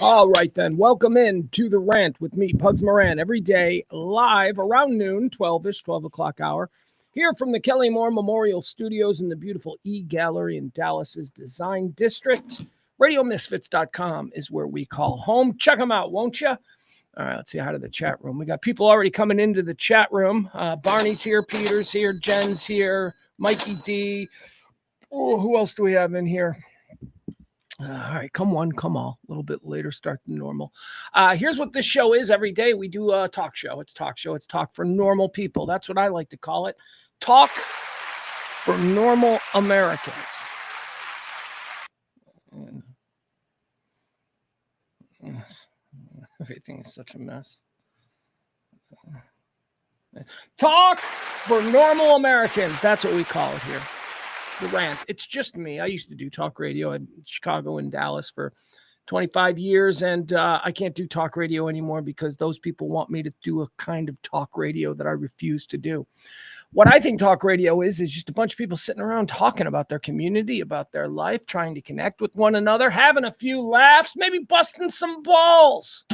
All right, then. Welcome in to the Rant with me, Pugs Moran, every day live around noon, 12-ish, 12 o'clock hour, here from the Kelly Moore Memorial Studios in the beautiful E-Gallery in Dallas's Design District. RadioMisfits.com is where we call home. Check them out, won't you? All right, let's see how to the chat room. We got people already coming into the chat room. Barney's here, Peter's here, Jen's here, Mikey D. Oh, who else do we have in here? All right, come one, come all. A little bit later, start than normal. Here's what this show is. Every day we do a talk show. It's talk show. It's talk for normal people. That's what I like to call it. Talk for normal Americans. Everything is such a mess. Talk for normal Americans. That's what we call it here. The Rant. It's just me. I used to do talk radio in Chicago and Dallas for 25 years, and I can't do talk radio anymore because those people want me to do a kind of talk radio that I refuse to do. What I think talk radio is just a bunch of people sitting around talking about their community, about their life, trying to connect with one another, having a few laughs, maybe busting some balls.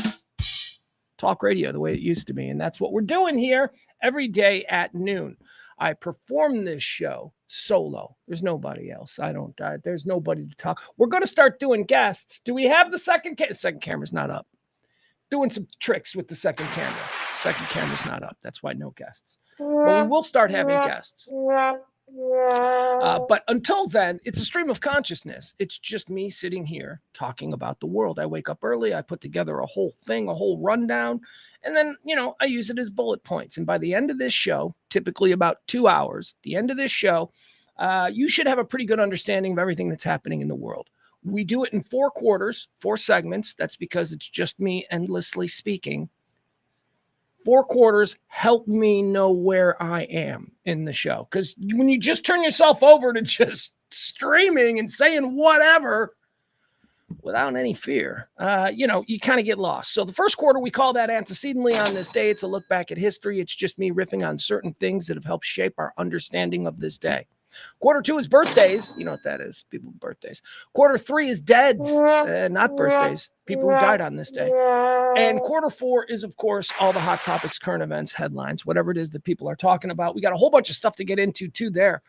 Talk radio the way it used to be, and that's what we're doing here every day at noon. I perform this show solo. There's nobody else. There's nobody to talk. We're going to start doing guests. Do we have the second camera? Second camera's not up. Doing some tricks with the second camera. Second camera's not up. That's why no guests. But we will start having guests. But until then, it's a stream of consciousness. It's just me sitting here talking about the world. I wake up early. I put together a whole thing, a whole rundown. And then, I use it as bullet points. And by the end of this show, typically about 2 hours, the end of this show, you should have a pretty good understanding of everything that's happening in the world. We do it in 4 quarters, 4 segments. That's because it's just me endlessly speaking. 4 quarters help me know where I am in the show. Because when you just turn yourself over to just streaming and saying whatever without any fear, you kind of get lost. So the first quarter, we call that Antecedently on This Day. It's a look back at history. It's just me riffing on certain things that have helped shape our understanding of this day. Quarter 2 is birthdays. You know what that is. People's birthdays. Quarter 3 is deads, not birthdays. People who died on this day. And quarter 4 is, of course, all the hot topics, current events, headlines, whatever it is that people are talking about. We got a whole bunch of stuff to get into, too, there.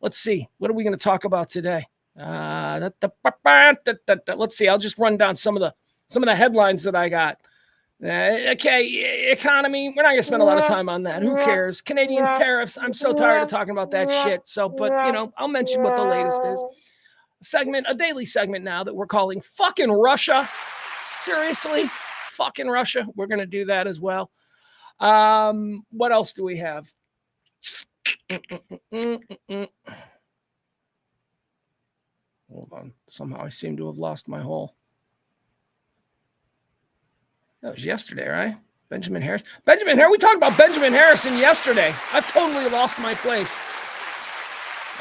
Let's see. What are we going to talk about today? Let's see. I'll just run down some of the headlines that I got. Okay, economy. We're not going to spend a lot of time on that. Who cares? Canadian tariffs. I'm so tired of talking about that shit. So, but, I'll mention what the latest is. A daily segment now that we're calling Fucking Russia. Seriously? Fucking Russia. We're going to do that as well. What else do we have? Hold on. Somehow I seem to have lost my whole. That was yesterday, right? Benjamin Harris. We talked about Benjamin Harrison yesterday. I've totally lost my place.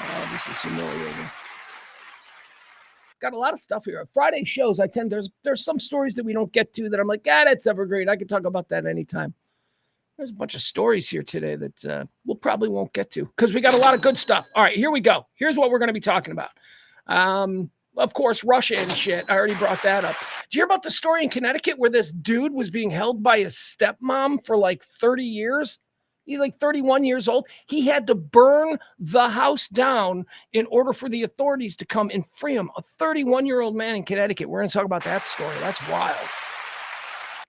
Oh, this is humiliating. Got a lot of stuff here. Friday shows, there's some stories that we don't get to that I'm like, that's evergreen. I can talk about that anytime. There's a bunch of stories here today that we'll probably won't get to because we got a lot of good stuff. All right, here we go. Here's what we're going to be talking about. Of course, Russia and shit. I already brought that up. Did you hear about the story in Connecticut where this dude was being held by his stepmom for like 30 years? He's like 31 years old. He had to burn the house down in order for the authorities to come and free him. A 31-year-old man in Connecticut. We're going to talk about that story. That's wild.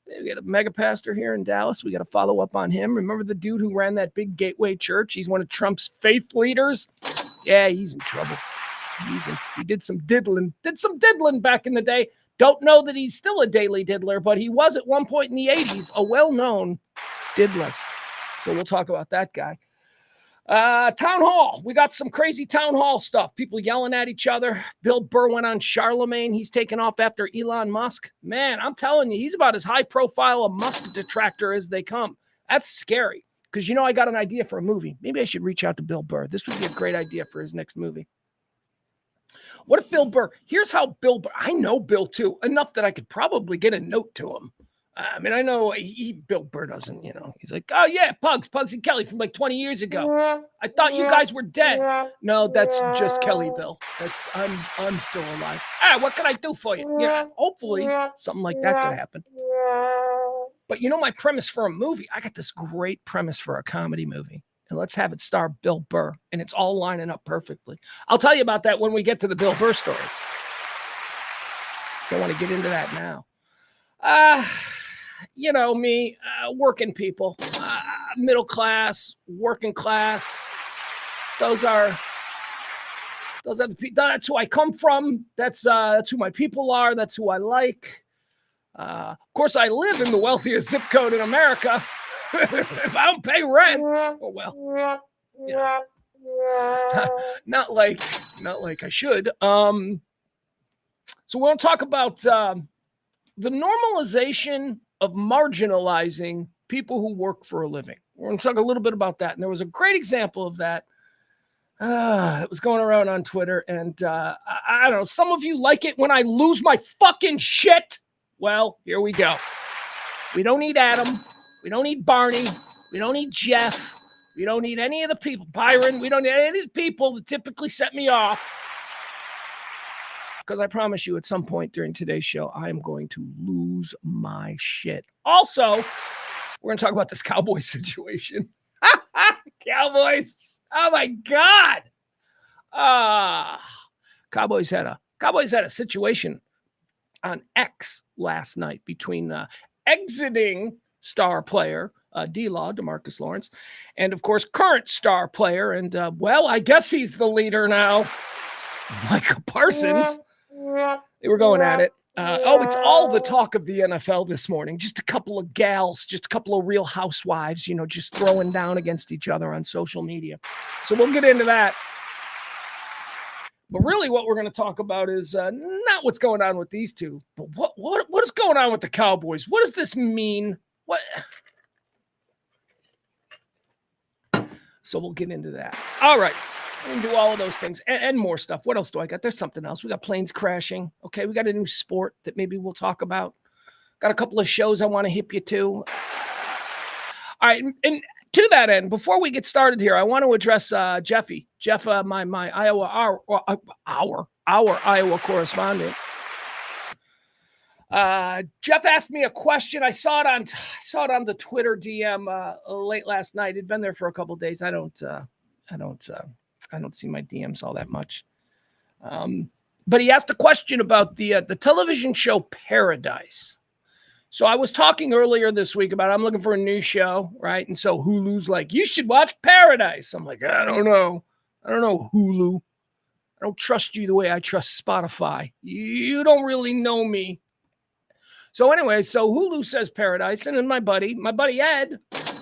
We got a mega pastor here in Dallas. We got to follow up on him. Remember the dude who ran that big Gateway church? He's one of Trump's faith leaders. Yeah, he's in trouble. He did some diddling back in the day. Don't know that he's still a daily diddler, but he was at one point in the 80s a well-known diddler. So we'll talk about that guy. Town hall. We got some crazy town hall stuff. People yelling at each other. Bill Burr went on Charlemagne. He's taken off after Elon Musk. Man, I'm telling you, he's about as high profile a Musk detractor as they come. That's scary because, I got an idea for a movie. Maybe I should reach out to Bill Burr. This would be a great idea for his next movie. What if here's how Bill Burr, I know Bill too, enough that I could probably get a note to him. I mean, I know Bill Burr doesn't, he's like, oh yeah, Pugs and Kelly from like 20 years ago. I thought you guys were dead. No, that's just Kelly, Bill. I'm still alive. What can I do for you? Yeah, hopefully something like that could happen. But my premise for a movie, I got this great premise for a comedy movie. And let's have it star Bill Burr. And it's all lining up perfectly. I'll tell you about that when we get to the Bill Burr story. Don't want to get into that now. Me, working people, middle class, working class. Those are the people. That's who I come from. That's who my people are. That's who I like. Of course, I live in the wealthiest zip code in America. If I don't pay rent, oh well. Not like I should. So we're going to talk about the normalization of marginalizing people who work for a living. We're going to talk a little bit about that. And there was a great example of that. It was going around on Twitter. And I don't know, some of you like it when I lose my fucking shit. Well, here we go. We don't need Adam. We don't need Barney. We don't need Jeff. We don't need any of the people. Byron, we don't need any of the people that typically set me off. Because I promise you at some point during today's show, I am going to lose my shit. Also, we're going to talk about this Cowboy situation. Cowboys. Oh, my God. Cowboys had a situation on X last night between exiting star player D-Law, DeMarcus Lawrence, and, of course, current star player. And, I guess he's the leader now, Micah Parsons. They were going at it. It's all the talk of the NFL this morning. Just a couple of gals, just a couple of real housewives, just throwing down against each other on social media. So we'll get into that. But really what we're going to talk about is not what's going on with these two, but what is going on with the Cowboys? What does this mean? What? So we'll get into that. All right. We can do all of those things and more stuff. What else do I got? There's something else. We got planes crashing. Okay, we got a new sport that maybe we'll talk about. Got a couple of shows I want to hip you to. All right, and to that end, before we get started here, I want to address Jeff, my Iowa our Iowa correspondent. Jeff asked me a question. I saw it on the Twitter DM late last night. It'd been there for a couple of days. I don't see my DMs all that much. But he asked a question about the television show Paradise. So I was talking earlier this week about I'm looking for a new show, right? And so Hulu's like, you should watch Paradise. I'm like, I don't know, Hulu. I don't trust you the way I trust Spotify. You don't really know me. So anyway, so Hulu says Paradise, and then my buddy Ed,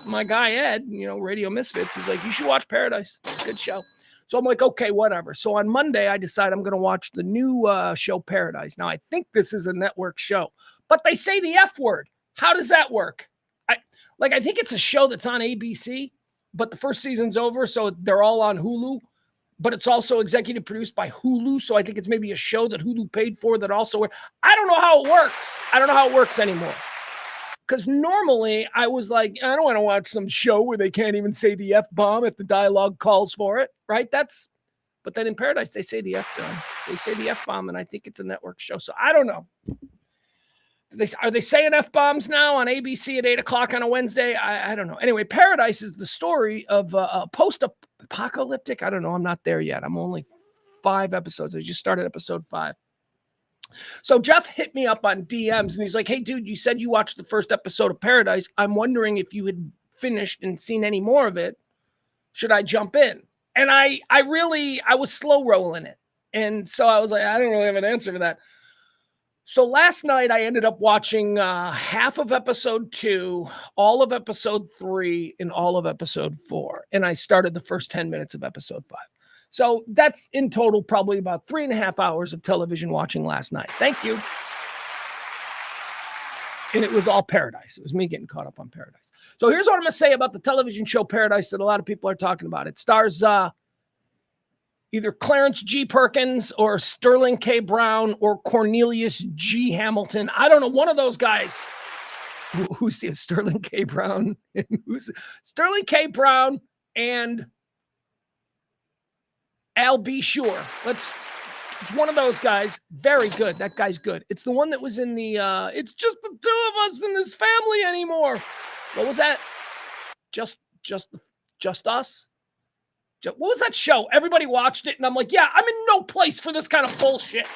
my guy Ed, Radio Misfits, he's like, you should watch Paradise. Good show. So I'm like, okay, whatever. So on Monday, I decide I'm going to watch the new show Paradise. Now, I think this is a network show, but they say the F word. How does that work? I think it's a show that's on ABC, but the first season's over, so they're all on Hulu, but it's also executive produced by Hulu, so I think it's maybe a show that Hulu paid for that also. I don't know how it works. I don't know how it works anymore. Because normally I was like, I don't want to watch some show where they can't even say the F-bomb if the dialogue calls for it, right? But then in Paradise, they say the F-bomb. They say the F-bomb, and I think it's a network show. So I don't know. Are they saying F-bombs now on ABC at 8 o'clock on a Wednesday? I don't know. Anyway, Paradise is the story of a post-apocalyptic. I don't know. I'm not there yet. I'm only 5 episodes. I just started episode 5. So Jeff hit me up on DMs and he's like, hey, dude, you said you watched the first episode of Paradise. I'm wondering if you had finished and seen any more of it. Should I jump in? And I was slow rolling it. And so I was like, I don't really have an answer to that. So last night I ended up watching half of episode 2, all of episode 3, and all of episode 4. And I started the first 10 minutes of episode 5. So that's in total probably about 3.5 hours of television watching last night. Thank you. And it was all Paradise. It was me getting caught up on Paradise. So here's what I'm going to say about the television show Paradise that a lot of people are talking about. It stars either Clarence G. Perkins or Sterling K. Brown or Cornelius G. Hamilton. I don't know, one of those guys. Who's the Sterling K. Brown? Who's Sterling K. Brown and Al B. Sure. It's one of those guys. Very good. That guy's good. It's the one that was in the it's just the two of us in this family anymore. What was that? Just us? What was that show? Everybody watched it, and I'm like, yeah, I'm in no place for this kind of bullshit.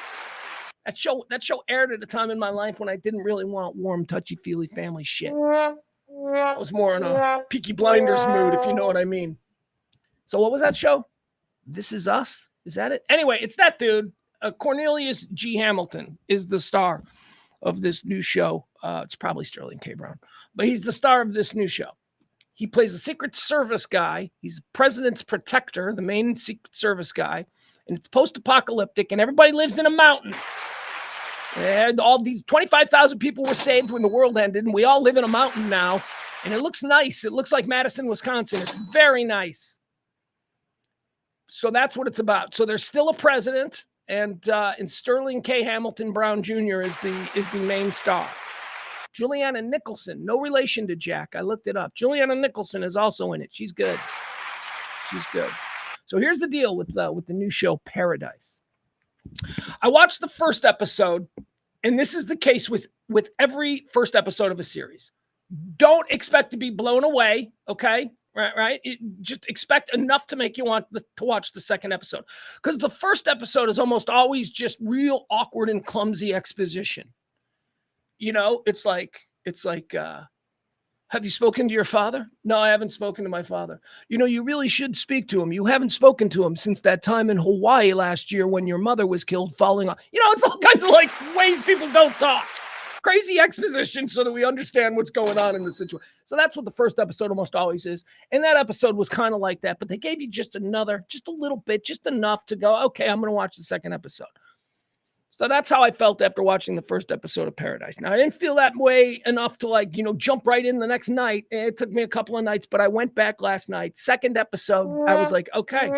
That show aired at a time in my life when I didn't really want warm, touchy-feely family shit. I was more in a Peaky Blinders mood, if you know what I mean. So what was that show? This Is Us? Is that it? Anyway, it's that dude. Cornelius G. Hamilton is the star of this new show. It's probably Sterling K. Brown, but he's the star of this new show. He plays a Secret Service guy. He's the president's protector, the main Secret Service guy. And it's post-apocalyptic, and everybody lives in a mountain. And all these 25,000 people were saved when the world ended, and we all live in a mountain now. And it looks nice. It looks like Madison, Wisconsin. It's very nice. So that's what it's about. So there's still a president, and Sterling K. Hamilton Brown Jr. is the main star. Juliana Nicholson, no relation to Jack. I looked it up. Juliana Nicholson is also in it. She's good. She's good. So here's the deal with the new show Paradise. I watched the first episode, and this is the case with every first episode of a series. Don't expect to be blown away, okay? Right? Just expect enough to make you want to watch the second episode. Because the first episode is almost always just real awkward and clumsy exposition. You know, it's like, have you spoken to your father? No, I haven't spoken to my father. You know, you really should speak to him. You haven't spoken to him since that time in Hawaii last year when your mother was killed falling off. You know, it's all kinds of like ways people don't talk. Crazy exposition so that we understand what's going on in the situation. So that's what the first episode almost always is. And that episode was kind of like that, but they gave you just a little bit, just enough to go, okay, I'm going to watch the second episode. So that's how I felt after watching the first episode of Paradise. Now, I didn't feel that way enough to jump right in the next night. It took me a couple of nights, but I went back last night. Second episode, I was like, okay,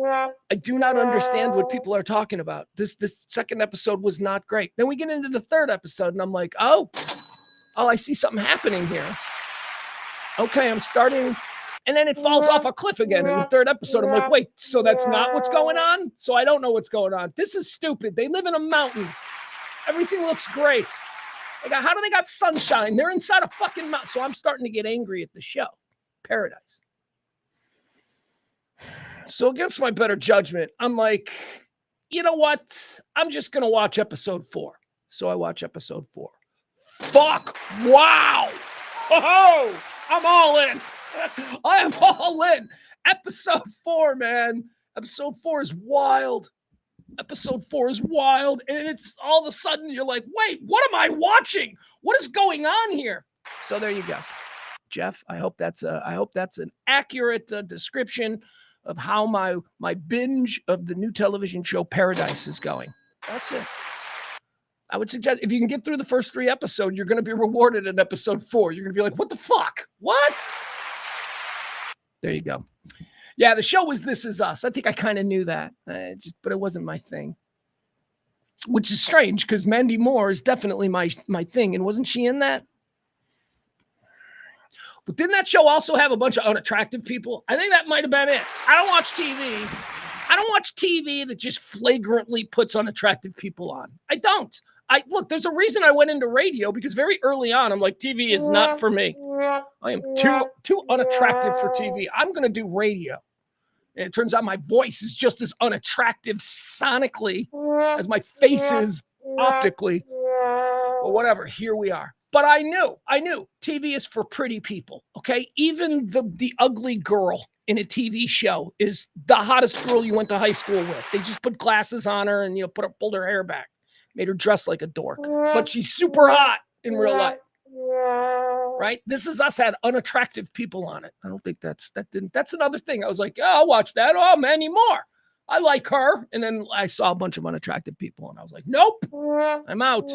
I do not understand what people are talking about. This second episode was not great. Then we get into the third episode, and I'm like, oh, I see something happening here. Okay, I'm starting... And then it falls off a cliff again in the third episode. I'm like, wait, so that's not what's going on? So I don't know what's going on. This is stupid. They live in a mountain. Everything looks great. How do they got sunshine? They're inside a fucking mountain. So I'm starting to get angry at the show. Paradise. So against my better judgment, I'm like, you know what? I'm just going to watch episode 4. So I watch episode 4. Fuck. Wow. Oh, I'm all in. I am all in. Episode 4, man. Episode 4 is wild. Episode 4 is wild. And it's all of a sudden you're like, wait, what am I watching? What is going on here? So there you go. Jeff, I hope that's an accurate description of how my binge of the new television show Paradise is going. That's it. I would suggest if you can get through the first 3 episodes, you're going to be rewarded in episode 4. You're going to be like, what the fuck? What? There you go. Yeah, the show was This Is Us. I think I kind of knew that, but it wasn't my thing. Which is strange because Mandy Moore is definitely my thing. And wasn't she in that? But didn't that show also have a bunch of unattractive people? I think that might have been it. I don't watch TV. I don't watch TV that just flagrantly puts unattractive people on. I don't. Look, there's a reason I went into radio because very early on, I'm like, TV is not for me. I am too unattractive for TV. I'm going to do radio. And it turns out my voice is just as unattractive sonically as my face is optically. But whatever, here we are. But I knew TV is for pretty people, okay? Even the ugly girl in a TV show is the hottest girl you went to high school with. They just put glasses on her and, pulled her hair back. Made her dress like a dork. But she's super hot in real life. Right? This Is Us had unattractive people on it. I don't think that's another thing. I was like, I'll watch that. Oh, Mandy Moore. I like her. And then I saw a bunch of unattractive people and I was like, nope, I'm out.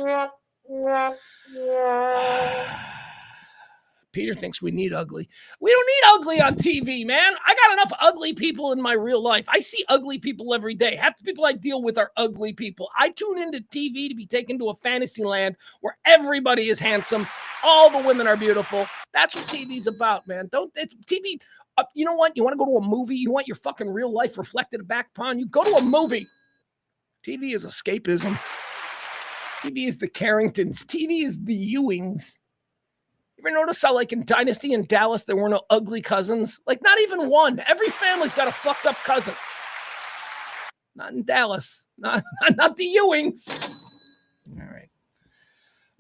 Peter thinks we need ugly. We don't need ugly on TV, man. I got enough ugly people in my real life. I see ugly people every day. Half the people I deal with are ugly people. I tune into TV to be taken to a fantasy land where everybody is handsome. All the women are beautiful. That's what TV's about, man. TV, you know what? You want to go to a movie? You want your fucking real life reflected back upon you? Go to a movie. TV is escapism. TV is the Carringtons. TV is the Ewings. You ever notice how, like, in Dynasty in Dallas, there were no ugly cousins? Like, not even one. Every family's got a fucked up cousin. Not in Dallas. Not the Ewings. All right.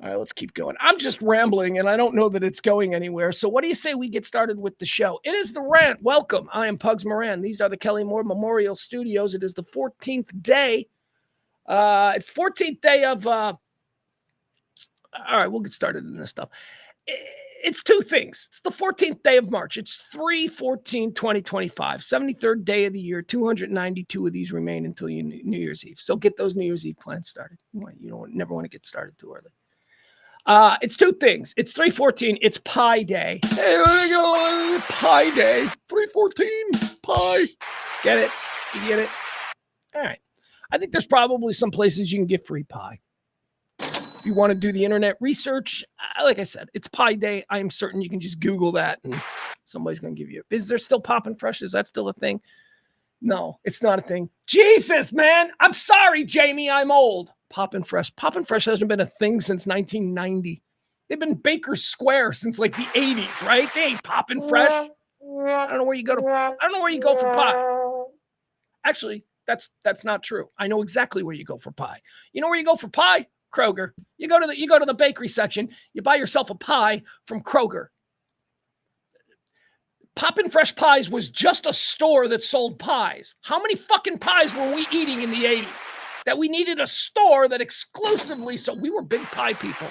All right, let's keep going. I'm just rambling, and I don't know that it's going anywhere. So what do you say we get started with the show? It is the Rant. Welcome. I am Pugs Moran. These are the Kelly Moore Memorial Studios. It is the 14th day. It's 14th day of... all right, we'll get started in this stuff. It's two things. It's the 14th day of March. It's 3/14/2025, 73rd day of the year. 292 of these remain until New Year's Eve. So get those New Year's Eve plans started. You never want to get started too early. It's two things. It's 3/14. It's Pie Day. Hey, Pie Day. 3/14. Pie. Get it? You get it? All right. I think there's probably some places you can get free pie. If you want to do the internet research, like I said, it's Pie Day. I'm certain you can just Google that and somebody's going to give you. Is there still Poppin' Fresh? Is that still a thing? No, it's not a thing. Jesus, man. I'm sorry, Jamie. I'm old. Poppin' Fresh. Poppin' Fresh hasn't been a thing since 1990. They've been Baker Square since like the 80s, right? They ain't Poppin' Fresh. I don't know where you go for pie. Actually, that's not true. I know exactly where you go for pie. You know where you go for pie? Kroger. You go to the bakery section. You buy yourself a pie from Kroger. Poppin' Fresh Pies was just a store that sold pies. How many fucking pies were we eating in the 80s that we needed a store that exclusively sold? We were big pie people.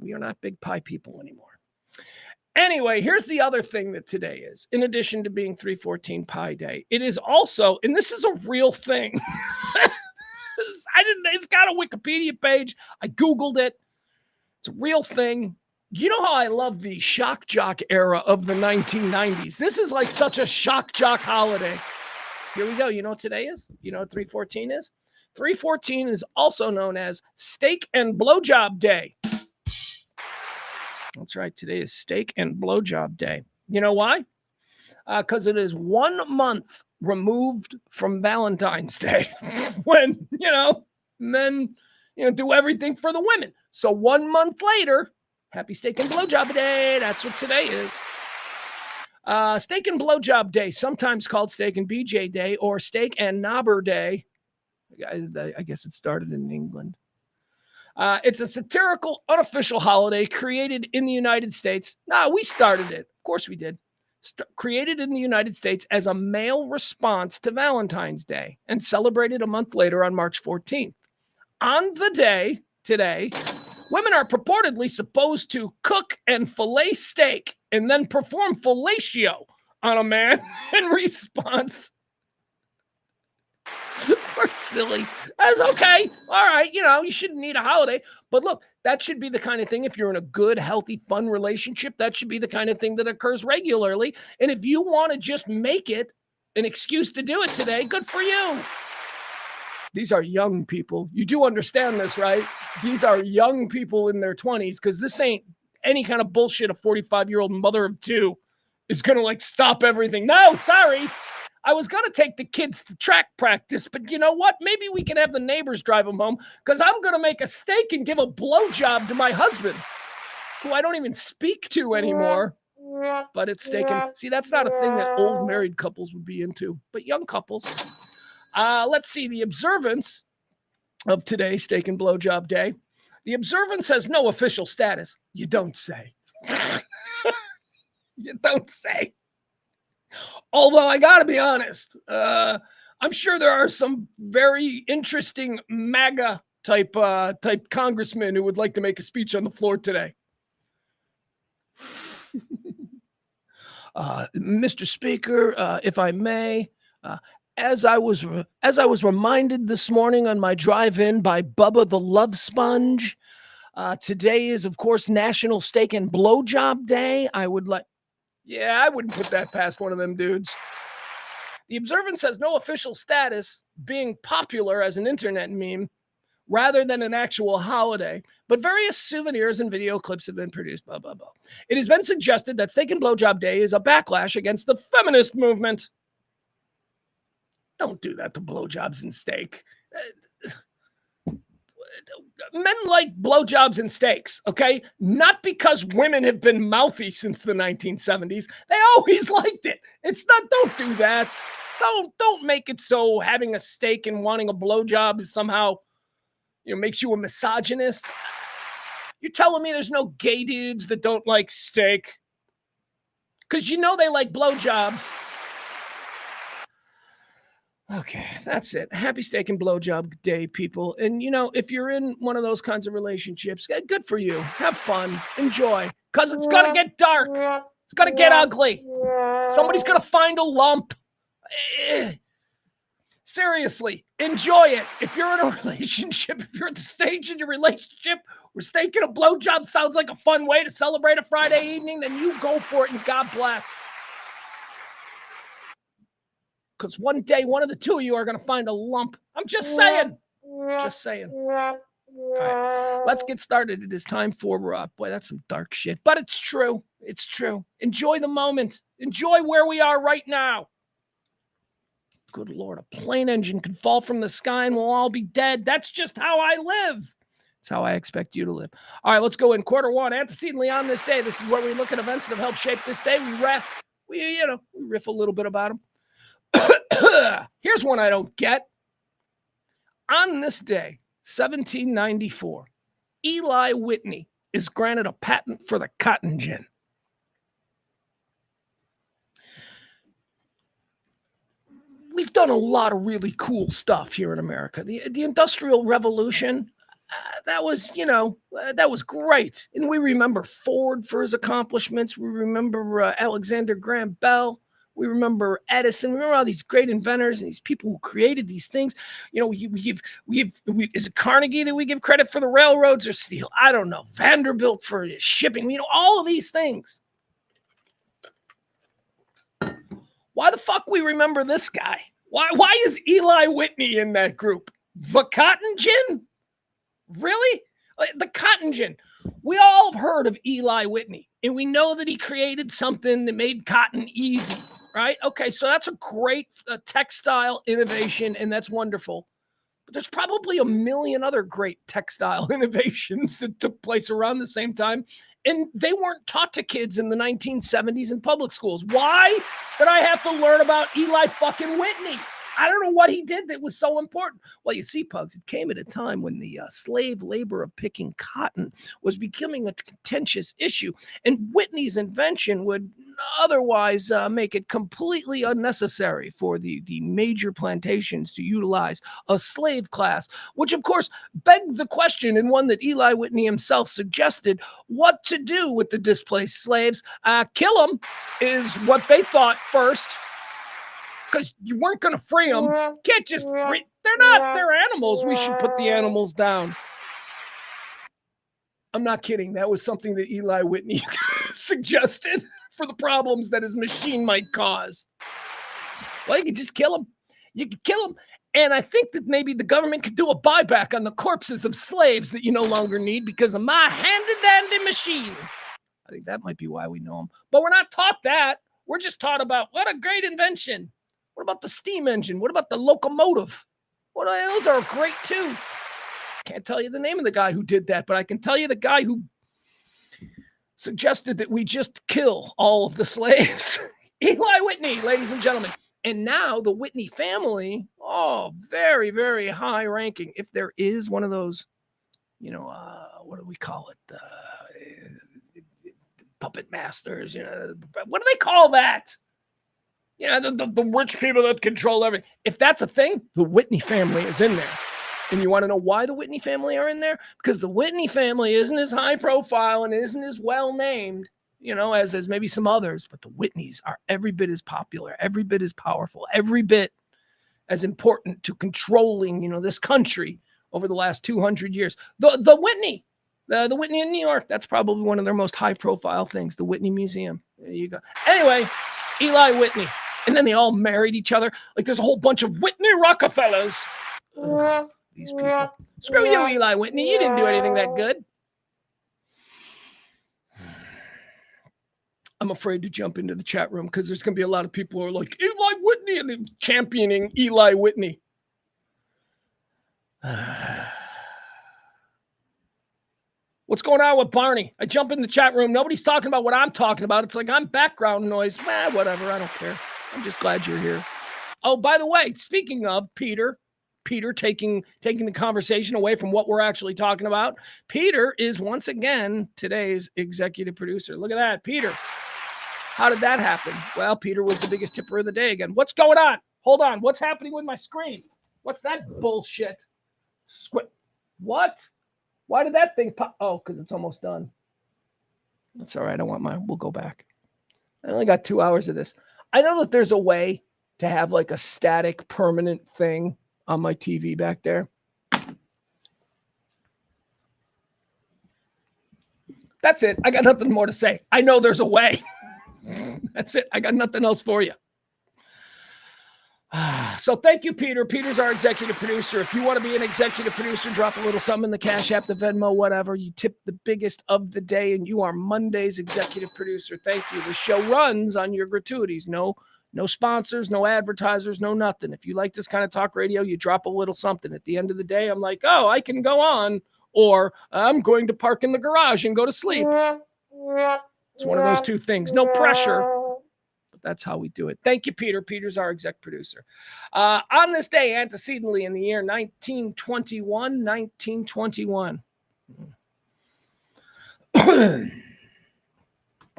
We are not big pie people anymore. Anyway, here's the other thing that today is. In addition to being 3/14 Pie Day, it is also, and this is a real thing. It's got a Wikipedia page. I Googled it. It's a real thing. You know how I love the shock jock era of the 1990s? This is like such a shock jock holiday. Here we go. You know what today is? You know what 3/14 is? 3/14 is also known as Steak and Blowjob Day. That's right. Today is Steak and Blowjob Day. You know why? Because it is 1 month removed from Valentine's Day when, men, do everything for the women. So 1 month later, happy Steak and Blowjob Day. That's what today is. Steak and Blowjob Day, sometimes called Steak and BJ Day or Steak and Knobber Day. I guess it started in England. It's a satirical, unofficial holiday created in the United States. We started it. Of course we did. Created in the United States as a male response to Valentine's Day and celebrated a month later on March 14th. On the day today, women are purportedly supposed to cook and fillet steak and then perform fellatio on a man in response. We're silly. That's okay. All right. You shouldn't need a holiday. But look, that should be the kind of thing, if you're in a good, healthy, fun relationship, that should be the kind of thing that occurs regularly. And if you want to just make it an excuse to do it today, good for you. These are young people. You do understand this, right? These are young people in their 20s, because this ain't any kind of bullshit a 45-year-old mother of two is going to stop everything. No, sorry. I was going to take the kids to track practice, but you know what? Maybe we can have the neighbors drive them home, because I'm going to make a steak and give a blowjob to my husband, who I don't even speak to anymore. But it's steak and... See, that's not a thing that old married couples would be into, but young couples. Let's see. The observance of today, Steak and Blowjob Day. The observance has no official status. You don't say. You don't say. Although I got to be honest, I'm sure there are some very interesting MAGA type congressmen who would like to make a speech on the floor today. Mr. Speaker, if I may, as I was reminded this morning on my drive-in by Bubba the Love Sponge, Today is, of course, National Steak and Blowjob Day. I wouldn't put that past one of them dudes. The observance has no official status, being popular as an internet meme rather than an actual holiday, but various souvenirs and video clips have been produced, blah, blah, blah. It has been suggested that Steak and Blowjob Day is a backlash against the feminist movement. Don't do that to blowjobs and steak. Men like blowjobs and steaks, okay? Not because women have been mouthy since the 1970s. They always liked it. It's not, don't do that. Don't make it so having a steak and wanting a blowjob is somehow, makes you a misogynist. You're telling me there's no gay dudes that don't like steak? Because they like blowjobs. Okay, that's it. Happy Steak and Blowjob Day, people. And, if you're in one of those kinds of relationships, good for you. Have fun. Enjoy. Because it's going to get dark. It's going to get ugly. Somebody's going to find a lump. Seriously, enjoy it. If you're in a relationship, if you're at the stage in your relationship where steak and a blowjob sounds like a fun way to celebrate a Friday evening, then you go for it and God bless. Because one day, one of the two of you are going to find a lump. I'm just saying. Just saying. All right, let's get started. It is time for, boy, that's some dark shit. But it's true. It's true. Enjoy the moment. Enjoy where we are right now. Good Lord, a plane engine could fall from the sky and we'll all be dead. That's just how I live. It's how I expect you to live. All right, let's go in. Quarter one, antecedently on this day. This is where we look at events that have helped shape this day. We riff a little bit about them. Here's one I don't get. On this day, 1794, Eli Whitney is granted a patent for the cotton gin. We've done a lot of really cool stuff here in America. The Industrial Revolution, that was great. And we remember Ford for his accomplishments. We remember Alexander Graham Bell. We remember Edison. We remember all these great inventors and these people who created these things. Is it Carnegie that we give credit for the railroads or Steel? I don't know. Vanderbilt for shipping. All of these things. Why the fuck we remember this guy? Why is Eli Whitney in that group? The cotton gin? Really? The cotton gin. We all have heard of Eli Whitney, and we know that he created something that made cotton easy, right? Okay, so that's a great textile innovation, and that's wonderful. But there's probably a million other great textile innovations that took place around the same time, and they weren't taught to kids in the 1970s in public schools. Why did I have to learn about Eli fucking Whitney? I don't know what he did that was so important. Well, you see, Pugs, it came at a time when the slave labor of picking cotton was becoming a contentious issue, and Whitney's invention would otherwise make it completely unnecessary for the major plantations to utilize a slave class, which, of course, begged the question, and one that Eli Whitney himself suggested, what to do with the displaced slaves. Kill them is what they thought first. Because you weren't going to free them. Can't just free. They're animals. We should put the animals down. I'm not kidding. That was something that Eli Whitney suggested for the problems that his machine might cause. Well, you could just kill them. You could kill them. And I think that maybe the government could do a buyback on the corpses of slaves that you no longer need because of my handy-dandy machine. I think that might be why we know them. But we're not taught that. We're just taught about what a great invention. What about the steam engine? What about the locomotive? Those are great too. Can't tell you the name of the guy who did that, but I can tell you the guy who suggested that we just kill all of the slaves. Eli Whitney, ladies and gentlemen. And now the Whitney family, very, very high ranking. If there is one of those, what do we call it? Puppet masters, what do they call that? The rich people that control everything. If that's a thing, the Whitney family is in there. And you want to know why the Whitney family are in there? Because the Whitney family isn't as high profile and isn't as well named, as maybe some others. But the Whitneys are every bit as popular, every bit as powerful, every bit as important to controlling, this country over the last 200 years. The Whitney The Whitney in New York, that's probably one of their most high-profile things, the Whitney Museum. There you go. Anyway, Eli Whitney. And then they all married each other. Like there's a whole bunch of Whitney Rockefellers. Ugh, these people. Screw you, Eli Whitney. You didn't do anything that good. I'm afraid to jump into the chat room because there's going to be a lot of people who are like, Eli Whitney, and they're championing Eli Whitney. What's going on with Barney? I jump in the chat room. Nobody's talking about what I'm talking about. It's like I'm background noise. Whatever. I don't care. I'm just glad you're here. Oh, by the way, speaking of Peter taking the conversation away from what we're actually talking about. Peter is once again today's executive producer. Look at that, Peter. How did that happen? Well, Peter was the biggest tipper of the day again. What's going on? Hold on. What's happening with my screen? What's that bullshit? What? Why did that thing pop? Oh, because it's almost done. That's all right. We'll go back. I only got 2 hours of this. I know that there's a way to have like a static permanent thing on my TV back there. That's it. I got nothing more to say. I know there's a way. That's it. I got nothing else for you. So thank you, Peter. Peter's our executive producer. If you want to be an executive producer, drop a little something in the Cash App, the Venmo, whatever. You tip the biggest of the day, and you are Monday's executive producer. Thank you. The show runs on your gratuities. No sponsors, no advertisers, no nothing. If you like this kind of talk radio, you drop a little something. At the end of the day, I'm like, oh, I can go on, or I'm going to park in the garage and go to sleep. It's one of those two things. No pressure. That's how we do it. Thank you, Peter. Peter's our exec producer. On this day, antecedently in the year 1921.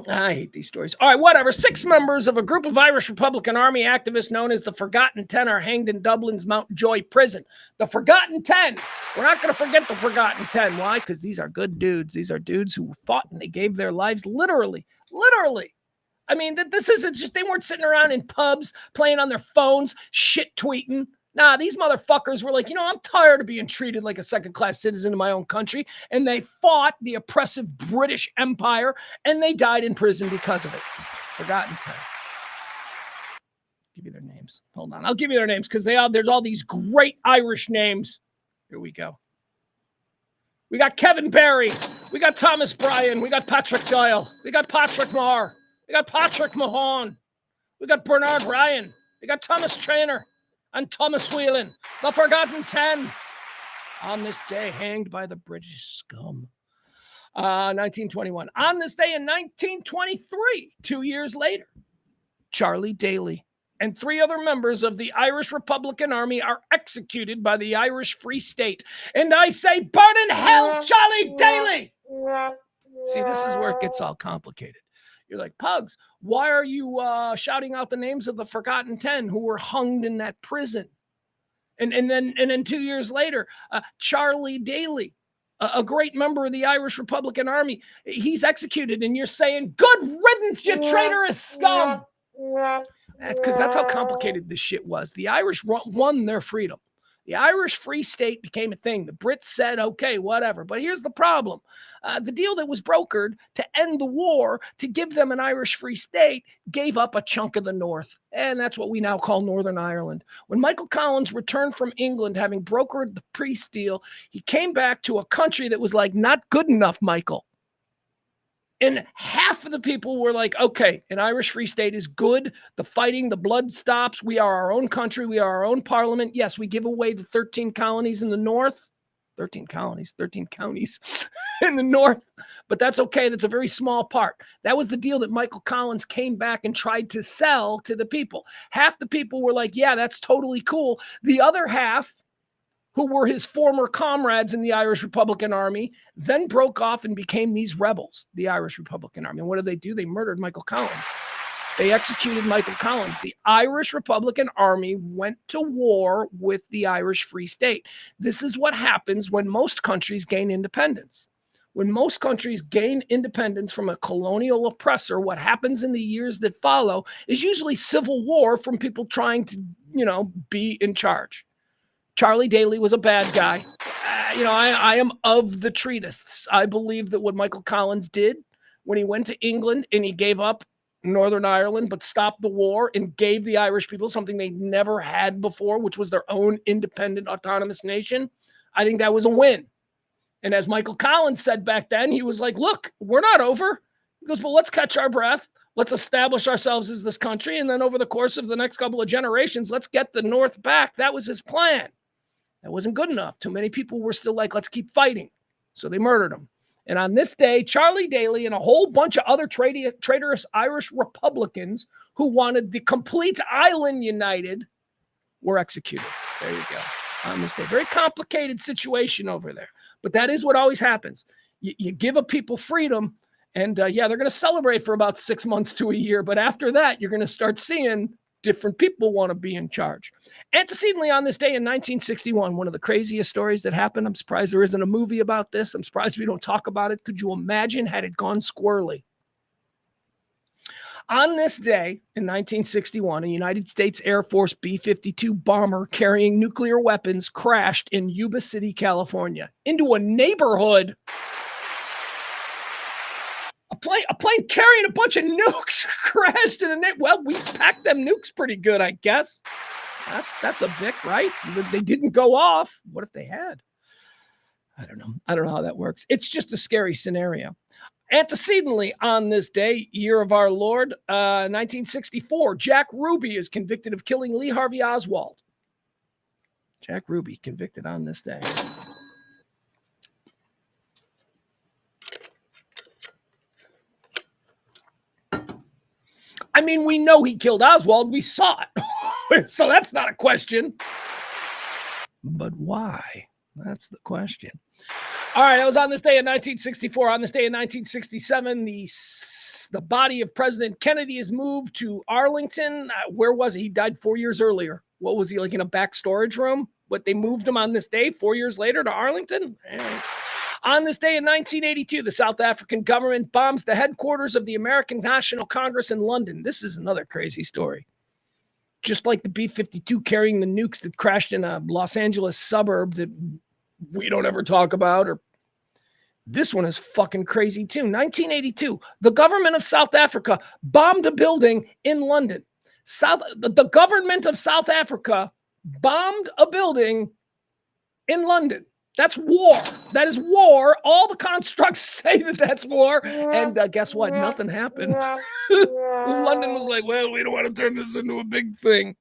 I hate these stories. All right, whatever. 6 members of a group of Irish Republican Army activists known as the Forgotten 10 are hanged in Dublin's Mountjoy prison. The Forgotten 10. We're not going to forget the Forgotten 10. Why? Because these are good dudes. These are dudes who fought and they gave their lives literally. I mean, this isn't just, they weren't sitting around in pubs playing on their phones, shit tweeting. Nah, these motherfuckers were like, I'm tired of being treated like a second-class citizen in my own country. And they fought the oppressive British Empire, and they died in prison because of it. Forgotten 10. Give you their names. Hold on. I'll give you their names because there's all these great Irish names. Here we go. We got Kevin Barry. We got Thomas Bryan. We got Patrick Doyle. We got Patrick Moore. We got Patrick Mahon. We got Bernard Ryan. We got Thomas Traynor and Thomas Whelan. The Forgotten 10. On this day, hanged by the British scum. 1921. On this day in 1923, 2 years later, Charlie Daly and 3 other members of the Irish Republican Army are executed by the Irish Free State. And I say, burn in hell, Charlie Daly! See, this is where it gets all complicated. You're like, Pugs, why are you shouting out the names of the Forgotten 10 who were hung in that prison? And then 2 years later, Charlie Daly, a great member of the Irish Republican Army, he's executed. And you're saying, good riddance, you traitorous scum. That's because that's how complicated this shit was. The Irish won their freedom. The Irish Free State became a thing. The Brits said, okay, whatever. But here's the problem. The deal that was brokered to end the war, to give them an Irish Free State, gave up a chunk of the North. And that's what we now call Northern Ireland. When Michael Collins returned from England, having brokered the peace deal, he came back to a country that was like, not good enough, Michael. And half of the people were like, okay, an Irish Free State is good. The fighting, the blood stops. We are our own country. We are our own parliament. Yes, we give away the 13 colonies in the north. 13 colonies, 13 counties in the north. But that's okay. That's a very small part. That was the deal that Michael Collins came back and tried to sell to the people. Half the people were like, yeah, that's totally cool. The other half, who were his former comrades in the Irish Republican Army, then broke off and became these rebels, the Irish Republican Army. And what did they do? They murdered Michael Collins. They executed Michael Collins. The Irish Republican Army went to war with the Irish Free State. This is what happens when most countries gain independence. When most countries gain independence from a colonial oppressor, what happens in the years that follow is usually civil war from people trying to, be in charge. Charlie Daly was a bad guy. I am of the treatists. I believe that what Michael Collins did when he went to England and he gave up Northern Ireland, but stopped the war and gave the Irish people something they never had before, which was their own independent, autonomous nation. I think that was a win. And as Michael Collins said back then, he was like, look, we're not over. He goes, well, let's catch our breath. Let's establish ourselves as this country. And then over the course of the next couple of generations, let's get the North back. That was his plan. That wasn't good enough. Too many people were still like, let's keep fighting. So they murdered him. And on this day, Charlie Daly and a whole bunch of other traitorous Irish Republicans who wanted the complete island united were executed. There you go. On this day. Very complicated situation over there. But that is what always happens. You give a people freedom, and they're going to celebrate for about 6 months to a year. But after that, you're going to start seeing different people want to be in charge. Antecedently on this day in 1961, one of the craziest stories that happened. I'm surprised there isn't a movie about this. I'm surprised we don't talk about it. Could you imagine had it gone squirrely? On this day in 1961, a United States Air Force B-52 bomber carrying nuclear weapons crashed in Yuba City, California, into a neighborhood. A plane carrying a bunch of nukes crashed in a neighborhood. Well, we packed them nukes pretty good, I guess. That's a Vic, right? They didn't go off. What if they had? I don't know. I don't know how that works. It's just a scary scenario. Antecedently on this day, year of our Lord, 1964, Jack Ruby is convicted of killing Lee Harvey Oswald. Jack Ruby convicted on this day. I mean, we know he killed Oswald. We saw it. So that's not a question. But why? That's the question. All right, I was on this day in 1964. On this day in 1967, the body of President Kennedy is moved to Arlington. Where was he? He died 4 years earlier. What was he, like in a back storage room? But they moved him on this day 4 years later to Arlington? On this day in 1982, the South African government bombs the headquarters of the American National Congress in London. This is another crazy story. Just like the B-52 carrying the nukes that crashed in a Los Angeles suburb that we don't ever talk about, or this one is fucking crazy too. 1982, the government of South Africa bombed a building in London. The government of South Africa bombed a building in London. That's war. That is war. All the constructs say that that's war. And guess what? Nothing happened. London was like, well, we don't want to turn this into a big thing.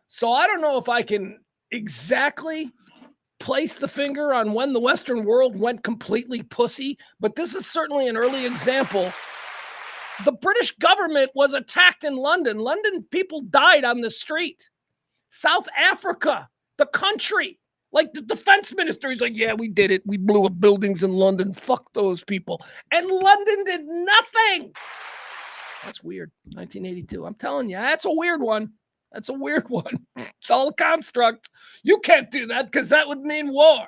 So I don't know if I can exactly place the finger on when the Western world went completely pussy, but this is certainly an early example. The British government was attacked in London. London people died on the street. South Africa, the country, like the defense minister, he's like, yeah, we did it. We blew up buildings in London. Fuck those people. And London did nothing. That's weird. 1982. I'm telling you, that's a weird one. That's a weird one. It's all a construct. You can't do that because that would mean war.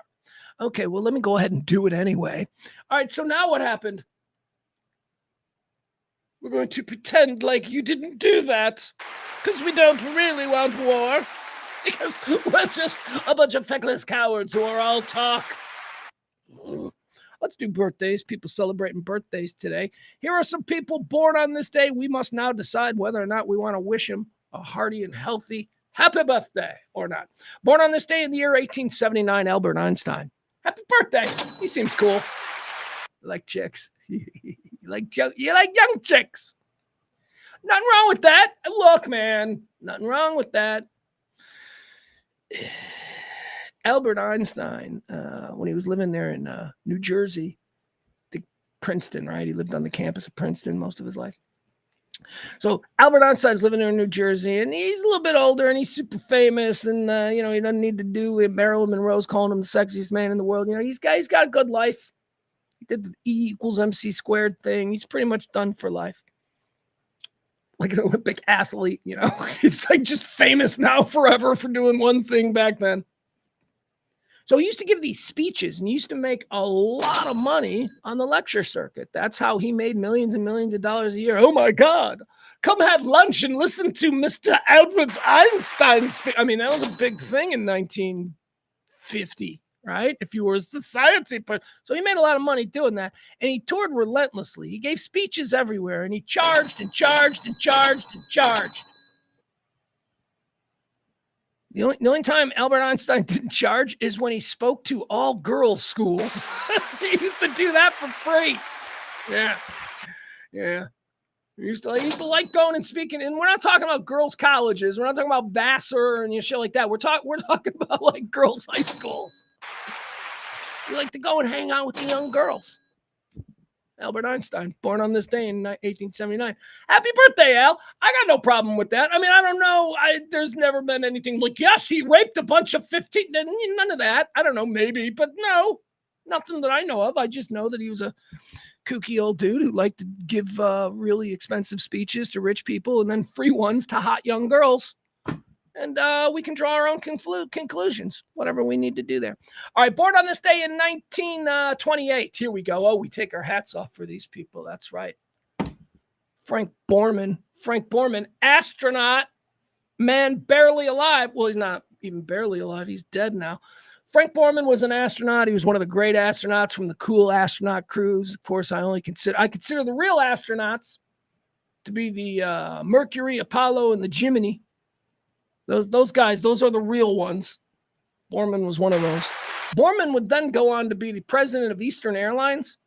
Okay, well, let me go ahead and do it anyway. All right, so now what happened? We're going to pretend like you didn't do that because we don't really want war. Because we're just a bunch of feckless cowards who are all talk. Let's do birthdays. People celebrating birthdays today. Here are some people born on this day. We must now decide whether or not we want to wish them a hearty and healthy happy birthday or not. Born on this day in the year 1879, Albert Einstein. Happy birthday. He seems cool. You like chicks. you like young chicks. Nothing wrong with that. Look, man, nothing wrong with that. Albert Einstein, when he was living there in New Jersey, Princeton, right? He lived on the campus of Princeton most of his life. So Albert Einstein's living there in New Jersey, and he's a little bit older, and he's super famous, and he doesn't need to do it. Marilyn Monroe's calling him the sexiest man in the world. He's got a good life. He did the E=MC² thing. He's pretty much done for life. Like an Olympic athlete, he's like just famous now forever for doing one thing back then. So he used to give these speeches and he used to make a lot of money on the lecture circuit. That's how he made millions and millions of dollars a year. Oh my God, come have lunch and listen to Mr. Albert Einstein speak. I mean, that was a big thing in 1950, right? If you were a society, but so he made a lot of money doing that, and he toured relentlessly. He gave speeches everywhere, and he charged and charged and charged and charged. The only time Albert Einstein didn't charge is when he spoke to all girls' schools. He used to do that for free. Yeah. He used to like going and speaking, and we're not talking about girls' colleges. We're not talking about Vassar and shit like that. We're talking about like girls' high schools. You like to go and hang out with the young girls. Albert Einstein, born on this day in 1879. Happy birthday, Al. I got no problem with that. I mean, I don't know. There's never been anything like, yes, he raped a bunch of 15. None of that. I don't know, maybe, but no, nothing that I know of. I just know that he was a kooky old dude who liked to give really expensive speeches to rich people and then free ones to hot young girls. And we can draw our own conclusions, whatever we need to do there. All right, born on this day in 1928. Here we go. Oh, we take our hats off for these people. That's right. Frank Borman, astronaut, man barely alive. Well, he's not even barely alive. He's dead now. Frank Borman was an astronaut. He was one of the great astronauts from the cool astronaut crews. Of course, I consider the real astronauts to be the Mercury, Apollo, and the Gemini. Those guys, those are the real ones. Borman was one of those. Borman would then go on to be the president of Eastern Airlines.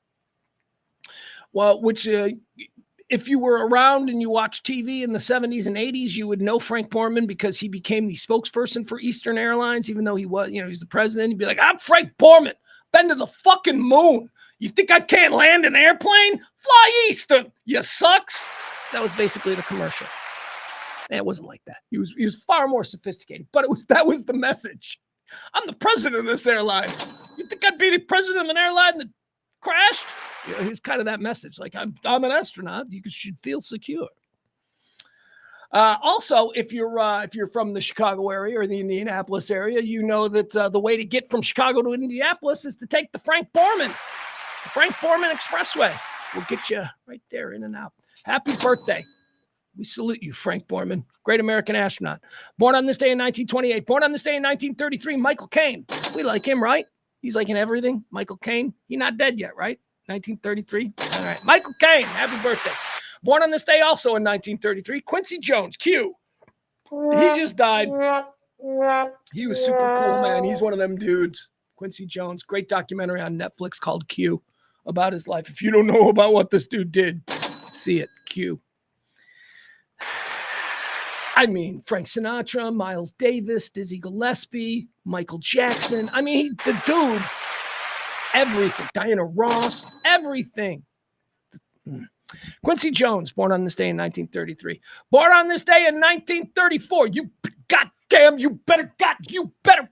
Well, which if you were around and you watched TV in the 70s and 80s, you would know Frank Borman because he became the spokesperson for Eastern Airlines, even though he was, he's the president. He'd be like, I'm Frank Borman, been to the fucking moon. You think I can't land an airplane? Fly Eastern, you sucks. That was basically the commercial. And it wasn't like that. He was far more sophisticated, but that was the message. I'm the president of this airline. You think I'd be the president of an airline that crashed? He's kind of that message. Like, I'm an astronaut. You should feel secure. Also, if you're from the Chicago area or the Indianapolis area, you know that the way to get from Chicago to Indianapolis is to take the Frank Borman Expressway. We'll get you right there in and out. Happy birthday. We salute you, Frank Borman, great American astronaut. Born on this day in 1928. Born on this day in 1933, Michael Caine. We like him, right? He's like in everything. Michael Caine. He's not dead yet, right? 1933. All right. Michael Caine, happy birthday. Born on this day also in 1933, Quincy Jones, Q. He just died. He was super cool, man. He's one of them dudes. Quincy Jones, great documentary on Netflix called Q about his life. If you don't know about what this dude did, see it, Q. I mean, Frank Sinatra, Miles Davis, Dizzy Gillespie, Michael Jackson. I mean, the dude, everything. Diana Ross, everything. Quincy Jones, born on this day in 1933. Born on this day in 1934. You better.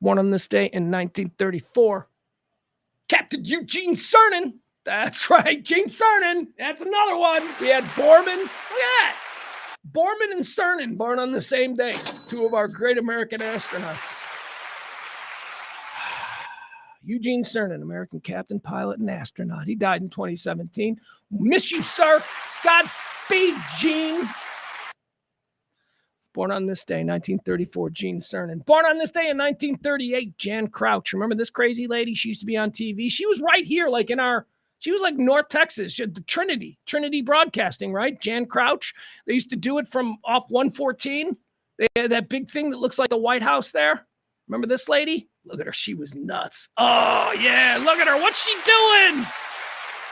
Born on this day in 1934. Captain Eugene Cernan. That's right, Gene Cernan. That's another one. We had Borman. Look at that. Borman and Cernan born on the same day. Two of our great American astronauts. Eugene Cernan, American captain, pilot, and astronaut. He died in 2017. Miss you, sir. Godspeed, Gene. Born on this day, 1934, Gene Cernan. Born on this day in 1938, Jan Crouch. Remember this crazy lady? She used to be on TV. She was right here, like she was like North Texas. She had the Trinity Broadcasting, right? Jan Crouch. They used to do it from off 114. They had that big thing that looks like the White House there. Remember this lady? Look at her. She was nuts. Oh, yeah. Look at her. What's she doing?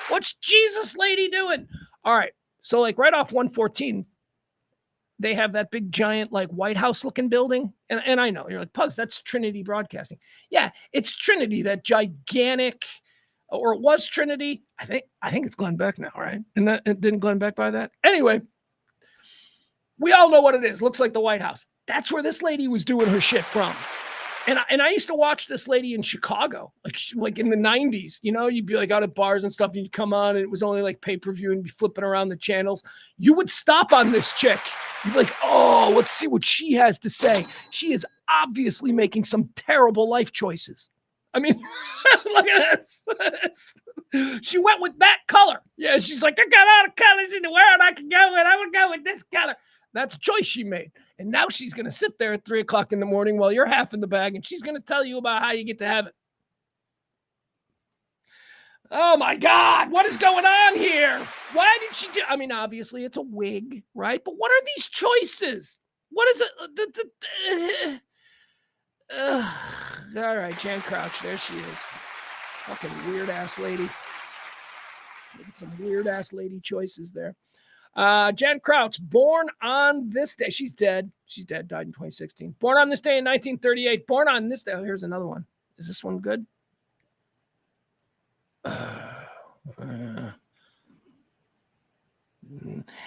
What's Jesus lady doing? All right. So like right off 114, they have that big giant like White House looking building. And I know you're like, Pugs, that's Trinity Broadcasting. Yeah, it's Trinity, that gigantic, or it was Trinity. I think it's Glenn Beck now, right? And that didn't Glenn Beck buy that? Anyway, we all know what it is. Looks like the White House. That's where this lady was doing her shit from. And I used to watch this lady in Chicago, like in the 90s. You know, you'd be like out at bars and stuff, and you'd come on, and it was only like pay-per-view, and be flipping around the channels. You would stop on this chick. You'd be like, oh, let's see what she has to say. She is obviously making some terrible life choices. I mean, look at this. She went with that color. Yeah, she's like, I got all the colors in the world I can go with. I would go with this color. That's a choice she made. And now she's going to sit there at 3 o'clock in the morning while you're half in the bag, and she's going to tell you about how you get to heaven. Oh my God, what is going on here? Why did she do? I mean, obviously it's a wig, right? But what are these choices? What is it? All right, Jan Crouch, there she is. Fucking weird ass lady. Making some weird ass lady choices there. Jan Crouch, born on this day. She's dead. She's dead. Died in 2016. Born on this day in 1938. Born on this day. Oh, here's another one. Is this one good?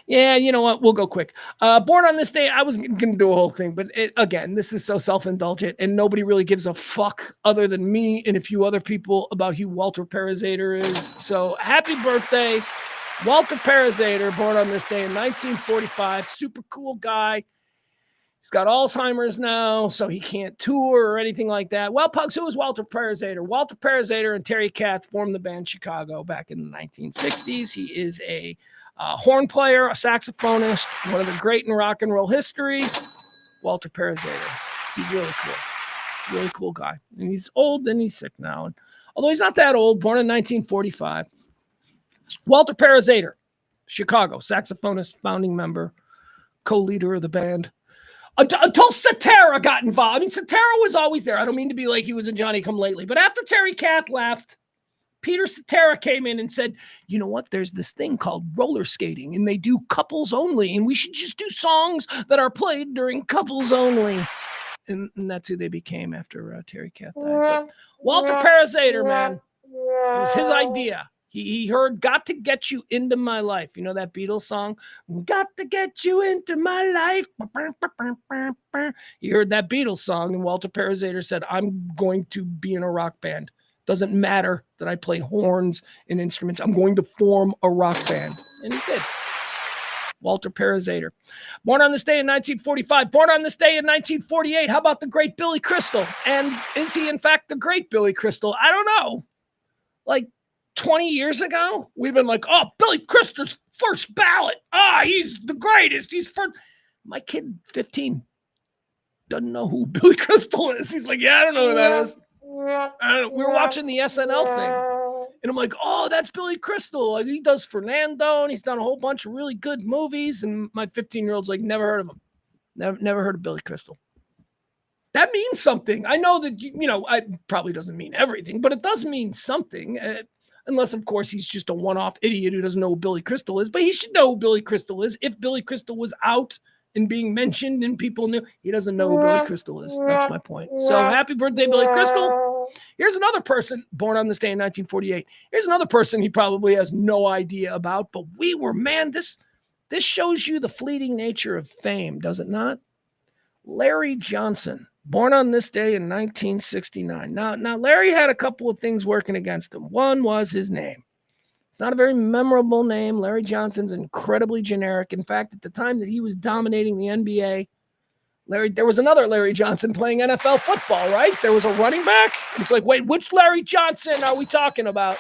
Yeah, you know what? We'll go quick. Born on this day, I was going to do a whole thing, but again, this is so self-indulgent, and nobody really gives a fuck other than me and a few other people about who Walter Parazater is. So happy birthday, Walter Parazater, born on this day in 1945. Super cool guy. He's got Alzheimer's now, so he can't tour or anything like that. Well, Pugs, who is Walter Parazater? Walter Parazater and Terry Kath formed the band Chicago back in the 1960s. He is a horn player, a saxophonist, one of the great in rock and roll history. Walter Parazater. He's really cool. Really cool guy. And he's old and he's sick now. And although he's not that old, born in 1945. Walter Parazater, Chicago, saxophonist, founding member, co-leader of the band. Until Cetera got involved. I mean, Cetera was always there. I don't mean to be like he was a Johnny-come-lately. But after Terry Kath left, Peter Cetera came in and said, you know what? There's this thing called roller skating, and they do couples only, and we should just do songs that are played during couples only. And that's who they became after Terry Kath died. But Walter Parazater, man, it was his idea. He heard Got to Get You Into My Life. You know that Beatles song? Got to get you into my life. He heard that Beatles song, and Walter Parazater said, I'm going to be in a rock band. Doesn't matter that I play horns and instruments. I'm going to form a rock band. And he did. Walter Parazater. Born on this day in 1945. Born on this day in 1948. How about the great Billy Crystal? And is he, in fact, the great Billy Crystal? I don't know. Like 20 years ago, we've been like, oh, Billy Crystal's first ballot. He's the greatest. He's first. My kid, 15, doesn't know who Billy Crystal is. He's like, yeah, I don't know who that is. We were watching the SNL thing, and I'm like, oh, that's Billy Crystal. Like, he does Fernando, and he's done a whole bunch of really good movies. And my 15-year-old's like, never heard of him. Never heard of Billy Crystal. That means something. I know that, it probably doesn't mean everything, but it does mean something. Unless, of course, he's just a one-off idiot who doesn't know who Billy Crystal is. But he should know who Billy Crystal is. If Billy Crystal was out and being mentioned and people knew, he doesn't know who Billy Crystal is. That's my point. So happy birthday, Billy Crystal. Here's another person born on this day in 1948. Here's another person he probably has no idea about. But this shows you the fleeting nature of fame, does it not? Larry Johnson. Born on this day in 1969. Now, Larry had a couple of things working against him. One was his name. It's not a very memorable name. Larry Johnson's incredibly generic. In fact, at the time that he was dominating the NBA, there was another Larry Johnson playing NFL football, right? There was a running back. It's like, wait, which Larry Johnson are we talking about?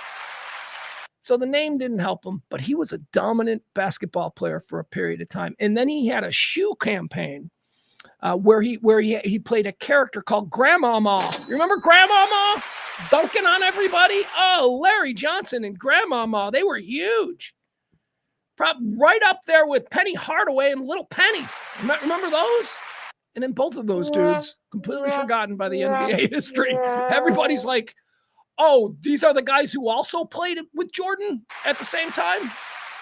So the name didn't help him, but he was a dominant basketball player for a period of time. And then he had a shoe campaign where he played a character called Grandmama. You remember Grandmama? Dunking on everybody? Oh, Larry Johnson and Grandmama, they were huge. Right up there with Penny Hardaway and Little Penny. Remember those? And then both of those dudes, completely forgotten by the NBA history. Everybody's like, oh, these are the guys who also played with Jordan at the same time?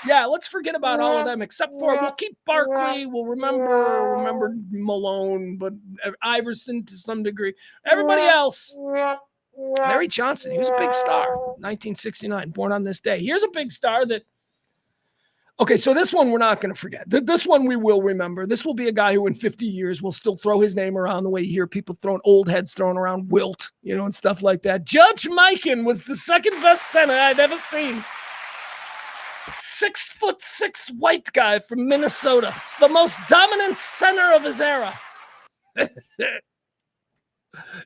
Yeah, let's forget about all of them, except for we'll keep Barkley. We'll remember Malone, but Iverson to some degree. Everybody else. Larry Johnson, he was a big star. 1969, born on this day. Here's a big star that. Okay, so this one we're not going to forget. This one we will remember. This will be a guy who in 50 years will still throw his name around the way you hear people throwing old heads thrown around Wilt, and stuff like that. Judge Mikan was the second best center I'd ever seen. 6'6" white guy from Minnesota, the most dominant center of his era.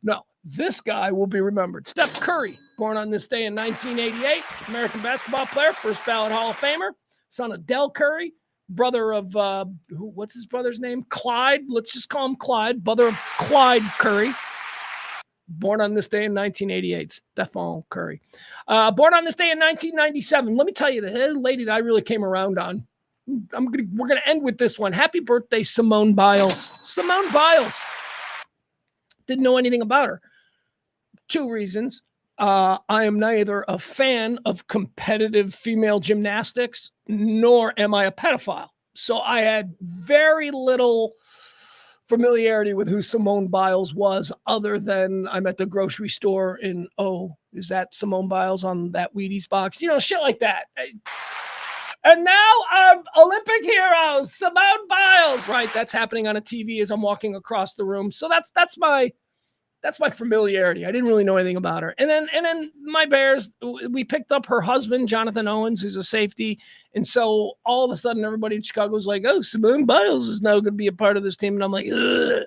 No, This guy will be remembered. Steph Curry, born on this day in 1988, American basketball player, first ballot Hall of Famer, son of Del Curry, brother of, what's his brother's name? Clyde. Let's just call him Clyde, brother of Clyde Curry. Born on this day in 1988, Stephen Curry. Born on this day in 1997. Let me tell you, the lady that I really came around on. We're gonna end with this one. Happy birthday, Simone Biles. Simone Biles. Didn't know anything about her. Two reasons. I am neither a fan of competitive female gymnastics, nor am I a pedophile. So I had very little familiarity with who Simone Biles was, other than I'm at the grocery store and, oh, is that Simone Biles on that Wheaties box? You know, shit like that. And now Olympic heroes, Simone Biles. Right, that's happening on a TV as I'm walking across the room. So that's my familiarity. I didn't really know anything about her. And then my Bears, we picked up her husband, Jonathan Owens, who's a safety. And so all of a sudden, everybody in Chicago was like, oh, Simone Biles is now going to be a part of this team. And I'm like, ugh.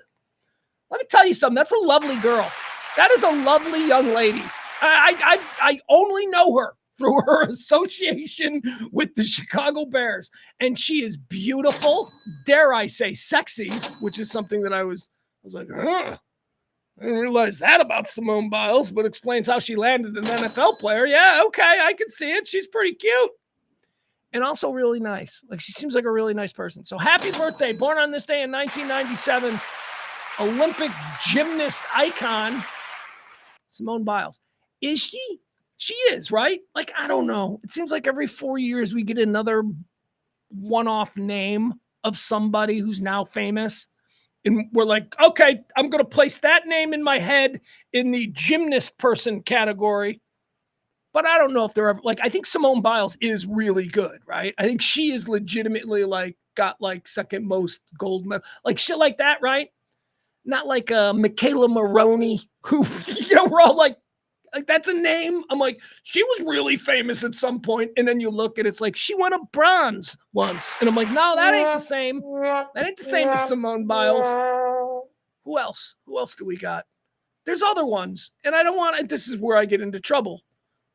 Let me tell you something. That's a lovely girl. That is a lovely young lady. I only know her through her association with the Chicago Bears. And she is beautiful, dare I say sexy, which is something that I was like, huh. I didn't realize that about Simone Biles, but explains how she landed an NFL player. Yeah, okay, I can see it. She's pretty cute. And also really nice. Like, she seems like a really nice person. So happy birthday. Born on this day in 1997, Olympic gymnast icon, Simone Biles. Is she? She is, right? Like, I don't know. It seems like every 4 years we get another one-off name of somebody who's now famous. And we're like, okay, I'm going to place that name in my head in the gymnast person category. But I don't know if they're ever, like, I think Simone Biles is really good, right? I think she is legitimately got second most gold medal, like shit like that, right? Not like Michaela Maroney, who, we're all like, that's a name. I'm like, she was really famous at some point. And then you look and it's like, she won a bronze once. And I'm like, no, that ain't the same. That ain't the same as Simone Biles. Who else? Who else do we got? There's other ones. And I don't want to, this is where I get into trouble.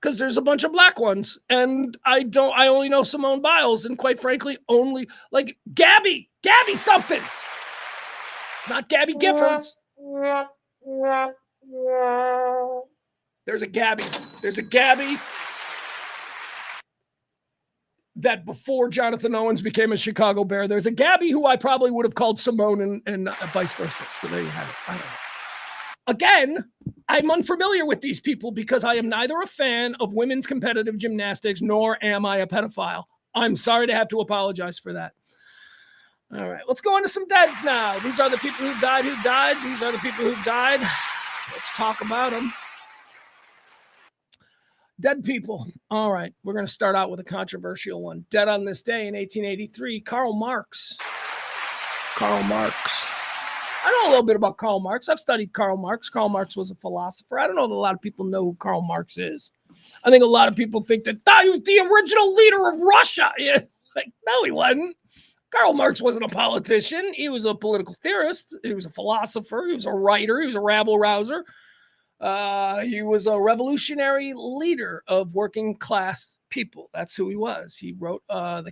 Because there's a bunch of black ones. And I only know Simone Biles. And quite frankly, only like Gabby something. It's not Gabby Giffords. There's a Gabby that before Jonathan Owens became a Chicago Bear. There's a Gabby who I probably would have called Simone and vice versa. So there you have it. I don't know. Again, I'm unfamiliar with these people because I am neither a fan of women's competitive gymnastics nor am I a pedophile. I'm sorry to have to apologize for that. All right, let's go on to some deads now. These are the people who died. These are the people who died. Let's talk about them. Dead people. All right, we're going to start out with a controversial one. Dead on this day in 1883, Karl Marx. Karl Marx. I know a little bit about Karl Marx. I've studied Karl Marx. Karl Marx was a philosopher. I don't know that a lot of people know who Karl Marx is. I think a lot of people think that he was the original leader of Russia. Yeah. Like, no, he wasn't. Karl Marx wasn't a politician. He was a political theorist. He was a philosopher. He was a writer. He was a rabble-rouser. He was a revolutionary leader of working class people. That's who he was. He wrote the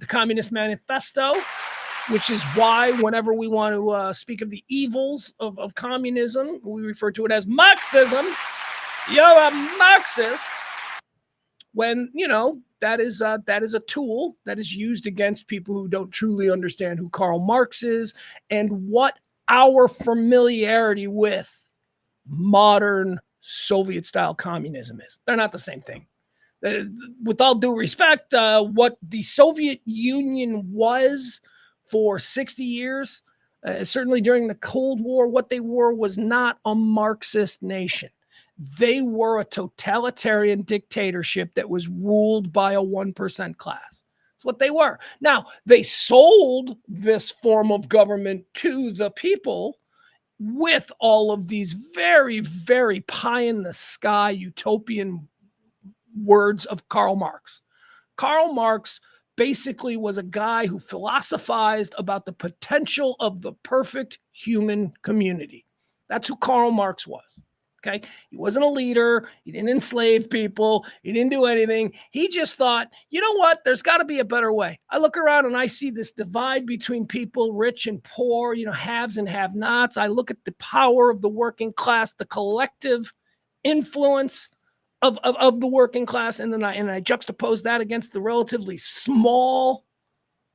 Communist Manifesto, which is why whenever we want to speak of the evils of communism, we refer to it as Marxism. You're a Marxist. When, that is a tool that is used against people who don't truly understand who Karl Marx is and what our familiarity with modern Soviet-style communism is. They're not the same thing. With all due respect, what the Soviet Union was for 60 years, certainly during the Cold War, what they were was not a Marxist nation. They were a totalitarian dictatorship that was ruled by a 1% class. That's what they were. Now, they sold this form of government to the people with all of these very, very pie-in-the-sky utopian words of Karl Marx. Karl Marx basically was a guy who philosophized about the potential of the perfect human community. That's who Karl Marx was. Okay. He wasn't a leader. He didn't enslave people. He didn't do anything. He just thought, you know what? There's got to be a better way. I look around and I see this divide between people, rich and poor, haves and have-nots. I look at the power of the working class, the collective influence of the working class. And then I juxtapose that against the relatively small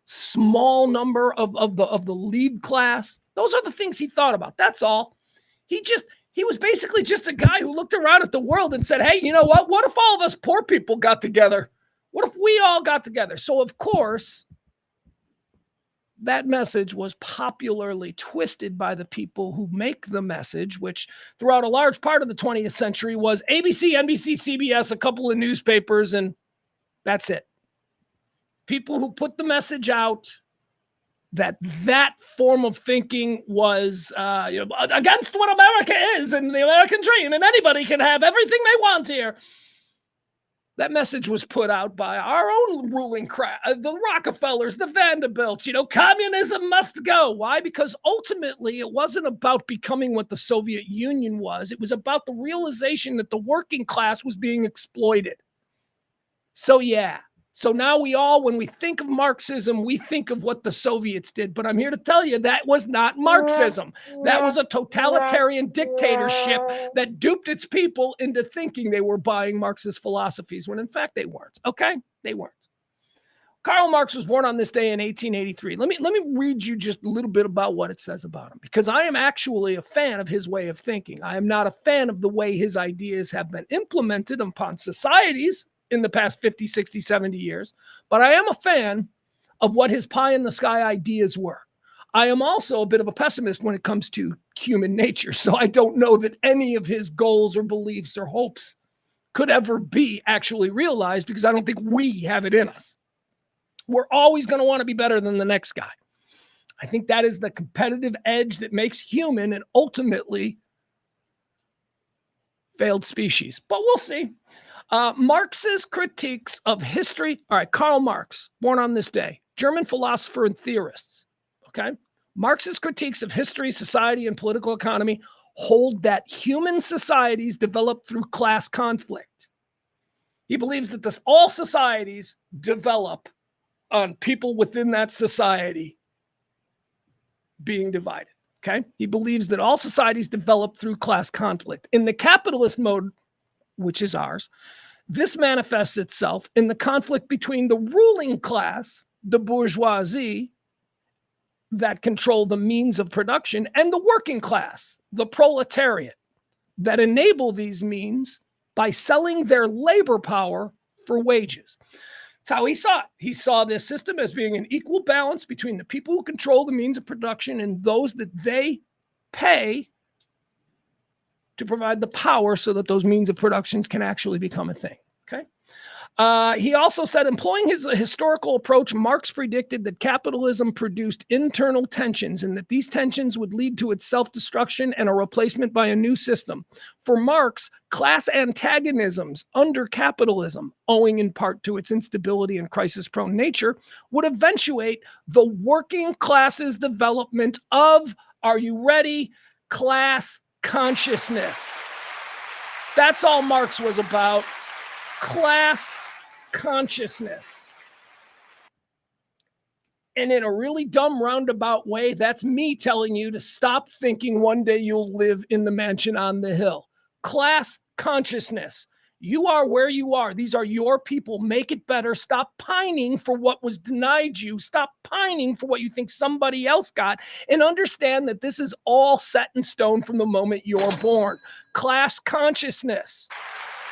number of the lead class. Those are the things he thought about. That's all. He was basically just a guy who looked around at the world and said, hey, you know what? What if all of us poor people got together? What if we all got together? So, of course, that message was popularly twisted by the people who make the message, which throughout a large part of the 20th century was ABC, NBC, CBS, a couple of newspapers, and that's it. People who put the message out that form of thinking was against what America is and the American dream, and anybody can have everything they want here. That message was put out by our own ruling class, the Rockefellers, the Vanderbilts. Communism must go. Why? Because ultimately it wasn't about becoming what the Soviet Union was. It was about the realization that the working class was being exploited. So yeah. So now when we think of Marxism, we think of what the Soviets did. But I'm here to tell you that was not Marxism. That was a totalitarian dictatorship that duped its people into thinking they were buying Marxist philosophies when in fact they weren't. Okay? They weren't. Karl Marx was born on this day in 1883. Let me read you just a little bit about what it says about him, because I am actually a fan of his way of thinking. I am not a fan of the way his ideas have been implemented upon societies in the past 50, 60, 70 years, but I am a fan of what his pie in the sky ideas were. I am also a bit of a pessimist when it comes to human nature, so I don't know that any of his goals or beliefs or hopes could ever be actually realized, because I don't think we have it in us. We're always going to want to be better than the next guy. I think that is the competitive edge that makes human and ultimately failed species, but we'll see. Marx's critiques of history. All right, Karl Marx, born on this day, German philosopher and theorist. Okay. Marx's critiques of history, society, and political economy hold that human societies develop through class conflict. He believes that all societies develop on people within that society being divided. Okay. He believes that all societies develop through class conflict. In the capitalist mode, which is ours, this manifests itself in the conflict between the ruling class, the bourgeoisie, that control the means of production, and the working class, the proletariat, that enable these means by selling their labor power for wages. That's how he saw it. He saw this system as being an equal balance between the people who control the means of production and those that they pay to provide the power so that those means of productions can actually become a thing. Okay. He also said, employing his historical approach, Marx predicted that capitalism produced internal tensions and that these tensions would lead to its self-destruction and a replacement by a new system. For Marx, class antagonisms under capitalism, owing in part to its instability and crisis-prone nature, would eventuate the working class's development of, are you ready, class consciousness. That's all Marx was about. Class consciousness. And in a really dumb roundabout way, that's me telling you to stop thinking one day you'll live in the mansion on the hill. Class consciousness. You are where you are. These are your people. Make it better. Stop pining for what was denied you. Stop pining for what you think somebody else got, and understand that this is all set in stone from the moment you're born. Class consciousness.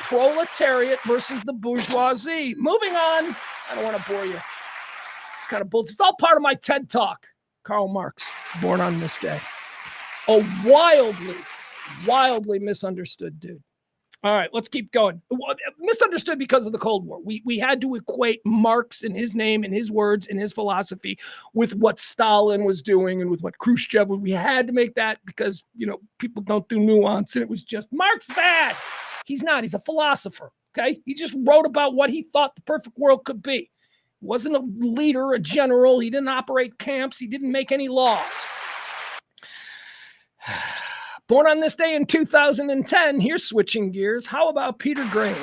Proletariat versus the bourgeoisie. Moving on. I don't want to bore you. It's kind of bullshit. It's all part of my TED Talk. Karl Marx, born on this day. A wildly misunderstood dude. All right, let's keep going. Misunderstood because of the Cold War. We had to equate Marx and his name and his words and his philosophy with what Stalin was doing and with what Khrushchev was. We had to make that because, people don't do nuance, and it was just Marx bad. He's not. He's a philosopher, okay? He just wrote about what he thought the perfect world could be. He wasn't a leader, a general. He didn't operate camps. He didn't make any laws. Born on this day in 2010, here's switching gears. How about Peter Graves?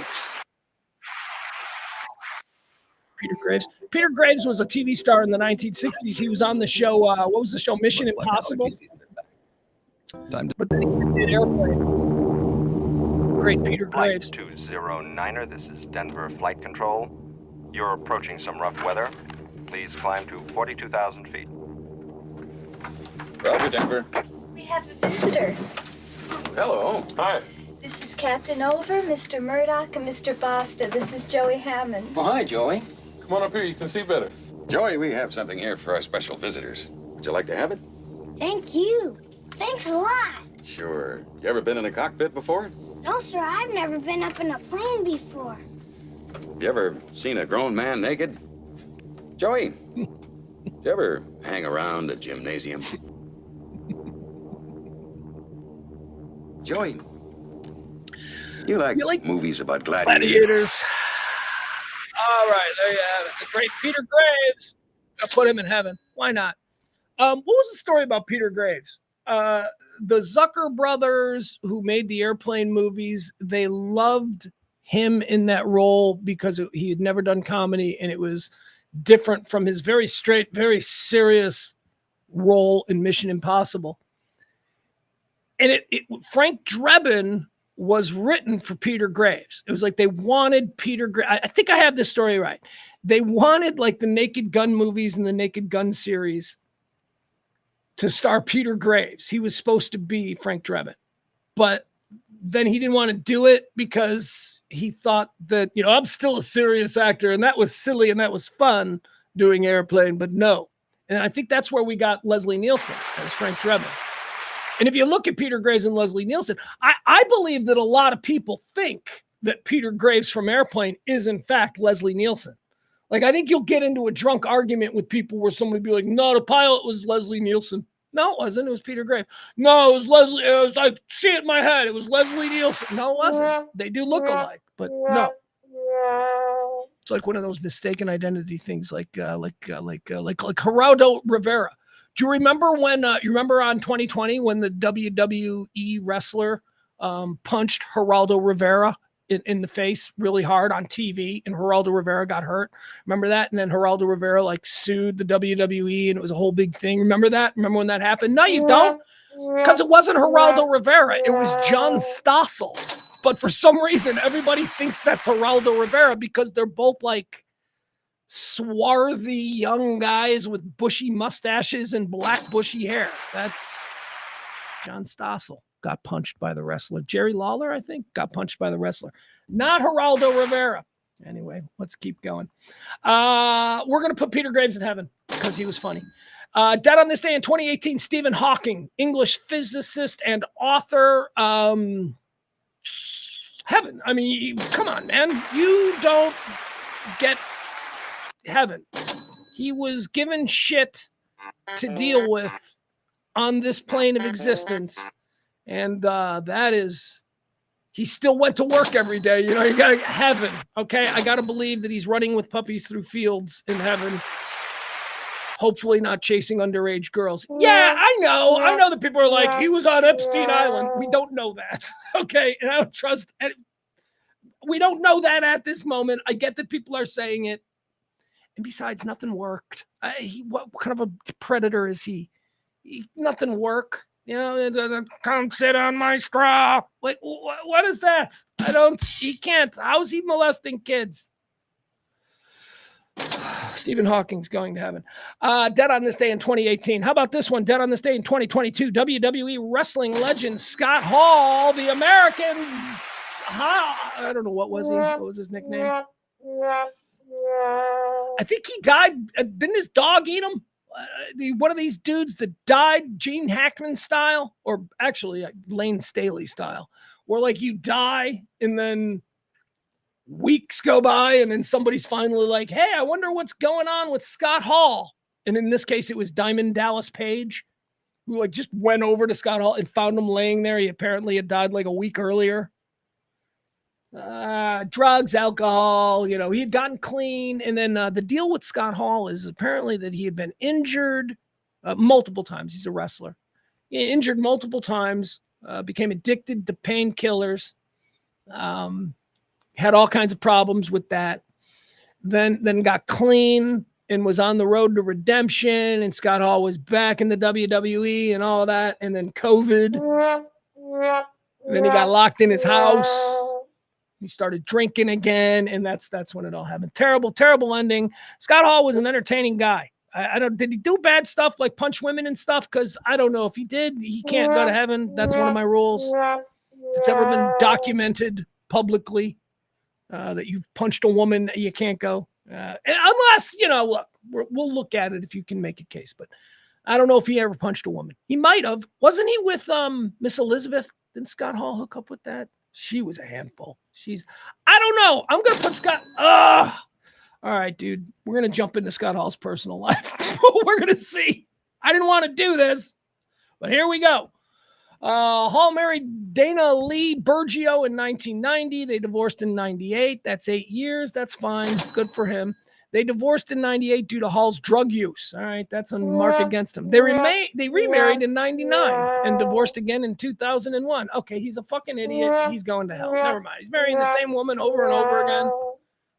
Peter Graves was a TV star in the 1960s. He was on the show, what was the show? Mission Impossible. But then he did Airplane. Great Peter Graves. Flight 209er, this is Denver Flight Control. You're approaching some rough weather. Please climb to 42,000 feet. Roger, Denver. We have a visitor. Hello. Hi. This is Captain Over, Mr. Murdoch, and Mr. Basta. This is Joey Hammond. Well, hi, Joey. Come on up here, you can see better. Joey, we have something here for our special visitors. Would you like to have it? Thank you. Thanks a lot. Sure. You ever been in a cockpit before? No, sir, I've never been up in a plane before. You ever seen a grown man naked? Joey, you ever hang around the gymnasium? Joey, you like movies about gladiators? All right, there you have it. The great Peter Graves. I'll put him in heaven. Why not? What was the story about Peter Graves? The Zucker brothers who made the Airplane movies, they loved him in that role because he had never done comedy, and it was different from his very straight, very serious role in Mission Impossible. And Frank Drebin was written for Peter Graves. It was like they wanted Peter Graves. I think I have this story right. They wanted like the Naked Gun movies and the Naked Gun series to star Peter Graves. He was supposed to be Frank Drebin, but then he didn't want to do it because he thought that, I'm still a serious actor, and that was silly and that was fun doing Airplane, but no. And I think that's where we got Leslie Nielsen as Frank Drebin. And if you look at Peter Graves and Leslie Nielsen, I believe that a lot of people think that Peter Graves from Airplane is in fact Leslie Nielsen. Like, I think you'll get into a drunk argument with people where somebody would be like, no, the pilot was Leslie Nielsen. No, it wasn't. It was Peter Graves. No, it was Leslie. It was, I see it in my head. It was Leslie Nielsen. No, it wasn't. They do look alike, but no. It's like one of those mistaken identity things, like Geraldo Rivera. Do you remember when? You remember on 2020 when the WWE wrestler punched Geraldo Rivera in the face really hard on TV, and Geraldo Rivera got hurt? Remember that? And then Geraldo Rivera sued the WWE, and it was a whole big thing. Remember that? Remember when that happened? No, you don't, because it wasn't Geraldo Rivera. It was John Stossel. But for some reason, everybody thinks that's Geraldo Rivera because they're both swarthy young guys with bushy mustaches and black bushy hair. That's John Stossel. Got punched by the wrestler. Jerry Lawler, I think, got punched by the wrestler. Not Geraldo Rivera. Anyway, let's keep going. We're going to put Peter Graves in heaven because he was funny. Dead on this day in 2018, Stephen Hawking, English physicist and author. Heaven. I mean, come on, man. You don't get heaven. He was given shit to deal with on this plane of existence. And that is, he still went to work every day. You got to heaven. Okay. I got to believe that he's running with puppies through fields in heaven. Hopefully not chasing underage girls. Yeah, I know. I know that people are like, he was on Epstein Island. We don't know that. Okay. And I don't trust. We don't know that at this moment. I get that people are saying it. And besides, nothing worked. What kind of a predator is he? Nothing worked. Come sit on my straw. Like, what is that? He can't. How's he molesting kids? Stephen Hawking's going to heaven. Dead on this day in 2018. How about this one? Dead on this day in 2022. WWE wrestling legend Scott Hall, the American. I don't know, what was he? What was his nickname? I think he died. Didn't his dog eat him? One of these dudes that died Gene Hackman style, or actually Lane Staley style, where you die and then weeks go by and then somebody's finally like, hey, I wonder what's going on with Scott Hall. And in this case, it was Diamond Dallas Page, who just went over to Scott Hall and found him laying there. He apparently had died a week earlier. Drugs, alcohol, he had gotten clean. And then the deal with Scott Hall is apparently that he had been injured multiple times. He's a wrestler. Injured multiple times became addicted to painkillers, had all kinds of problems with that. Then got clean and was on the road to redemption. And Scott Hall was back in the WWE and all of that. And then COVID. And then he got locked in his house. He started drinking again, and that's when it all happened. Terrible, terrible ending. Scott Hall was an entertaining guy. I don't. Did he do bad stuff like punch women and stuff? Because I don't know. If he did, he can't go to heaven. That's one of my rules. If it's ever been documented publicly that you've punched a woman, you can't go. Unless, look, we'll look at it if you can make a case. But I don't know if he ever punched a woman. He might have. Wasn't he with Miss Elizabeth? Didn't Scott Hall hook up with that? She was a handful. I don't know. I'm going to put Scott. All right, dude. We're going to jump into Scott Hall's personal life. We're going to see. I didn't want to do this, but here we go. Hall married Dana Lee Bergio in 1990. They divorced in 98. That's 8 years. That's fine. Good for him. They divorced in 98 due to Hall's drug use. All right, that's a mark against him. They remarried in 99 and divorced again in 2001. Okay, he's a fucking idiot. He's going to hell. Never mind. He's marrying the same woman over and over again.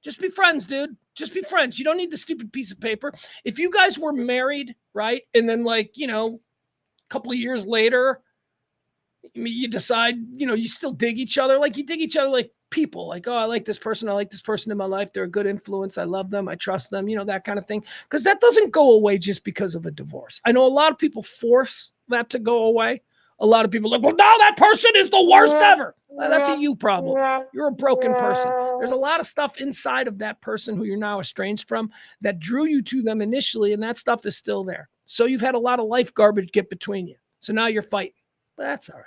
Just be friends, dude. Just be friends. You don't need the stupid piece of paper. If you guys were married, right, and then a couple of years later, you decide, you still dig each other. Like you dig each other like people. Like, oh, I like this person. I like this person in my life. They're a good influence. I love them. I trust them. That kind of thing. Because that doesn't go away just because of a divorce. I know a lot of people force that to go away. A lot of people are like, well, now that person is the worst ever. Well, that's a you problem. You're a broken person. There's a lot of stuff inside of that person who you're now estranged from that drew you to them initially, and that stuff is still there. So you've had a lot of life garbage get between you. So now you're fighting. But that's all right.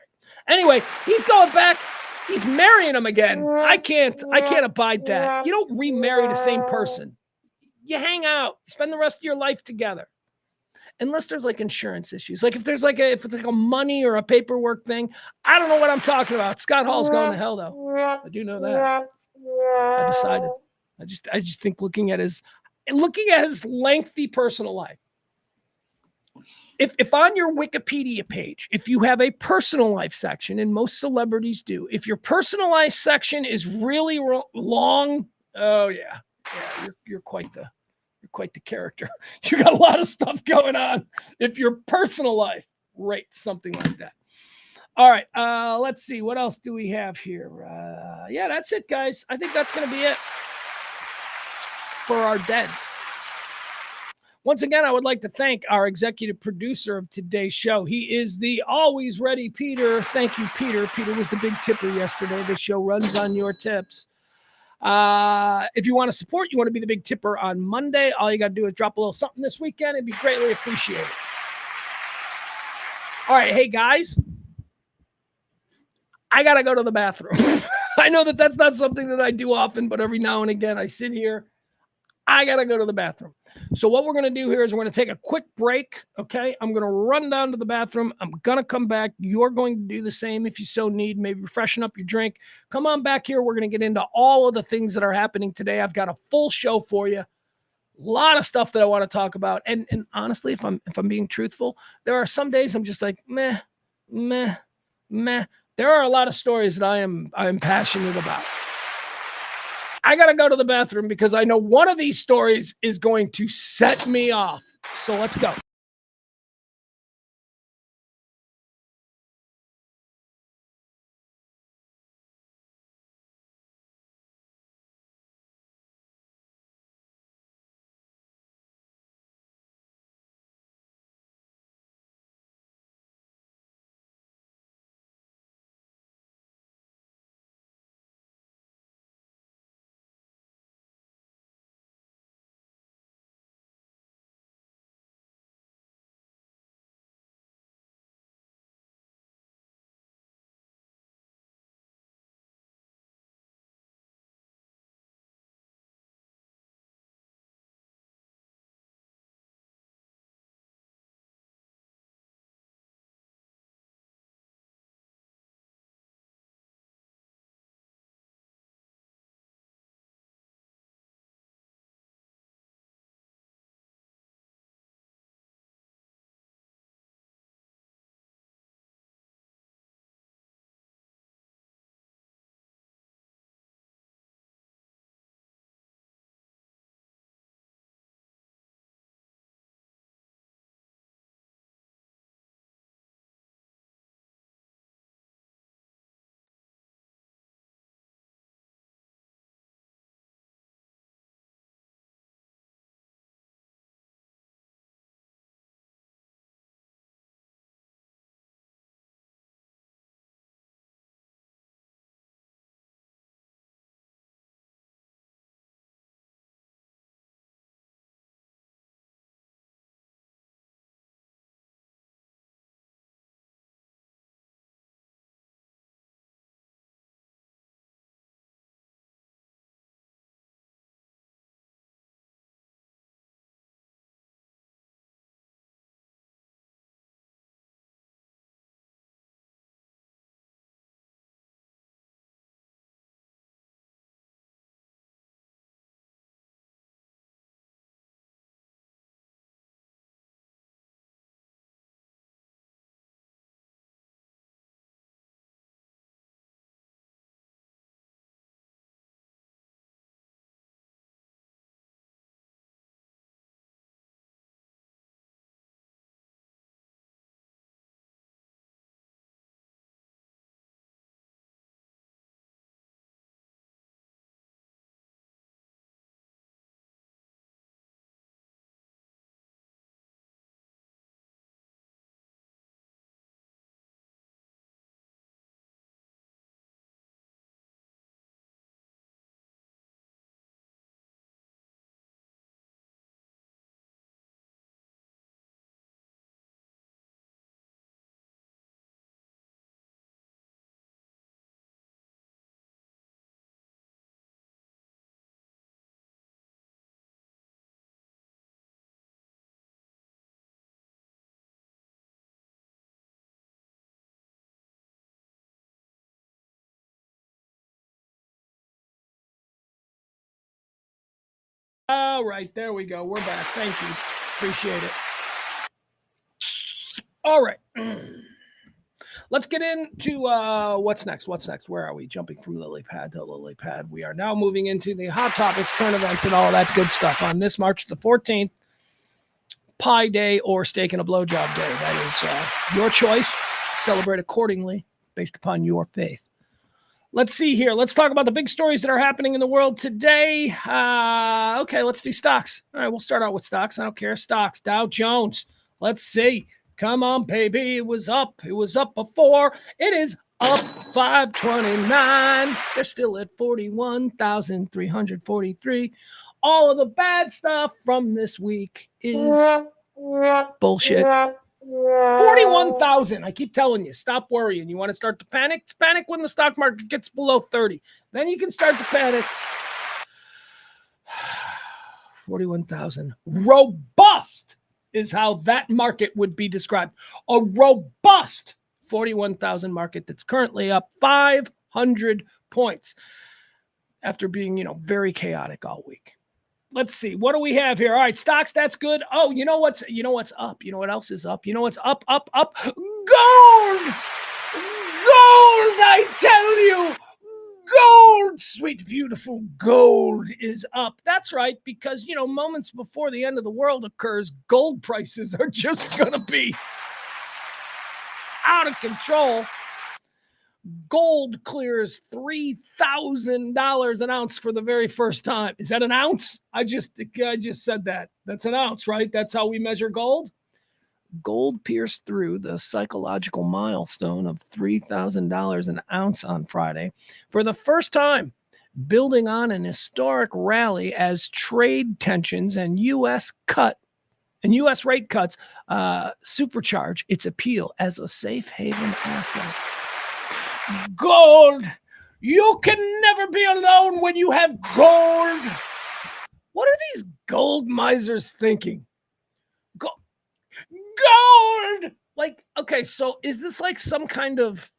Anyway, he's going back. He's marrying him again. I can't abide that. You don't remarry the same person. You hang out. You spend the rest of your life together. Unless there's insurance issues. If there's if it's a money or a paperwork thing, I don't know what I'm talking about. Scott Hall's going to hell though. I do know that. I decided. I just think looking at his lengthy personal life. If on your Wikipedia page, if you have a personal life section, and most celebrities do, if your personal life section is really long, oh yeah, you're quite the character. You got a lot of stuff going on. If your personal life rates something like that. All right, let's see. What else do we have here? Yeah, that's it, guys. I think that's going to be it for our deads. Once again, I would like to thank our executive producer of today's show. He is the always ready Peter. Thank you, Peter. Peter was the big tipper yesterday. This show runs on your tips. If you want to support, you want to be the big tipper on Monday, all you got to do is drop a little something this weekend. It'd be greatly appreciated. All right. Hey, guys. I got to go to the bathroom. I know that's not something that I do often, but every now and again I sit here. I got to go to the bathroom. So what we're going to do here is we're going to take a quick break, okay? I'm going to run down to the bathroom. I'm going to come back. You're going to do the same if you so need. Maybe freshen up your drink. Come on back here. We're going to get into all of the things that are happening today. I've got a full show for you. A lot of stuff that I want to talk about. And honestly, if I'm being truthful, there are some days I'm just like, meh. There are a lot of stories that I'm passionate about. I got to go to the bathroom because I know one of these stories is going to set me off. So let's go. All right, there we go. We're back. Thank you. Appreciate it. All right. Let's get into what's next. What's next? Where are we? Jumping from lily pad to lily pad. We are now moving into the hot topics, current events, and all that good stuff on this March the 14th, Pie Day or Steak and a Blowjob Day. That is your choice. Celebrate accordingly based upon your faith. Let's see here. Let's talk about the big stories that are happening in the world today. Okay, let's do stocks. All right, we'll start out with stocks. I don't care. Stocks. Dow Jones. Let's see. Come on, baby. It was up. It was up before. It is up 529. They're still at 41,343. All of the bad stuff from this week is bullshit. 41,000. I keep telling you, stop worrying. You want to start to panic? Panic when the stock market gets below 30. Then you can start to panic. 41,000. Robust is how that market would be described. A robust 41,000 market that's currently up 500 points after being, very chaotic all week. Let's see. What do we have here? All right, stocks, that's good. Oh, you know what's up? You know what else is up? You know what's up? Gold! Gold, I tell you! Gold, sweet, beautiful gold is up. That's right, because, moments before the end of the world occurs, gold prices are just going to be out of control. Gold clears $3,000 an ounce for the very first time. Is that an ounce? I just said that. That's an ounce, right? That's how we measure gold. Gold pierced through the psychological milestone of $3,000 an ounce on Friday for the first time, building on an historic rally as trade tensions and U.S. rate cuts supercharge its appeal as a safe haven asset. Gold. You can never be alone when you have gold. What are these gold misers thinking? Gold. Like, okay, so is this like some kind of...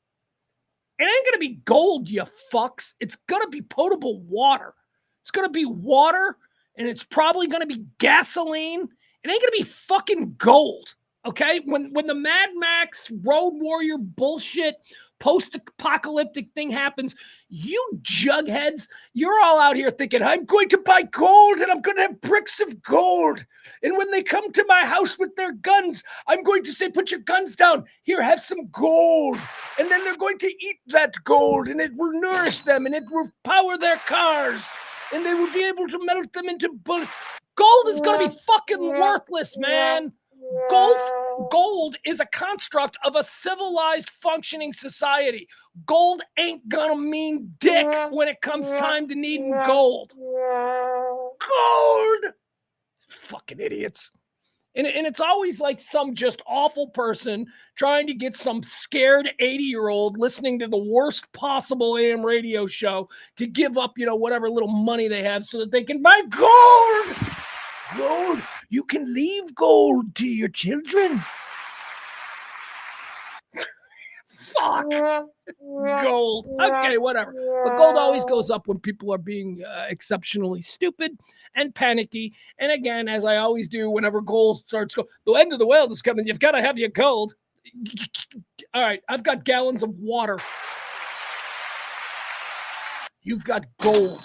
It ain't going to be gold, you fucks. It's going to be potable water. It's going to be water, and it's probably going to be gasoline. It ain't going to be fucking gold, okay? When the Mad Max Road Warrior bullshit post-apocalyptic thing happens, you jugheads, you're all out here thinking, I'm going to buy gold and I'm going to have bricks of gold. And when they come to my house with their guns, I'm going to say, put your guns down. Here, have some gold. And then they're going to eat that gold and it will nourish them and it will power their cars. And they will be able to melt them into bullets. Gold is going to be fucking worthless, man. Gold is a construct of a civilized, functioning society. Gold ain't gonna mean dick when it comes time to needing gold. Gold! Fucking idiots. And it's always like some just awful person trying to get some scared 80-year-old listening to the worst possible AM radio show to give up, whatever little money they have so that they can buy gold. Gold. You can leave gold to your children. Fuck. Gold. Okay, whatever. But gold always goes up when people are being exceptionally stupid and panicky. And again, as I always do, whenever gold starts going, the end of the world is coming. You've got to have your gold. All right, I've got gallons of water. You've got gold.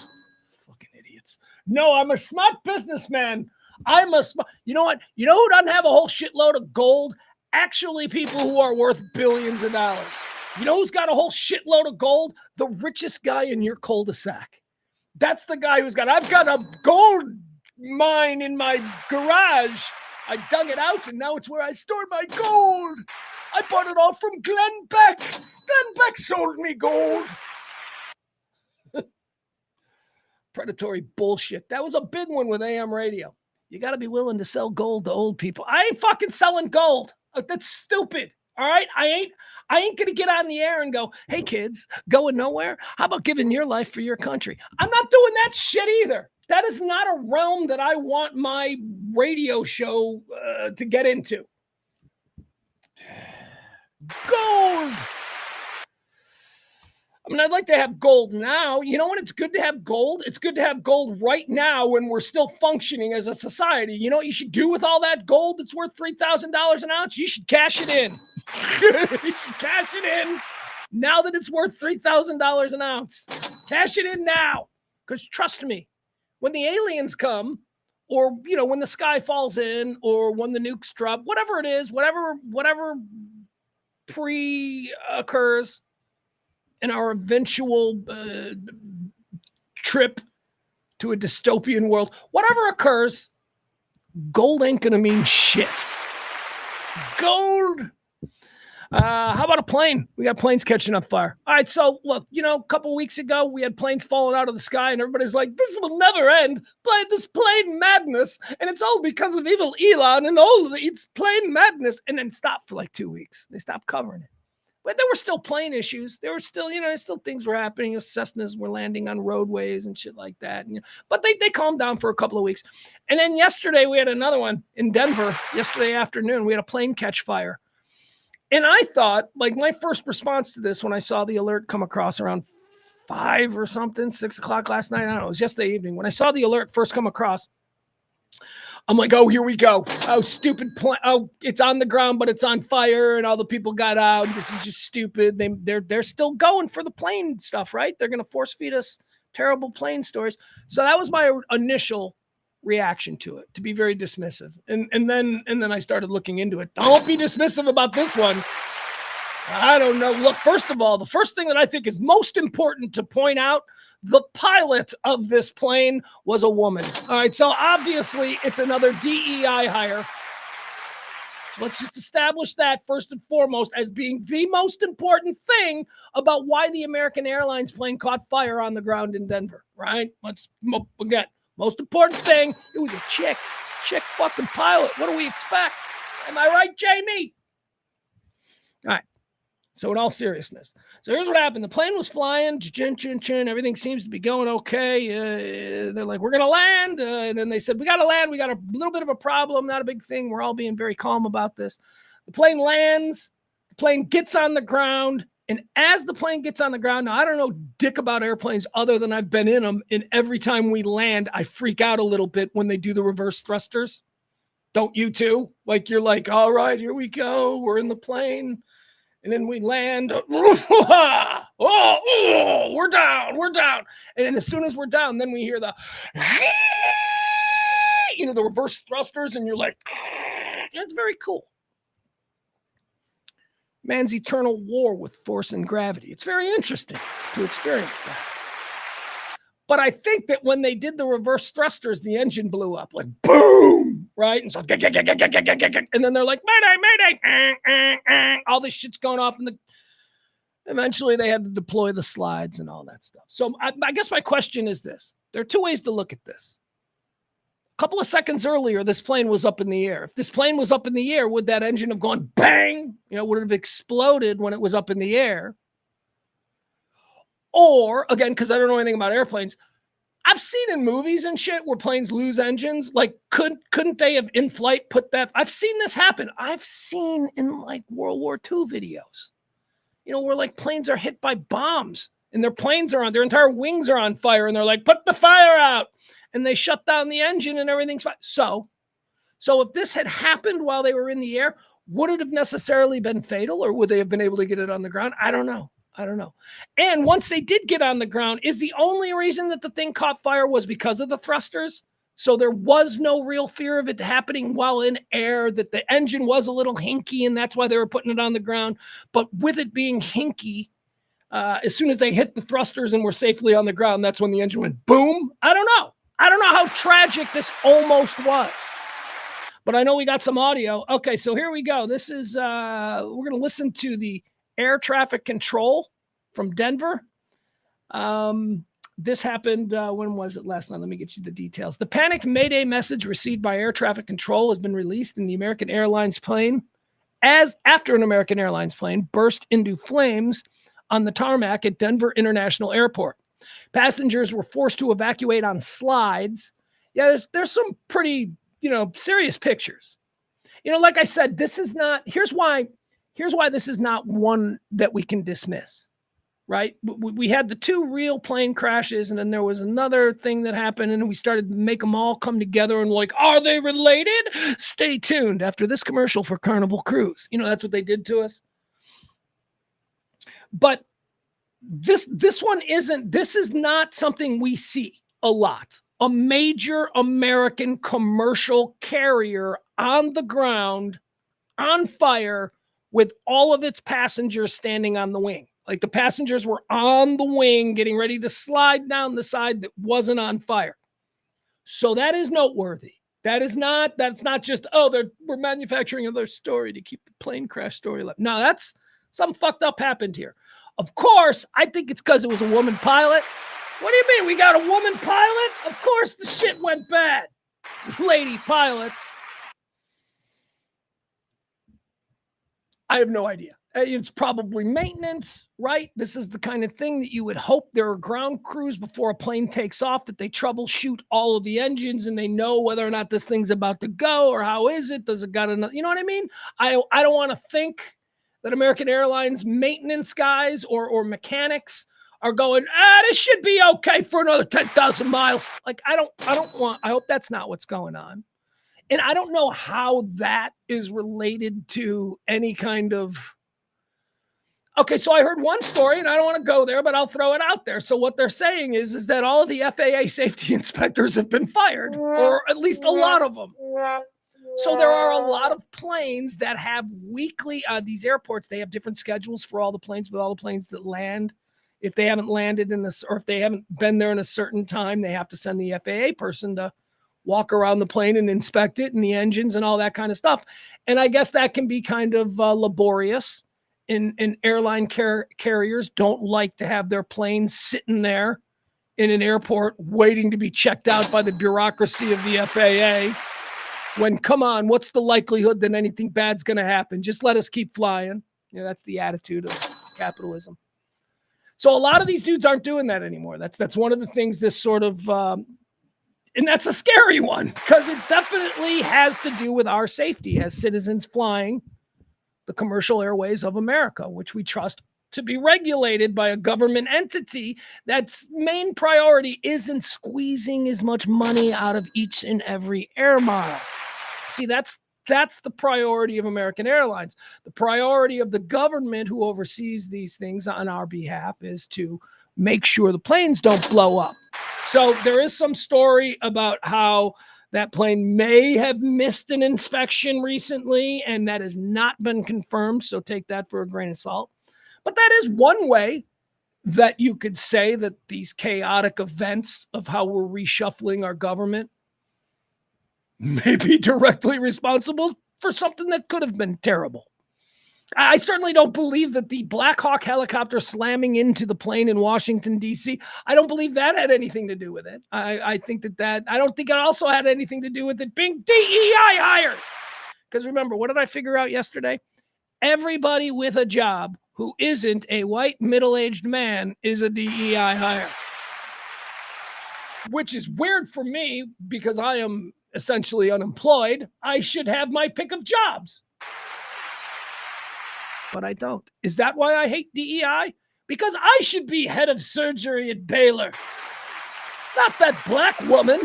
Fucking idiots. No, I'm a smart businessman. You know what? You know who doesn't have a whole shitload of gold? Actually, people who are worth billions of dollars. You know who's got a whole shitload of gold? The richest guy in your cul-de-sac. That's the guy I've got a gold mine in my garage. I dug it out and now it's where I store my gold. I bought it all from Glenn Beck. Glenn Beck sold me gold. Predatory bullshit. That was a big one with AM radio. You got to be willing to sell gold to old people. I ain't fucking selling gold. That's stupid. All right. I ain't going to get on the air and go, hey kids, going nowhere. How about giving your life for your country? I'm not doing that shit either. That is not a realm that I want my radio show to get into. Gold. I mean, I'd like to have gold now. You know when it's good to have gold? It's good to have gold right now when we're still functioning as a society. You know what you should do with all that gold that's worth $3,000 an ounce? You should cash it in. You should cash it in now that it's worth $3,000 an ounce. Cash it in now. Because trust me, when the aliens come, or, you know, when the sky falls in, or when the nukes drop, whatever it is, whatever pre-occurs, in our eventual trip to a dystopian world, whatever occurs, gold ain't gonna mean shit. Gold. How about a plane? We got planes catching up fire. All right, so look, you know, a couple weeks ago, we had planes falling out of the sky, and everybody's like, this will never end. This plane madness, and it's all because of evil Elon, and it's plane madness. And then stopped for like 2 weeks. They stopped covering it. But there were still plane issues. There were still, you know, still things were happening. Cessnas were landing on roadways and shit like that. And, but they calmed down for a couple of weeks. And then yesterday we had another one in Denver. Yesterday afternoon, we had a plane catch fire. And I thought, like, my first response to this when I saw the alert come across around 5 or something, 6 o'clock last night, I don't know, it was yesterday evening. When I saw the alert first come across, I'm like, oh, here we go. Oh, stupid plane. Oh, it's on the ground, but it's on fire, and all the people got out. This is just stupid. They're still going for the plane stuff, right? They're going to force feed us terrible plane stories. So that was my initial reaction to it, to be very dismissive. And then I started looking into it. Don't be dismissive about this one. I don't know. Look, first of all, the first thing that I think is most important to point out, the pilot of this plane was a woman. All right, so obviously it's another DEI hire. So let's just establish that first and foremost as being the most important thing about why the American Airlines plane caught fire on the ground in Denver, right? Let's, again, most important thing, it was a chick fucking pilot. What do we expect? Am I right, Jamie? All right. So in all seriousness, so here's what happened. The plane was flying, everything seems to be going okay. They're like, we're going to land. And then they said, we got to land. We got a little bit of a problem, not a big thing. We're all being very calm about this. The plane lands. The plane gets on the ground. And as the plane gets on the ground, now I don't know dick about airplanes other than I've been in them. And every time we land, I freak out a little bit when they do the reverse thrusters. Don't you too? Like, you're like, all right, here we go. We're in the plane. And then we land. Oh, we're down. And then as soon as we're down, then we hear the, you know, the reverse thrusters. And you're like, it's very cool. Man's eternal war with force and gravity. It's very interesting to experience that. But I think that when they did the reverse thrusters, the engine blew up like boom, right? And so, and then they're like, mayday, all this shit's going off. And eventually they had to deploy the slides and all that stuff. So I guess my question is this. There are two ways to look at this. A couple of seconds earlier, this plane was up in the air. If this plane was up in the air, would that engine have gone bang? You know, would it have exploded when it was up in the air? Or, again, because I don't know anything about airplanes, I've seen in movies and shit where planes lose engines. Like, couldn't they have in flight put that? I've seen this happen. I've seen in like World War II videos, you know, where like planes are hit by bombs and their planes are on, their entire wings are on fire, and they're like, put the fire out. And they shut down the engine and everything's fine. So if this had happened while they were in the air, would it have necessarily been fatal, or would they have been able to get it on the ground? I don't know. And once they did get on the ground, is the only reason that the thing caught fire was because of the thrusters? So there was no real fear of it happening while in air, that the engine was a little hinky, and that's why they were putting it on the ground. But with it being hinky, as soon as they hit the thrusters and were safely on the ground, that's when the engine went boom. I don't know how tragic this almost was. But I know we got some audio. Okay, so here we go. This is, we're going to listen to the air traffic control from Denver. This happened, when was it last night? Let me get you the details. The panicked Mayday message received by air traffic control has been released in the American Airlines plane after an American Airlines plane burst into flames on the tarmac at Denver International Airport. Passengers were forced to evacuate on slides. Yeah, there's some pretty, you know, serious pictures. You know, like I said, this is not, here's why this is not one that we can dismiss. right? We had the 2 real plane crashes, and then there was another thing that happened, and we started to make them all come together and like, are they related? Stay tuned after this commercial for Carnival Cruise. That's what they did to us. But this is not something we see a lot. A major American commercial carrier on the ground, on fire, with all of its passengers standing on the wing. Like the passengers were on the wing getting ready to slide down the side that wasn't on fire. So that is noteworthy. That's not just, we're manufacturing another story to keep the plane crash story alive. No, that's something fucked up happened here. Of course, I think it's because it was a woman pilot. What do you mean? We got a woman pilot? Of course the shit went bad. Lady pilots. I have no idea. It's probably maintenance, right? This is the kind of thing that you would hope there are ground crews before a plane takes off, that they troubleshoot all of the engines and they know whether or not this thing's about to go, or how is it? Does it got enough? You know what I mean? I don't want to think that American Airlines maintenance guys or mechanics are going, this should be okay for another 10,000 miles. Like, I hope that's not what's going on. And I don't know how that is related to any kind of, okay, so I heard one story, and I don't want to go there, but I'll throw it out there. So what they're saying is that all of the FAA safety inspectors have been fired, or at least a lot of them. So there are a lot of planes that have weekly, these airports, they have different schedules for all the planes, with all the planes that land. If they haven't landed in this, or if they haven't been there in a certain time, they have to send the FAA person to walk around the plane and inspect it and the engines and all that kind of stuff. And I guess that can be kind of laborious. And airline carriers don't like to have their planes sitting there in an airport waiting to be checked out by the bureaucracy of the FAA. When, come on, what's the likelihood that anything bad's going to happen? Just let us keep flying. That's the attitude of capitalism. So a lot of these dudes aren't doing that anymore. That's one of the things this sort of, and that's a scary one, because it definitely has to do with our safety as citizens flying the commercial airways of America, which we trust to be regulated by a government entity that's main priority isn't squeezing as much money out of each and every air mile. See, that's the priority of American Airlines. The priority of the government who oversees these things on our behalf is to make sure the planes don't blow up. So there is some story about how that plane may have missed an inspection recently, and that has not been confirmed. So take that for a grain of salt. But that is one way that you could say that these chaotic events of how we're reshuffling our government may be directly responsible for something that could have been terrible. I certainly don't believe that the Black Hawk helicopter slamming into the plane in Washington, D.C., I don't believe that had anything to do with it. I think that I don't think it also had anything to do with it being DEI hires. Because remember, what did I figure out yesterday? Everybody with a job who isn't a white middle-aged man is a DEI hire. Which is weird for me because I am essentially unemployed. I should have my pick of jobs. But I don't. Is that why I hate DEI? Because I should be head of surgery at Baylor. Not that black woman.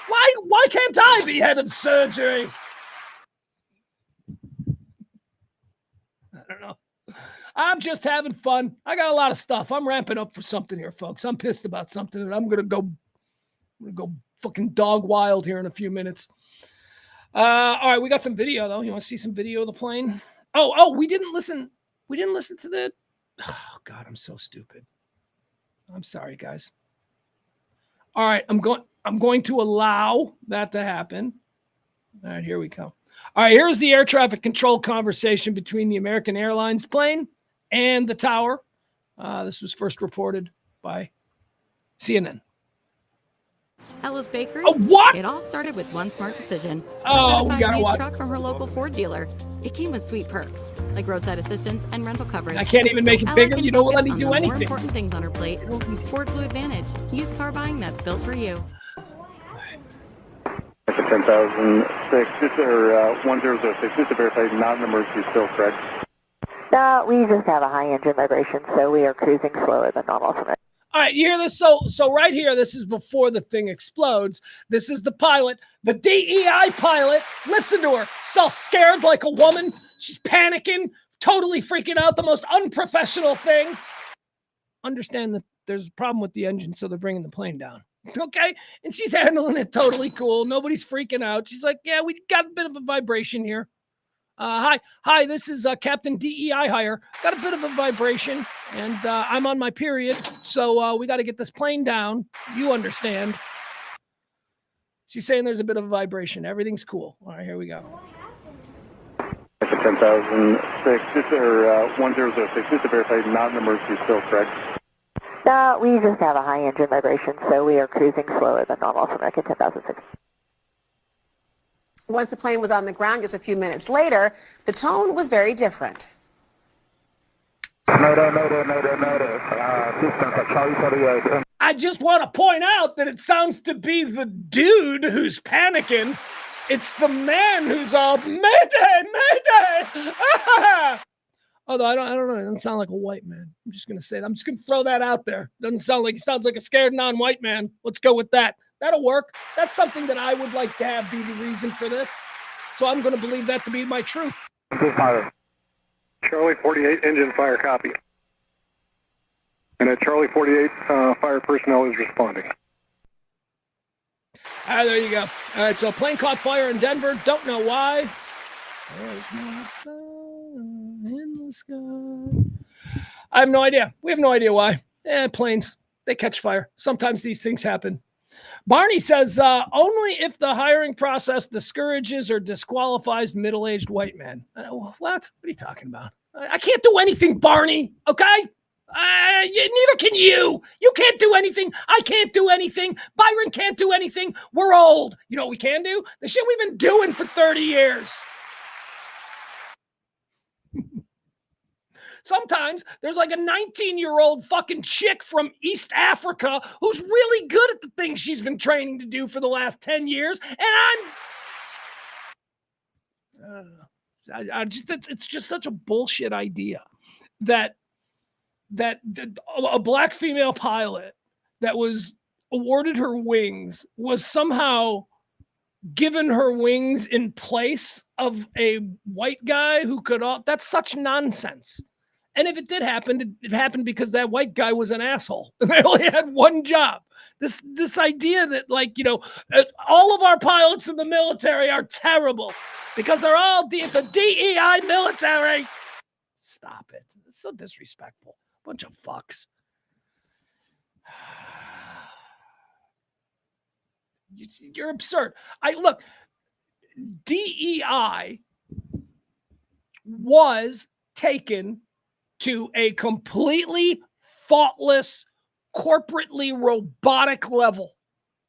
Why can't I be head of surgery? I don't know. I'm just having fun. I got a lot of stuff. I'm ramping up for something here, folks. I'm pissed about something, and I'm gonna go fucking dog wild here in a few minutes. All right, we got some video though. You want to see some video of the plane? Oh, we didn't listen to the. Oh God, I'm so stupid. I'm sorry, guys. All right, I'm going to allow that to happen. All right, here we go. All right, here's the air traffic control conversation between the American Airlines plane and the tower. This was first reported by CNN. Ella's Bakery. Oh, what? It all started with one smart decision. Oh, A we certified gotta used watch. truck from her local Ford dealer. It came with sweet perks, like roadside assistance and rental coverage. I can't even make it Ella bigger. can You don't focus let me on do the anything. More important things on her plate. Ford Blue Advantage. Used car buying that's built for you. 10,006, or 1006, just to verify, not an emergency still, correct? We just have a high engine vibration, so we are cruising slower than normal. All right, you hear this? So right here, this is before the thing explodes. This is the pilot, the DEI pilot. Listen to her. She's all scared like a woman. She's panicking, totally freaking out, the most unprofessional thing. Understand that there's a problem with the engine, so they're bringing the plane down. Okay? And she's handling it totally cool. Nobody's freaking out. She's like, yeah, we got a bit of a vibration here. Hi, this is Captain DEI Hire. Got a bit of a vibration, and I'm on my period, so we got to get this plane down. You understand. She's saying there's a bit of a vibration. Everything's cool. All right, here we go. 10,006, or 1006, just to verify, not an emergency still, correct? We just have a high engine vibration, so we are cruising slower than normal for American 10,006. Once the plane was on the ground just a few minutes later, the tone was very different. I just want to point out that it sounds to be the dude who's panicking. It's the man who's all, Mayday, Mayday! Ah! Although I don't know, it doesn't sound like a white man. I'm just going to say that. I'm just going to throw that out there. Doesn't sound like, he sounds like a scared non-white man. Let's go with that. That'll work. That's something that I would like to have be the reason for this. So I'm going to believe that to be my truth. Charlie 48, engine fire copy. And at Charlie 48, fire personnel is responding. There you go. All right, so plane caught fire in Denver. Don't know why. There's my phone in the sky. I have no idea. We have no idea why. Planes, they catch fire. Sometimes these things happen. Barney says, only if the hiring process discourages or disqualifies middle-aged white men. What? What are you talking about? I can't do anything, Barney, okay? Neither can you. You can't do anything. I can't do anything. Byron can't do anything. We're old. You know what we can do? The shit we've been doing for 30 years. Sometimes there's like a 19-year-old fucking chick from East Africa who's really good at the things she's been training to do for the last 10 years. And it's just such a bullshit idea that a black female pilot that was awarded her wings was somehow given her wings in place of a white guy who could, that's such nonsense. And if it did happen, it happened because that white guy was an asshole. They only had one job. This idea that, like, you know, all of our pilots in the military are terrible because they're all the DEI military. Stop it. It's so disrespectful. Bunch of fucks. You're absurd. Look, DEI was taken to a completely thoughtless, corporately robotic level.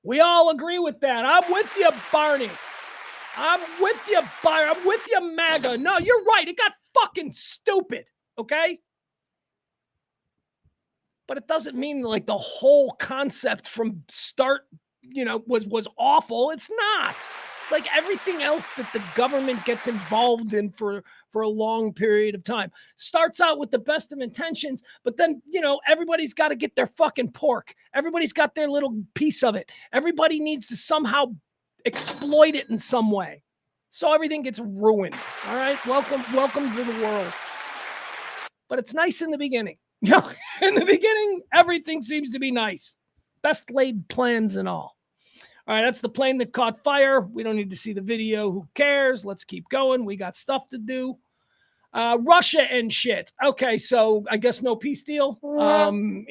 We all agree with that. I'm with you, Barney. I'm with you, Byron. I'm with you, MAGA. No, you're right. It got fucking stupid, okay? But it doesn't mean like the whole concept from start, you know, was awful. It's not. It's like everything else that the government gets involved in for a long period of time. Starts out with the best of intentions, but then, you know, everybody's got to get their fucking pork. Everybody's got their little piece of it. Everybody needs to somehow exploit it in some way. So everything gets ruined. All right. Welcome to the world. But it's nice in the beginning. You know, in the beginning, everything seems to be nice. Best laid plans and all. All right, that's the plane that caught fire. We don't need to see the video. Who cares? Let's keep going. We got stuff to do. Russia and shit. Okay, so I guess no peace deal. Putin's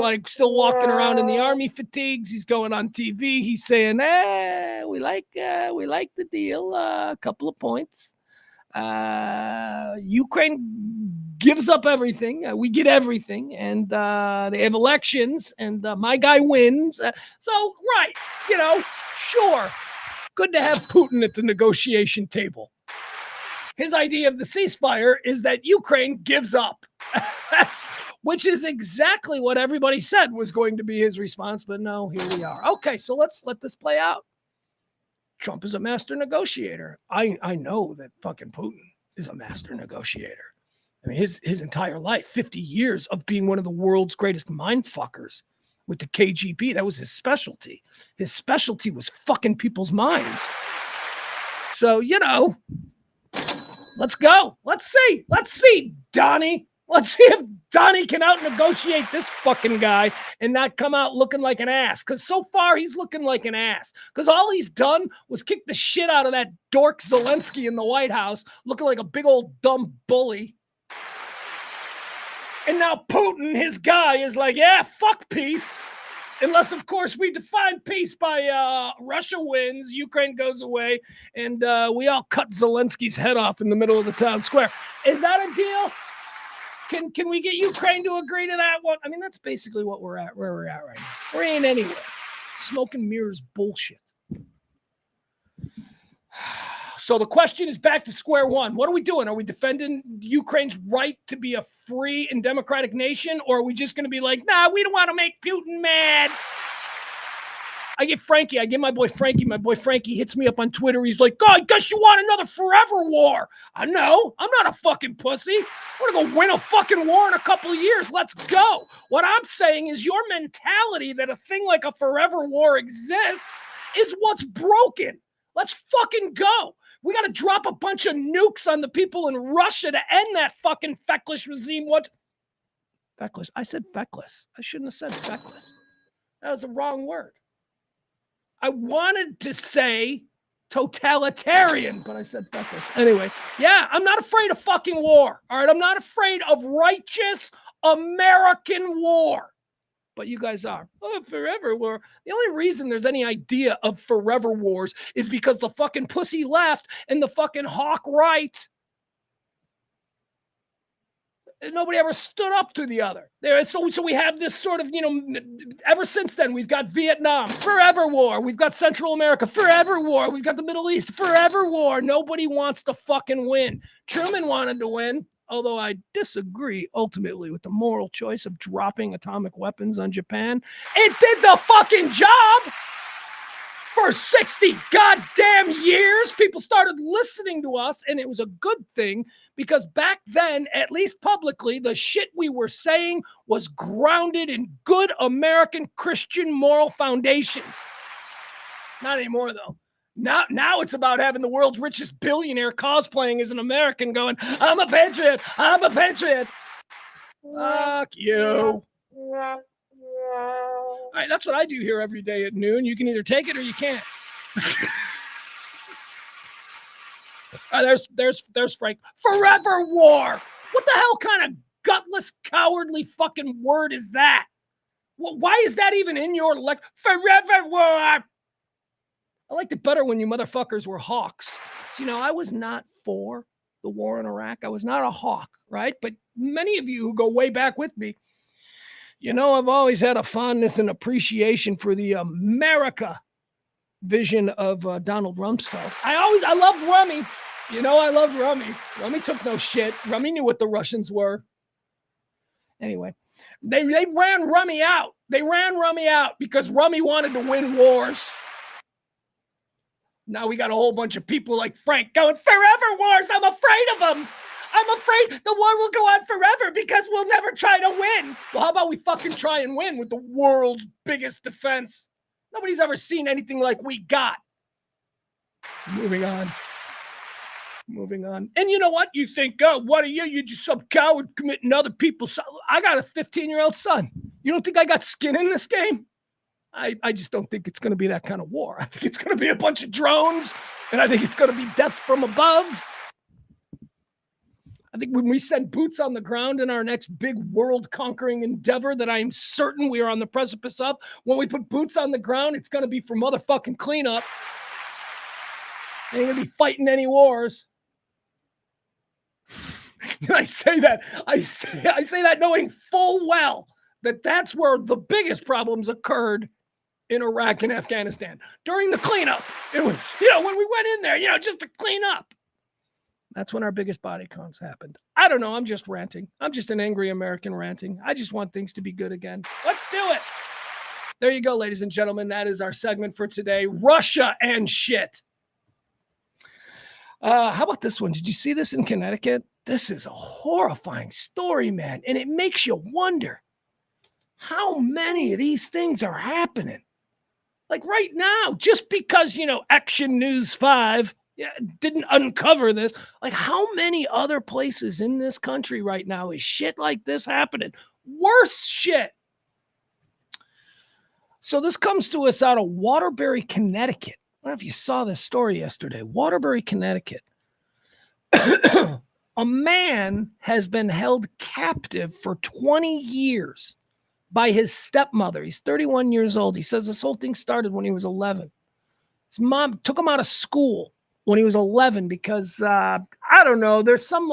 like still walking around in the army fatigues. He's going on TV. He's saying, we like the deal. A couple of points. Ukraine gives up everything. We get everything, and they have elections, and my guy wins. So, right, you know, sure, good to have Putin at the negotiation table. His idea of the ceasefire is that Ukraine gives up. Which is exactly what everybody said was going to be his response, but no, here we are. Okay, so let's let this play out. Trump is a master negotiator. I know that fucking Putin is a master negotiator. I mean, his entire life, 50 years of being one of the world's greatest mind fuckers with the KGB. That was his specialty. His specialty was fucking people's minds. So, let's go. Let's see, Donnie. Let's see if Donnie can out-negotiate this fucking guy and not come out looking like an ass. Because so far, he's looking like an ass. Because all he's done was kick the shit out of that dork Zelensky in the White House, looking like a big old dumb bully. And now Putin, his guy, is like, yeah, fuck peace. Unless, of course, we define peace by Russia wins, Ukraine goes away, and we all cut Zelensky's head off in the middle of the town square. Is that a deal? Can we get Ukraine to agree to that one? I mean, that's basically where we're at right now. We ain't anywhere. Smoke and mirrors bullshit. So the question is back to square one. What are we doing? Are we defending Ukraine's right to be a free and democratic nation? Or are we just going to be like, nah, we don't want to make Putin mad? I get my boy Frankie. My boy Frankie hits me up on Twitter. He's like, oh, I guess you want another forever war. I know. I'm not a fucking pussy. We're going to go win a fucking war in a couple of years. Let's go. What I'm saying is your mentality that a thing like a forever war exists is what's broken. Let's fucking go. We got to drop a bunch of nukes on the people in Russia to end that fucking feckless regime. What? Feckless. I said feckless. I shouldn't have said feckless. That was the wrong word. I wanted to say totalitarian, but I said feckless. Anyway, yeah, I'm not afraid of fucking war. All right, I'm not afraid of righteous American war. But you guys are. Oh, forever war. The only reason there's any idea of forever wars is because the fucking pussy left and the fucking hawk right. Nobody ever stood up to the other. So we have this sort of, ever since then, we've got Vietnam, forever war. We've got Central America, forever war. We've got the Middle East, forever war. Nobody wants to fucking win. Truman wanted to win, although I disagree ultimately with the moral choice of dropping atomic weapons on Japan. It did the fucking job. For 60 goddamn years, people started listening to us, and it was a good thing because back then, at least publicly, the shit we were saying was grounded in good American Christian moral foundations. Not anymore, though. Now it's about having the world's richest billionaire cosplaying as an American going, I'm a patriot, I'm a patriot. Fuck you. All right, that's what I do here every day at noon. You can either take it or you can't. There's Frank. Forever war. What the hell kind of gutless, cowardly fucking word is that? Why is that even in your forever war? I liked it better when you motherfuckers were hawks. So, I was not for the war in Iraq. I was not a hawk, right? But many of you who go way back with me, I've always had a fondness and appreciation for the America vision of Donald Rumsfeld. I loved Rummy. I loved Rummy. Rummy took no shit. Rummy knew what the Russians were. Anyway, they ran Rummy out. They ran Rummy out because Rummy wanted to win wars. Now we got a whole bunch of people like Frank going, forever wars, I'm afraid of them. I'm afraid the war will go on forever because we'll never try to win. Well, how about we fucking try and win with the world's biggest defense? Nobody's ever seen anything like we got. Moving on. And you know what? You think, oh, what are you? You're just some coward committing other people's. I got a 15-year-old son. You don't think I got skin in this game? I just don't think it's going to be that kind of war. I think it's going to be a bunch of drones, and I think it's going to be death from above. I think when we send boots on the ground in our next big world-conquering endeavor that I'm certain we are on the precipice of, when we put boots on the ground, it's going to be for motherfucking cleanup. Ain't going to be fighting any wars. And I say that knowing full well that that's where the biggest problems occurred in Iraq and Afghanistan. During the cleanup, it was, when we went in there, just to clean up. That's when our biggest body counts happened. I don't know. I'm just ranting. I'm just an angry American ranting. I just want things to be good again. Let's do it. There you go, ladies and gentlemen. That is our segment for today. Russia and shit. How about this one? Did you see this in Connecticut? this is a horrifying story, man. And it makes you wonder how many of these things are happening. Like right now, just because, Action News 5 didn't uncover this, like how many other places in this country right now is shit like this happening? Worse shit. So this comes to us out of Waterbury, Connecticut. I don't know if you saw this story yesterday. Waterbury, Connecticut. A man has been held captive for 20 years by his stepmother. He's 31 years old. He says this whole thing started when he was 11. His mom took him out of school when he was 11 because, I don't know, there's some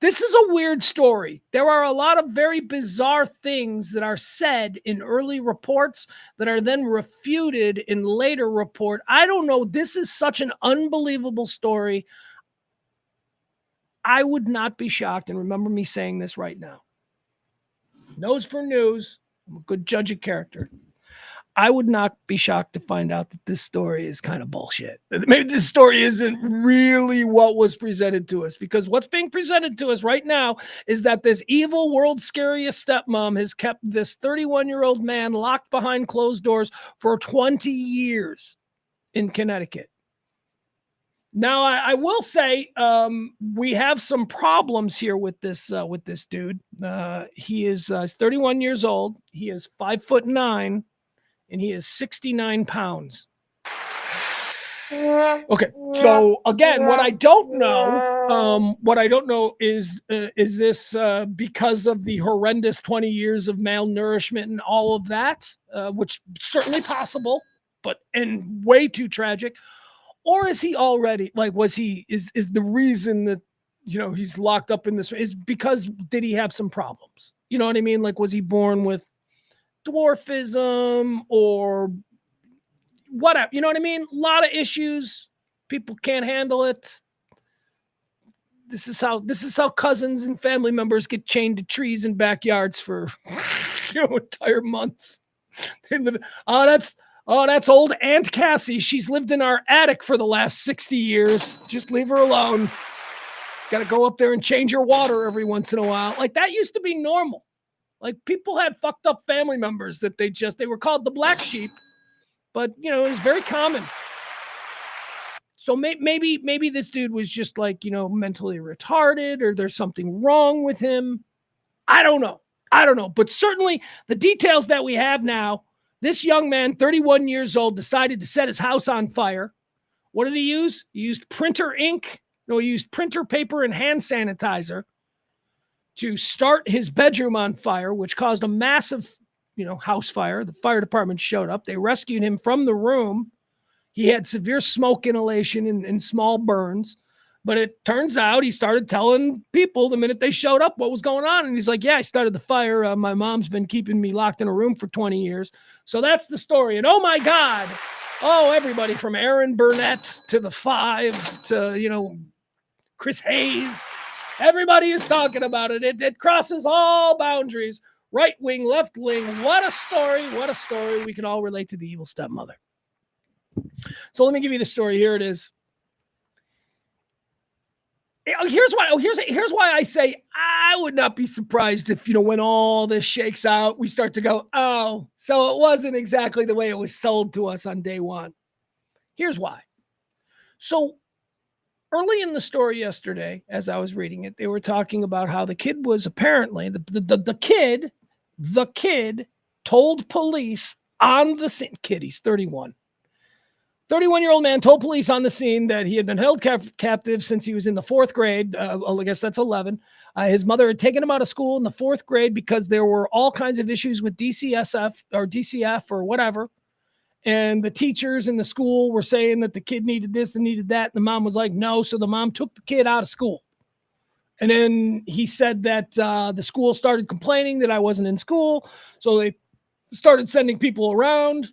this is a weird story. There are a lot of very bizarre things that are said in early reports that are then refuted in later report. I don't know. This is such an unbelievable story. I would not be shocked, and remember me saying this right now. Nose for news. I'm a good judge of character. I would not be shocked to find out that this story is kind of bullshit. Maybe this story isn't really what was presented to us, because what's being presented to us right now is that this evil, world's scariest stepmom has kept this 31-year-old man locked behind closed doors for 20 years in Connecticut. Now, I will say we have some problems here with this dude. He is 31 years old. He is 5'9", and he is 69 pounds. Okay, so again, what I don't know is this because of the horrendous 20 years of malnourishment and all of that, which certainly possible, and way too tragic. Or is he already is the reason that, he's locked up in this is because did he have some problems? You know what I mean? Like, was he born with dwarfism or whatever? You know what I mean? A lot of issues. People can't handle it. This is how cousins and family members get chained to trees in backyards for entire months. They live. That's old Aunt Cassie. She's lived in our attic for the last 60 years. Just leave her alone. Got to go up there and change her water every once in a while. Like, that used to be normal. Like, people had fucked up family members that they were called the black sheep, but it was very common. So maybe this dude was just mentally retarded, or there's something wrong with him. I don't know. But certainly the details that we have now, this young man, 31 years old, decided to set his house on fire. What did he use? He used printer ink. No, he used printer paper and hand sanitizer to start his bedroom on fire, which caused a massive, house fire. The fire department showed up. They rescued him from the room. He had severe smoke inhalation and small burns. But it turns out he started telling people the minute they showed up what was going on. And he's like, yeah, I started the fire. My mom's been keeping me locked in a room for 20 years. So that's the story. And oh my God. Oh, everybody from Aaron Burnett to the Five to, Chris Hayes. Everybody is talking about it. It crosses all boundaries. Right wing, left wing. What a story. What a story. We can all relate to the evil stepmother. So let me give you the story. Here it is. Here's why I say I would not be surprised if, when all this shakes out, we start to go, oh, so it wasn't exactly the way it was sold to us on day one. Here's why. So early in the story yesterday, as I was reading it, they were talking about how the kid was apparently, the kid told police on the scene. Kid, he's 31. 31-year-old man told police on the scene that he had been held captive since he was in the fourth grade. I guess that's 11. His mother had taken him out of school in the fourth grade because there were all kinds of issues with DCF or whatever. And the teachers in the school were saying that the kid needed this and needed that. And the mom was like, no. So the mom took the kid out of school. And then he said that the school started complaining that I wasn't in school. So they started sending people around.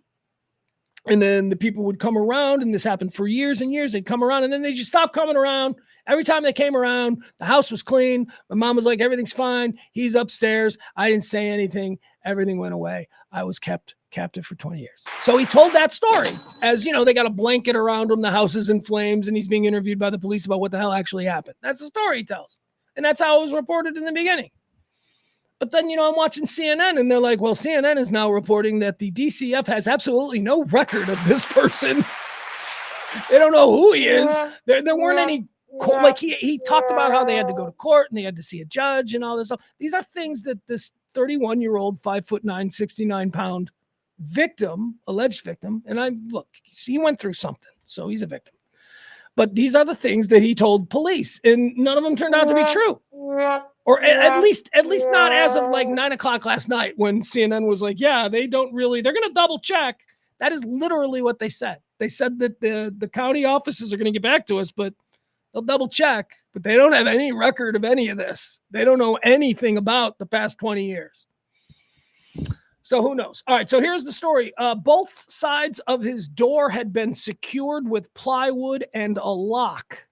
And then the people would come around, and this happened for years and years. They'd come around, and then they just stopped coming around. Every time they came around, the house was clean. My mom was like, everything's fine. He's upstairs. I didn't say anything. Everything went away. I was kept captive for 20 years. So he told that story as, they got a blanket around him. The house is in flames, and he's being interviewed by the police about what the hell actually happened. That's the story he tells. And that's how it was reported in the beginning. But then, I'm watching CNN and they're like, well, CNN is now reporting that the DCF has absolutely no record of this person. They don't know who he is. There weren't any, like he talked about how they had to go to court and they had to see a judge and all this stuff. These are things that this 31-year-old, 5'9", 69-pound victim, alleged victim, and he went through something, so he's a victim. But these are the things that he told police, and none of them turned out to be true. Or at least not as of like 9 o'clock last night when CNN was like, yeah, they're going to double check. That is literally what they said. They said that the county offices are going to get back to us, but they'll double check. But they don't have any record of any of this. They don't know anything about the past 20 years. So who knows? All right, so here's the story. Both sides of his door had been secured with plywood and a lock.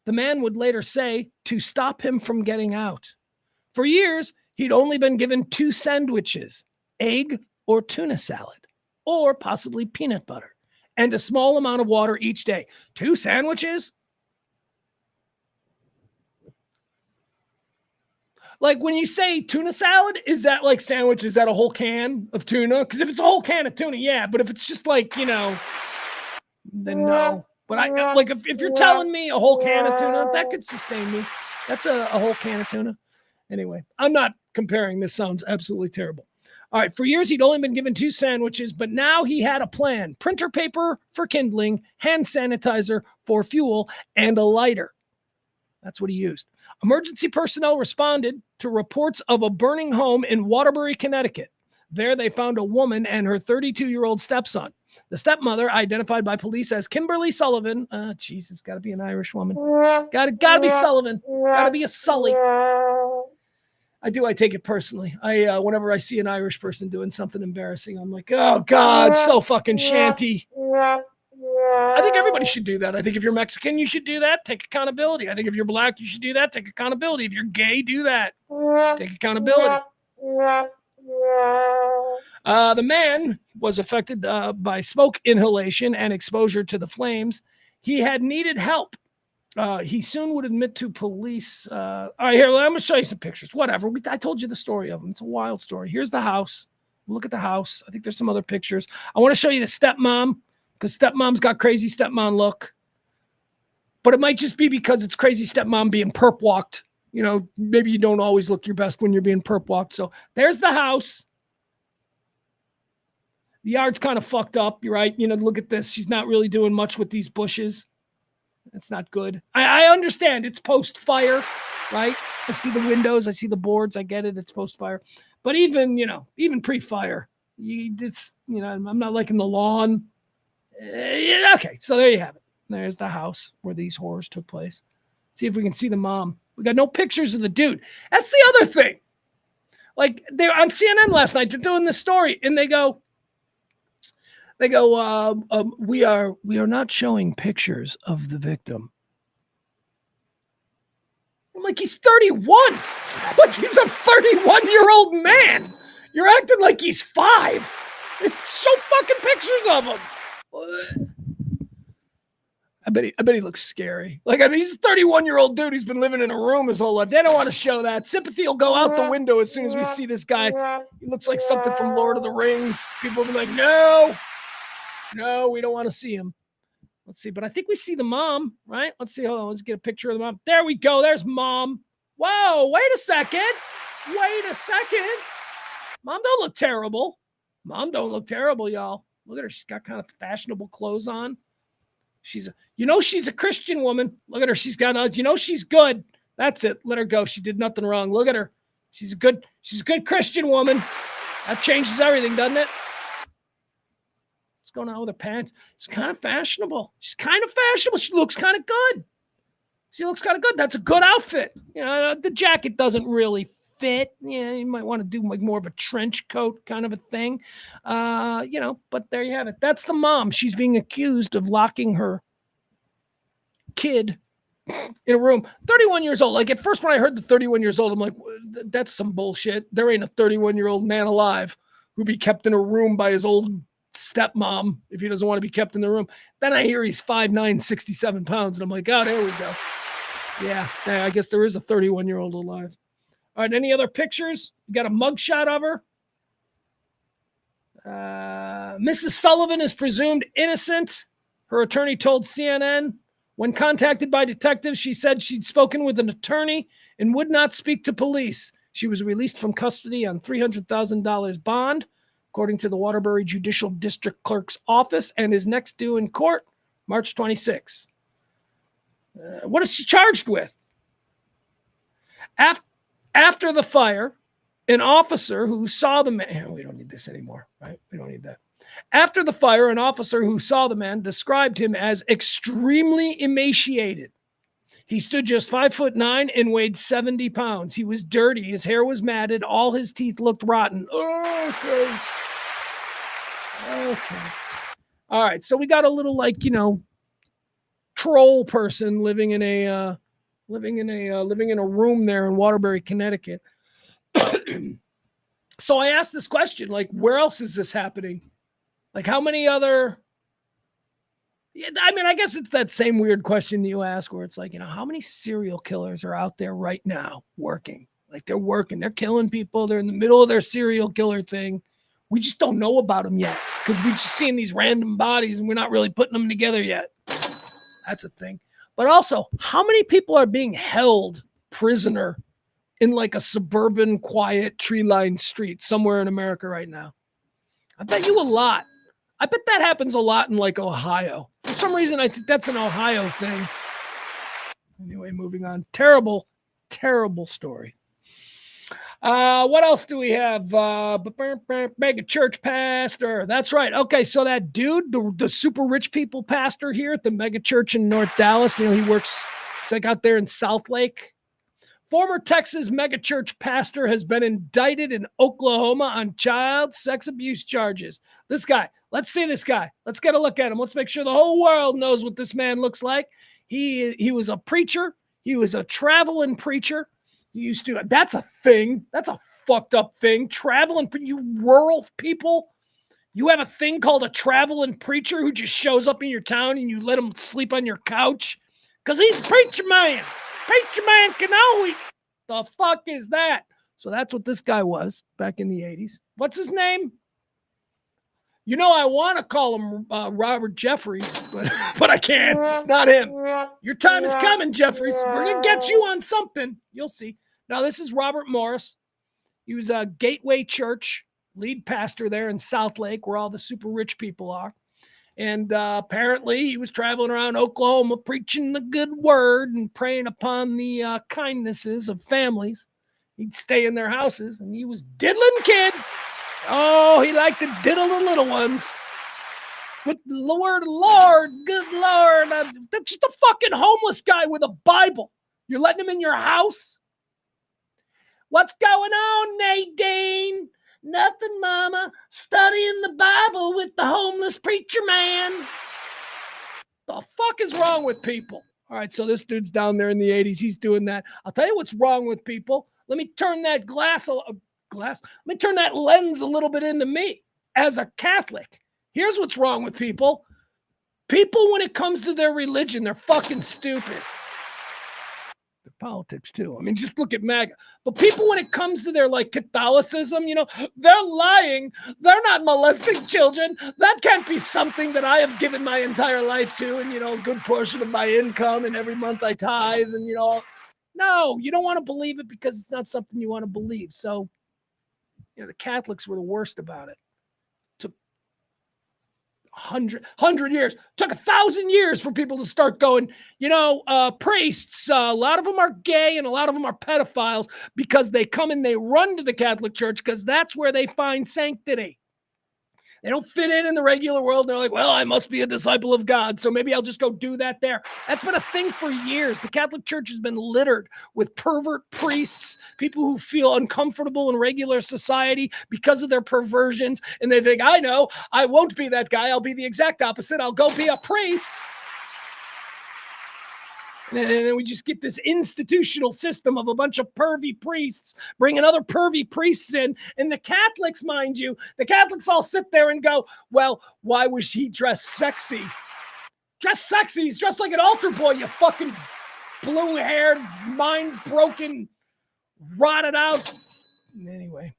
The man would later say to stop him from getting out. For years, he'd only been given 2 sandwiches, egg or tuna salad, or possibly peanut butter, and a small amount of water each day. 2 sandwiches? Like when you say tuna salad, is that like sandwich? Is that a whole can of tuna? Because if it's a whole can of tuna, yeah. But if it's just like, then no. But I like if you're telling me a whole can of tuna, that could sustain me. That's a whole can of tuna. Anyway, I'm not comparing. This sounds absolutely terrible. All right. For years, he'd only been given 2 sandwiches, but now he had a plan. Printer paper for kindling, hand sanitizer for fuel, and a lighter. That's what he used. Emergency personnel responded to reports of a burning home in Waterbury, Connecticut. There they found a woman and her 32-year-old stepson. The stepmother, identified by police as Kimberly Sullivan. Jesus, got to be an Irish woman. Got to be Sullivan. Got to be a Sully. I take it personally. Whenever I see an Irish person doing something embarrassing, I'm like, oh God, so fucking shanty. I think everybody should do that. I think if you're Mexican, you should do that. Take accountability. I think if you're black, you should do that. Take accountability. If you're gay, do that. Take accountability. The man was affected by smoke inhalation and exposure to the flames. He had needed help. He soon would admit to police. All right, here, I'm going to show you some pictures. Whatever. I told you the story of him. It's a wild story. Here's the house. Look at the house. I think there's some other pictures. I want to show you the stepmom because stepmom's got crazy stepmom look. But it might just be because it's crazy stepmom being perp walked. Maybe you don't always look your best when you're being perp walked. So there's the house. The yard's kind of fucked up. You're right. Look at this. She's not really doing much with these bushes. That's not good. I understand it's post-fire, right? I see the windows. I see the boards. I get it. It's post-fire. But even pre-fire, I'm not liking the lawn. Okay, so there you have it. There's the house where these horrors took place. See if we can see the mom. We got no pictures of the dude. That's the other thing. Like they're on CNN last night. They're doing this story, and they go, we are not showing pictures of the victim. I'm like, he's 31. Like he's a 31-year-old man. You're acting like he's 5. Show fucking pictures of him. I bet he looks scary. He's a 31-year-old dude. He's been living in a room his whole life. They don't want to show that. Sympathy will go out the window as soon as we see this guy. He looks like something from Lord of the Rings. People will be like, no, we don't want to see him. Let's see. But I think we see the mom, right? Let's see. Hold on. Let's get a picture of the mom. There we go. There's mom. Whoa, wait a second. Mom don't look terrible. Y'all. Look at her. She's got kind of fashionable clothes on. She's a Christian woman. Look at her. She's got, she's good. That's it. Let her go. She did nothing wrong. Look at her. She's a good Christian woman. That changes everything, doesn't it? What's going on with her pants? It's kind of fashionable. She's kind of fashionable. She looks kind of good. That's a good outfit. The jacket doesn't really fit. You might want to do like more of a trench coat kind of a thing. But there you have it. That's the mom. She's being accused of locking her kid in a room. 31 years old. Like at first when I heard the 31 years old, I'm like, that's some bullshit. There ain't a 31-year-old man alive who'd be kept in a room by his old stepmom if he doesn't want to be kept in the room. Then I hear he's 5'9", 67 pounds. And I'm like, oh, there we go. Yeah, I guess there is a 31-year-old alive. All right, any other pictures? You got a mugshot of her? Mrs. Sullivan is presumed innocent. Her attorney told CNN. When contacted by detectives, she said she'd spoken with an attorney and would not speak to police. She was released from custody on $300,000 bond, according to the Waterbury Judicial District Clerk's office, and is next due in court March 26. What is she charged with? After the fire, an officer who saw the man, we don't need this anymore, right? We don't need that. After the fire, an officer who saw the man described him as extremely emaciated. He stood just 5'9" and weighed 70 pounds. He was dirty. His hair was matted. All his teeth looked rotten. Okay. All right. So we got a little, like, troll person living in a room there in Waterbury, Connecticut. So I asked this question, like, where else is this happening? Like, how many other... I mean, I guess it's that same weird question you ask where it's like, how many serial killers are out there right now working? Like, they're working. They're killing people. They're in the middle of their serial killer thing. We just don't know about them yet because we've just seen these random bodies and we're not really putting them together yet. That's a thing. But also, how many people are being held prisoner in like a suburban, quiet, tree-lined street somewhere in America right now? I bet you a lot. I bet that happens a lot in like Ohio. For some reason, I think that's an Ohio thing. Anyway, moving on. Terrible, terrible story. What else do we have? Mega church pastor. That's right. Okay, so that dude, the super rich people pastor here at the mega church in North Dallas, he works, it's like out there in South Lake. Former Texas megachurch pastor has been indicted in Oklahoma on child sex abuse charges. This guy, let's see this guy. Let's get a look at him. Let's make sure the whole world knows what this man looks like. He was a preacher. He was a traveling preacher. He used to, that's a thing. That's a fucked up thing. Traveling, you rural people, you have a thing called a traveling preacher who just shows up in your town and you let him sleep on your couch because he's a preacher man. Preacher man can always. The fuck is that? So that's what this guy was back in the 80s. What's his name? I want to call him Robert Jeffries, but I can't. It's not him. Your time is coming, Jeffries. We're going to get you on something. You'll see. Now, this is Robert Morris. He was a Gateway Church lead pastor there in South Lake, where all the super rich people are. And apparently he was traveling around Oklahoma preaching the good word and preying upon the kindnesses of families. He'd stay in their houses and he was diddling kids. Oh, he liked to diddle the little ones. With the word Lord, good Lord. That's just a fucking homeless guy with a Bible. You're letting him in your house? What's going on, Nadine? Nothing, Mama. Studying the Bible with the homeless preacher man. The fuck is wrong with people? All right, so this dude's down there in the 80s. He's doing that. I'll tell you what's wrong with people. Let me turn that let me turn that lens a little bit into me as a Catholic. Here's what's wrong with people. People, when it comes to their religion, they're fucking stupid. Politics too. I mean, just look at MAGA. But people, when it comes to their like Catholicism, they're lying. They're not molesting children. That can't be something that I have given my entire life to, and a good portion of my income, and every month I tithe, and no, you don't want to believe it because it's not something you want to believe. So, the Catholics were the worst about it. 100 years. Took 1,000 years for people to start going, priests, a lot of them are gay and a lot of them are pedophiles because they come and they run to the Catholic Church because that's where they find sanctity. They don't fit in the regular world. They're like, well, I must be a disciple of God, so maybe I'll just go do that there. That's been a thing for years. The Catholic Church has been littered with pervert priests, people who feel uncomfortable in regular society because of their perversions, and they think, I know, I won't be that guy. I'll be the exact opposite. I'll go be a priest. And then we just get this institutional system of a bunch of pervy priests bringing other pervy priests in. And the Catholics, mind you, the Catholics all sit there and go, well, why was he dressed sexy? Dressed sexy. He's dressed like an altar boy, you fucking blue-haired, mind-broken, rotted out. Anyway,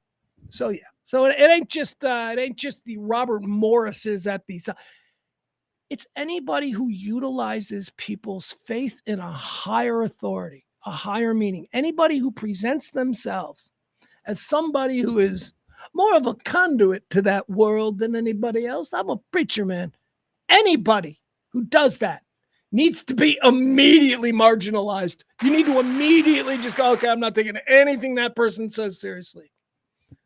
so yeah. So it ain't just the Robert Morrises at these. It's anybody who utilizes people's faith in a higher authority, a higher meaning. Anybody who presents themselves as somebody who is more of a conduit to that world than anybody else. I'm a preacher, man. Anybody who does that needs to be immediately marginalized. You need to immediately just go, okay, I'm not taking anything that person says seriously.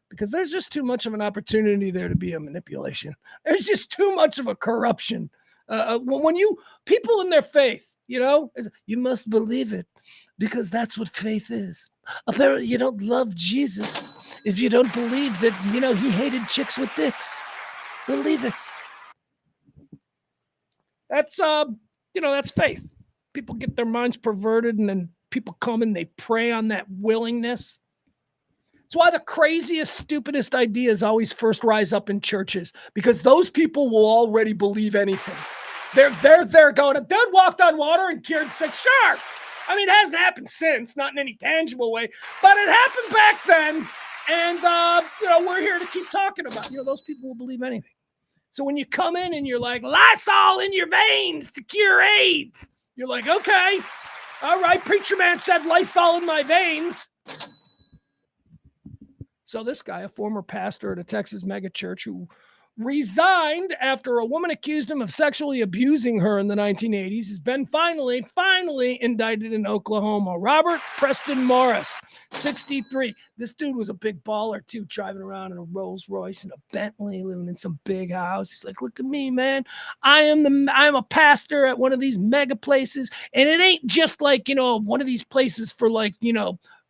Because there's just too much of an opportunity there to be a manipulation. There's just too much of a corruption. When people in their faith, you must believe it because that's what faith is. Apparently, you don't love Jesus if you don't believe that, he hated chicks with dicks. Believe it. That's, that's faith. People get their minds perverted and then people come and they prey on that willingness. It's why the craziest, stupidest ideas always first rise up in churches, because those people will already believe anything. They're going, a dude walked on water and cured sick. Sure. I mean, it hasn't happened since, not in any tangible way, but it happened back then. And, we're here to keep talking about it. Those people will believe anything. So when you come in and you're like, Lysol in your veins to cure AIDS, you're like, okay, all right, preacher man said Lysol in my veins. So this guy, a former pastor at a Texas megachurch who resigned after a woman accused him of sexually abusing her in the 1980s, has been finally indicted in Oklahoma. Robert Preston Morris, 63. This dude was a big baller too, driving around in a Rolls Royce and a Bentley, living in some big house. He's like, look at me, man. I'm a pastor at one of these mega places, and it ain't just like, one of these places for like,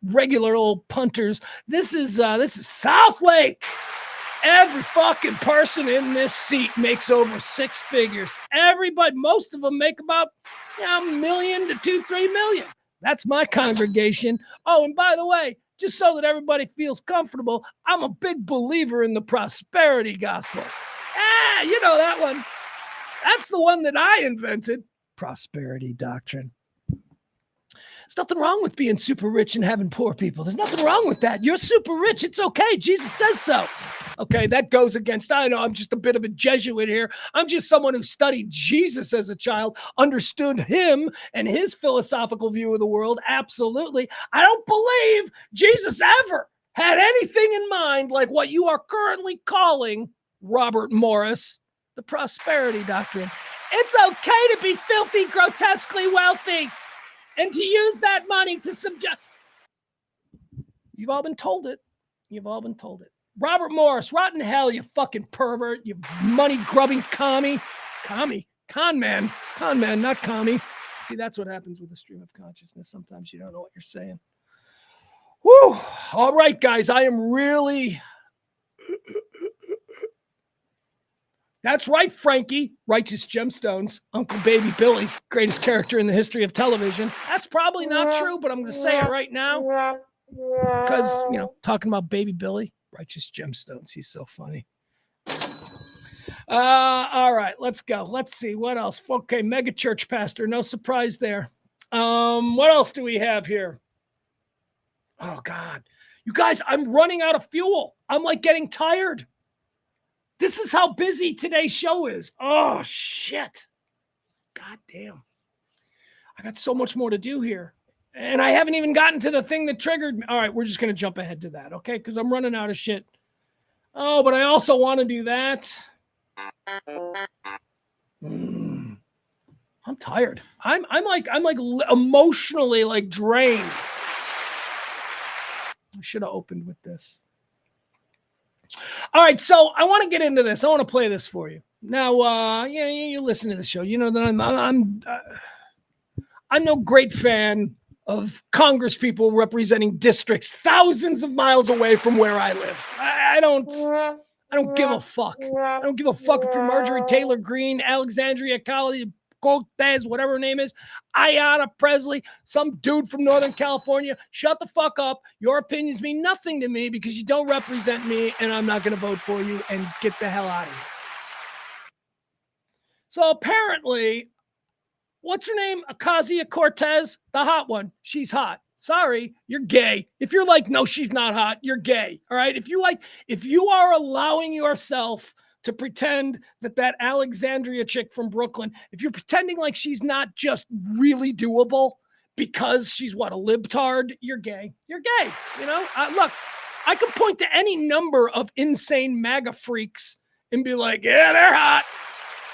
regular old punters. This is South Lake. Every fucking person in this seat makes over six figures. Everybody, most of them make about $1 million to $2-3 million. That's my congregation. Oh, and by the way, just so that everybody feels comfortable, I'm a big believer in the prosperity gospel. You know that one. That's the one that I invented. Prosperity doctrine. There's nothing wrong with being super rich and having poor people. There's nothing wrong with that. You're super rich. It's okay. Jesus says so. Okay, that goes against, I know I'm just a bit of a Jesuit here. I'm just someone who studied Jesus as a child, understood him and his philosophical view of the world. Absolutely. I don't believe Jesus ever had anything in mind like what you are currently calling, Robert Morris, the prosperity doctrine. It's okay to be filthy, grotesquely wealthy and to use that money to subject. You've all been told it. You've all been told it. Robert Morris, rotten hell, you fucking pervert, you money-grubbing commie. Con man, not commie. See, that's what happens with the stream of consciousness. Sometimes you don't know what you're saying. Whew. All right, guys, I am really... That's right, Frankie. Righteous Gemstones. Uncle Baby Billy, greatest character in the history of television. That's probably not true, but I'm going to say it right now. Because, talking about Baby Billy, Righteous Gemstones. He's so funny. All right, let's go. Let's see. What else? Okay, mega church pastor. No surprise there. What else do we have here? Oh, God. You guys, I'm running out of fuel. I'm like getting tired. This is how busy today's show is. Oh, shit. God damn. I got so much more to do here. And I haven't even gotten to the thing that triggered me. All right, we're just going to jump ahead to that, okay? Because I'm running out of shit. Oh, but I also want to do that. I'm tired. I'm like emotionally like drained. I should have opened with this. All right, so I want to get into this. I want to play this for you. Now, you listen to the show. You know that I'm no great fan of Congress people representing districts thousands of miles away from where I live. I don't give a fuck. I don't give a fuck if you're Marjorie Taylor Greene, Alexandria Cortez, whatever her name is, Ayanna Presley, some dude from Northern California. Shut the fuck up. Your opinions mean nothing to me because you don't represent me, and I'm not going to vote for you, and get the hell out of here. So apparently, what's her name? Ocasio-Cortez, the hot one. She's hot. Sorry, you're gay. If you're like, no, she's not hot, you're gay. All right. If you are allowing yourself to pretend that Alexandria chick from Brooklyn, if you're pretending like she's not just really doable because she's a libtard, you're gay. You're gay. Look, I could point to any number of insane MAGA freaks and be like, yeah, they're hot.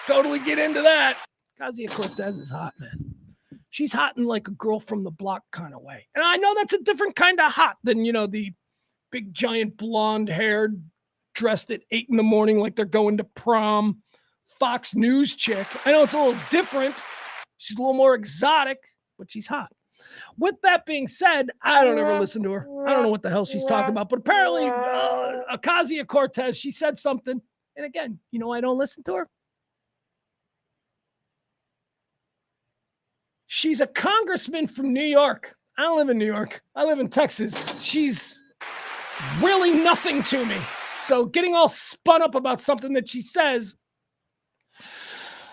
Totally get into that. Ocasio-Cortez is hot, man. She's hot in like a girl from the block kind of way. And I know that's a different kind of hot than, the big giant blonde haired, dressed at 8 a.m. like they're going to prom Fox News chick. I know it's a little different. She's a little more exotic, but she's hot. With that being said, I don't ever listen to her. I don't know what the hell she's talking about, but apparently Ocasio-Cortez, she said something. And again, I don't listen to her. She's a congressman from New York. I don't live in New York. I live in Texas. She's really nothing to me. So getting all spun up about something that she says.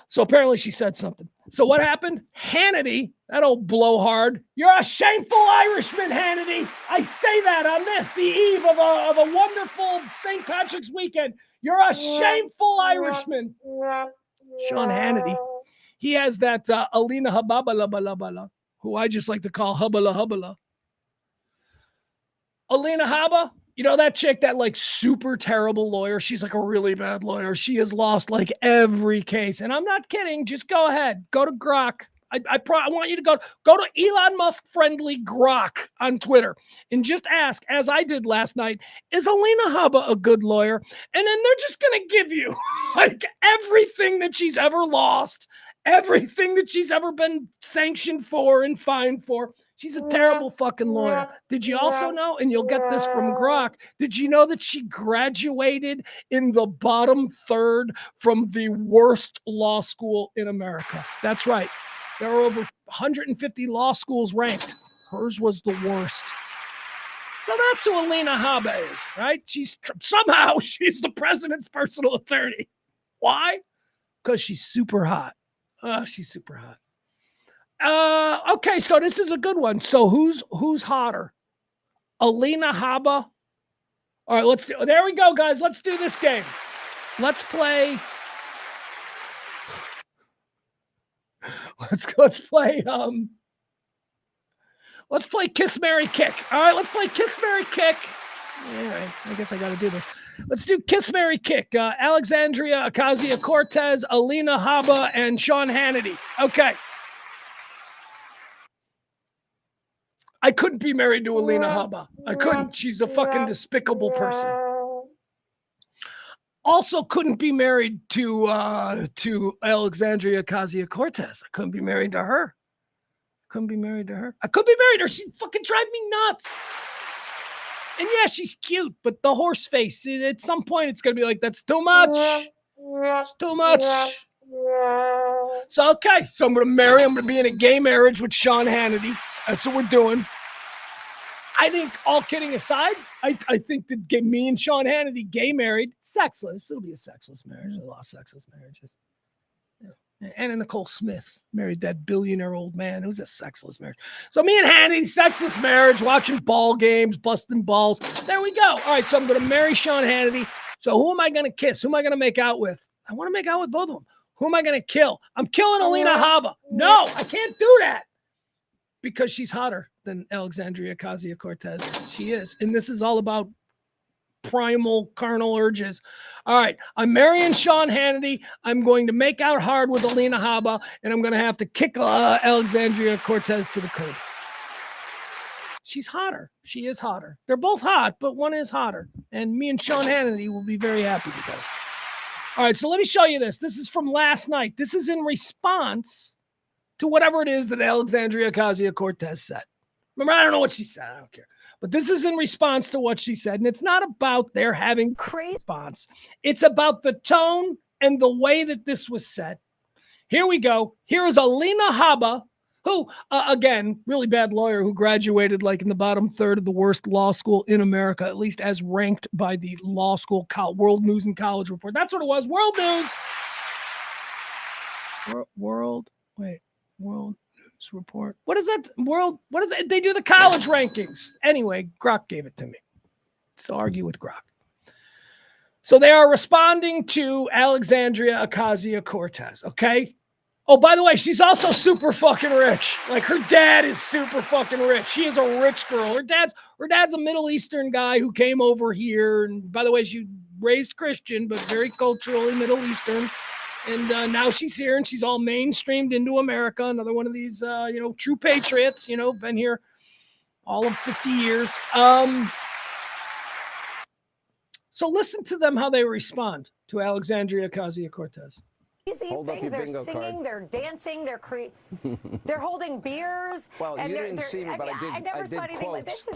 So apparently she said something. So what happened? Hannity, that old blowhard, you're a shameful Irishman, Hannity. I say that on the eve of a wonderful St. Patrick's weekend. You're a shameful Irishman. Sean Hannity. He has that Alina Hababa, who I just like to call Hubbala. Alina Habba, that chick, that like super terrible lawyer. She's like a really bad lawyer. She has lost like every case. And I'm not kidding. Just go ahead. Go to Grok. I want you to go to Elon Musk friendly Grok on Twitter and just ask, as I did last night, is Alina Habba a good lawyer? And then they're just going to give you like everything that she's ever lost, everything that she's ever been sanctioned for and fined for. She's a terrible fucking lawyer. Did you also know, and you'll get this from Grok, did you know that she graduated in the bottom third from the worst law school in America? That's right. There are over 150 law schools ranked. Hers was the worst. So that's who Alina Habba is, right? Somehow she's the president's personal attorney. Why? Because she's super hot. She's super hot. Okay, so this is a good one. So who's hotter? Alina Habba. All right, there we go, guys. Let's do this game. Let's play. Let's play Kiss, Marry, Kick. All right, let's play Kiss, Marry, Kick. All right, I guess I got to do this. Let's do Kiss, Marry, Kick. Alexandria Ocasio-Cortez, Alina Habba, and Sean Hannity. Okay. I couldn't be married to Alina Habba. I couldn't. She's a fucking despicable person. Also couldn't be married to Alexandria Ocasio-Cortez. I couldn't be married to her. I could be married to her. She'd fucking drive me nuts. And yeah, she's cute, but the horse face, at some point it's going to be like, that's too much. It's too much. So, okay. So I'm going to be in a gay marriage with Sean Hannity. That's what we're doing. I think, all kidding aside, I think that me and Sean Hannity gay married, sexless. It'll be a sexless marriage. There's a lot of sexless marriages. Yeah. Anna Nicole Smith married that billionaire old man. It was a sexless marriage. So me and Hannity, sexless marriage, watching ball games, busting balls. There we go. All right, so I'm going to marry Sean Hannity. So who am I going to kiss? Who am I going to make out with? I want to make out with both of them. Who am I going to kill? I'm killing Alina Habba. No, I can't do that. Because she's hotter than Alexandria Ocasio-Cortez. She is. And this is all about primal carnal urges. All right. I'm marrying Sean Hannity. I'm going to make out hard with Alina Habba, and I'm going to have to kick Alexandria Cortez to the curb. She's hotter. She is hotter. They're both hot, but one is hotter. And me and Sean Hannity will be very happy together. All right. So let me show you this. This is from last night. This is in response to whatever it is that Alexandria Ocasio-Cortez said. Remember, I don't know what she said. I don't care. But this is in response to what she said. And it's not about their having crazy response. It's about the tone and the way that this was said. Here we go. Here is Alina Habba, who, again, really bad lawyer who graduated like in the bottom third of the worst law school in America, at least as ranked by the law school World News and College Report. That's what it was. World News. Wait. World News Report. What is that? What is it? They do the college rankings. Anyway, Grok gave it to me. So argue with Grok. So they are responding to Alexandria Ocasio-Cortez, okay? Oh, by the way, she's also super fucking rich. Like, her dad is super fucking rich. She is a rich girl. Her dad's a Middle Eastern guy who came over here. And by the way, she raised Christian, but very culturally Middle Eastern. And now she's here and she's all mainstreamed into America. Another one of these, true patriots, been here all of 50 years. So listen to them, how they respond to Alexandria Ocasio-Cortez. Easy things. They're singing, they're dancing, they're holding beers. Well, and you didn't see me, but I never saw anything like this.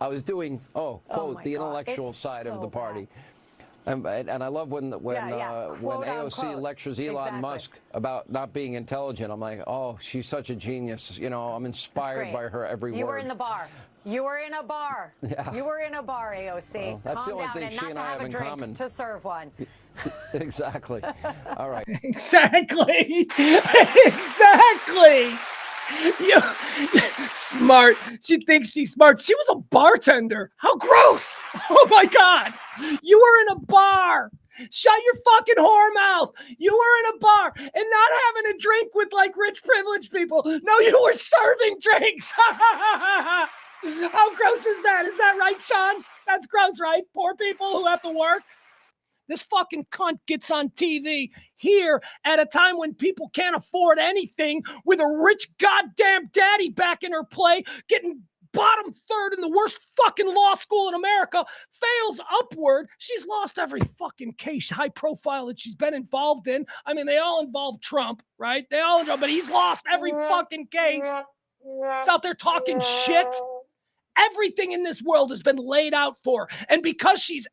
I was doing, quote, the intellectual side of the party. And I love when AOC unquote. lectures Elon Musk about not being intelligent. I'm like, oh, she's such a genius. I'm inspired by her every word. You were in the bar. You were in a bar. Yeah. You were in a bar, AOC. Well, that's the only Calm down thing and she not and to I have have a in drink, common. to serve one. Exactly. All right. Exactly. Exactly. Smart. She thinks she's smart. She was a bartender. How gross. Oh my God. You were in a bar. Shut your fucking whore mouth. You were in a bar and not having a drink with like rich privileged people. No, you were serving drinks. How gross is that? Is that right, Sean? That's gross, right? Poor people who have to work. This fucking cunt gets on TV here at a time when people can't afford anything with a rich goddamn daddy back in her play, getting bottom third in the worst fucking law school in America, fails upward. She's lost every fucking case, high profile that she's been involved in. I mean, they all involve Trump, right? They all involve, but he's lost every fucking case. He's out there talking shit. Everything in this world has been laid out for. And because she's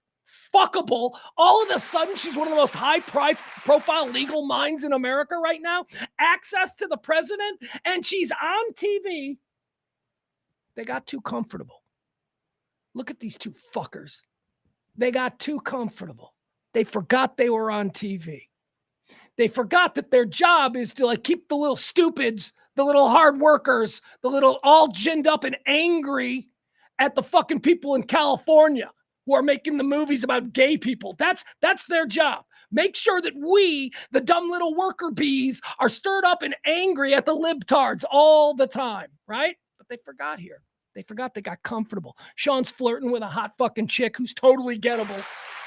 fuckable, all of a sudden she's one of the most high profile legal minds in America right now, access to the president, and she's on TV. They got too comfortable. Look at these two fuckers. They got too comfortable. They forgot they were on TV. They forgot that their job is to like keep the little stupids, the little hard workers, the little all ginned up and angry at the fucking people in California who are making the movies about gay people. That's their job. Make sure that we, the dumb little worker bees, are stirred up and angry at the libtards all the time, right? But they forgot here. They forgot they got comfortable. Sean's flirting with a hot fucking chick who's totally gettable.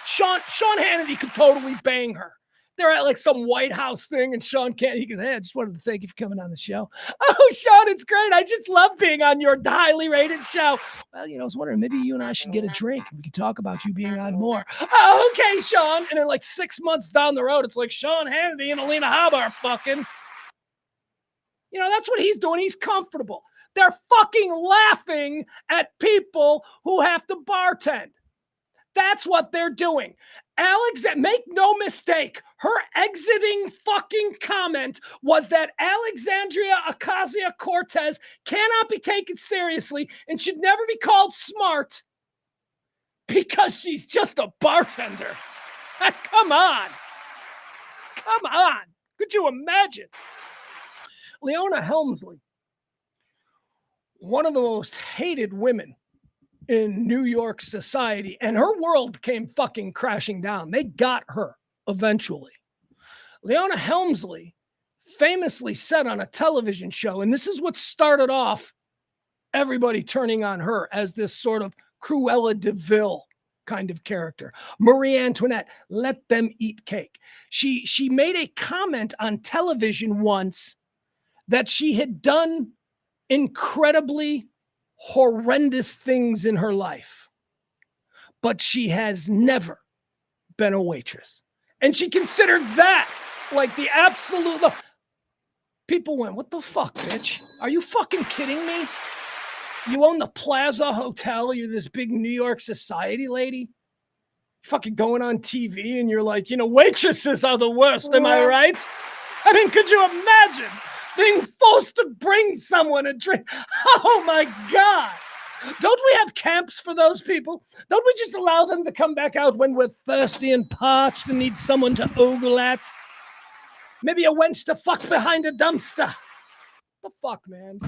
Sean Hannity could totally bang her. They're at like some White House thing, and Sean can't. He goes, hey, I just wanted to thank you for coming on the show. Oh, Sean, it's great. I just love being on your highly rated show. Well, I was wondering, maybe you and I should get a drink. We could talk about you being on more. Oh, okay, Sean. And then like 6 months down the road, it's like Sean Hannity and Alina Haber fucking. That's what he's doing. He's comfortable. They're fucking laughing at people who have to bartend. That's what they're doing. Make no mistake, her exiting fucking comment was that Alexandria Ocasio-Cortez cannot be taken seriously and should never be called smart because she's just a bartender. Come on. Come on. Could you imagine? Leona Helmsley, one of the most hated women in New York society, and her world came fucking crashing down. They got her eventually. Leona Helmsley famously said on a television show, and this is what started off everybody turning on her as this sort of Cruella de Vil kind of character. Marie Antoinette, let them eat cake. She made a comment on television once that she had done incredibly horrendous things in her life, but she has never been a waitress. And she considered that like the absolute. People went, what the fuck, bitch? Are you fucking kidding me? You own the Plaza Hotel. You're this big New York society lady. You're fucking going on TV and you're like, waitresses are the worst. Am I right? I mean, could you imagine being forced to bring someone a drink? Oh my God. Don't we have camps for those people? Don't we just allow them to come back out when we're thirsty and parched and need someone to ogle at? Maybe a wench to fuck behind a dumpster. The fuck, man?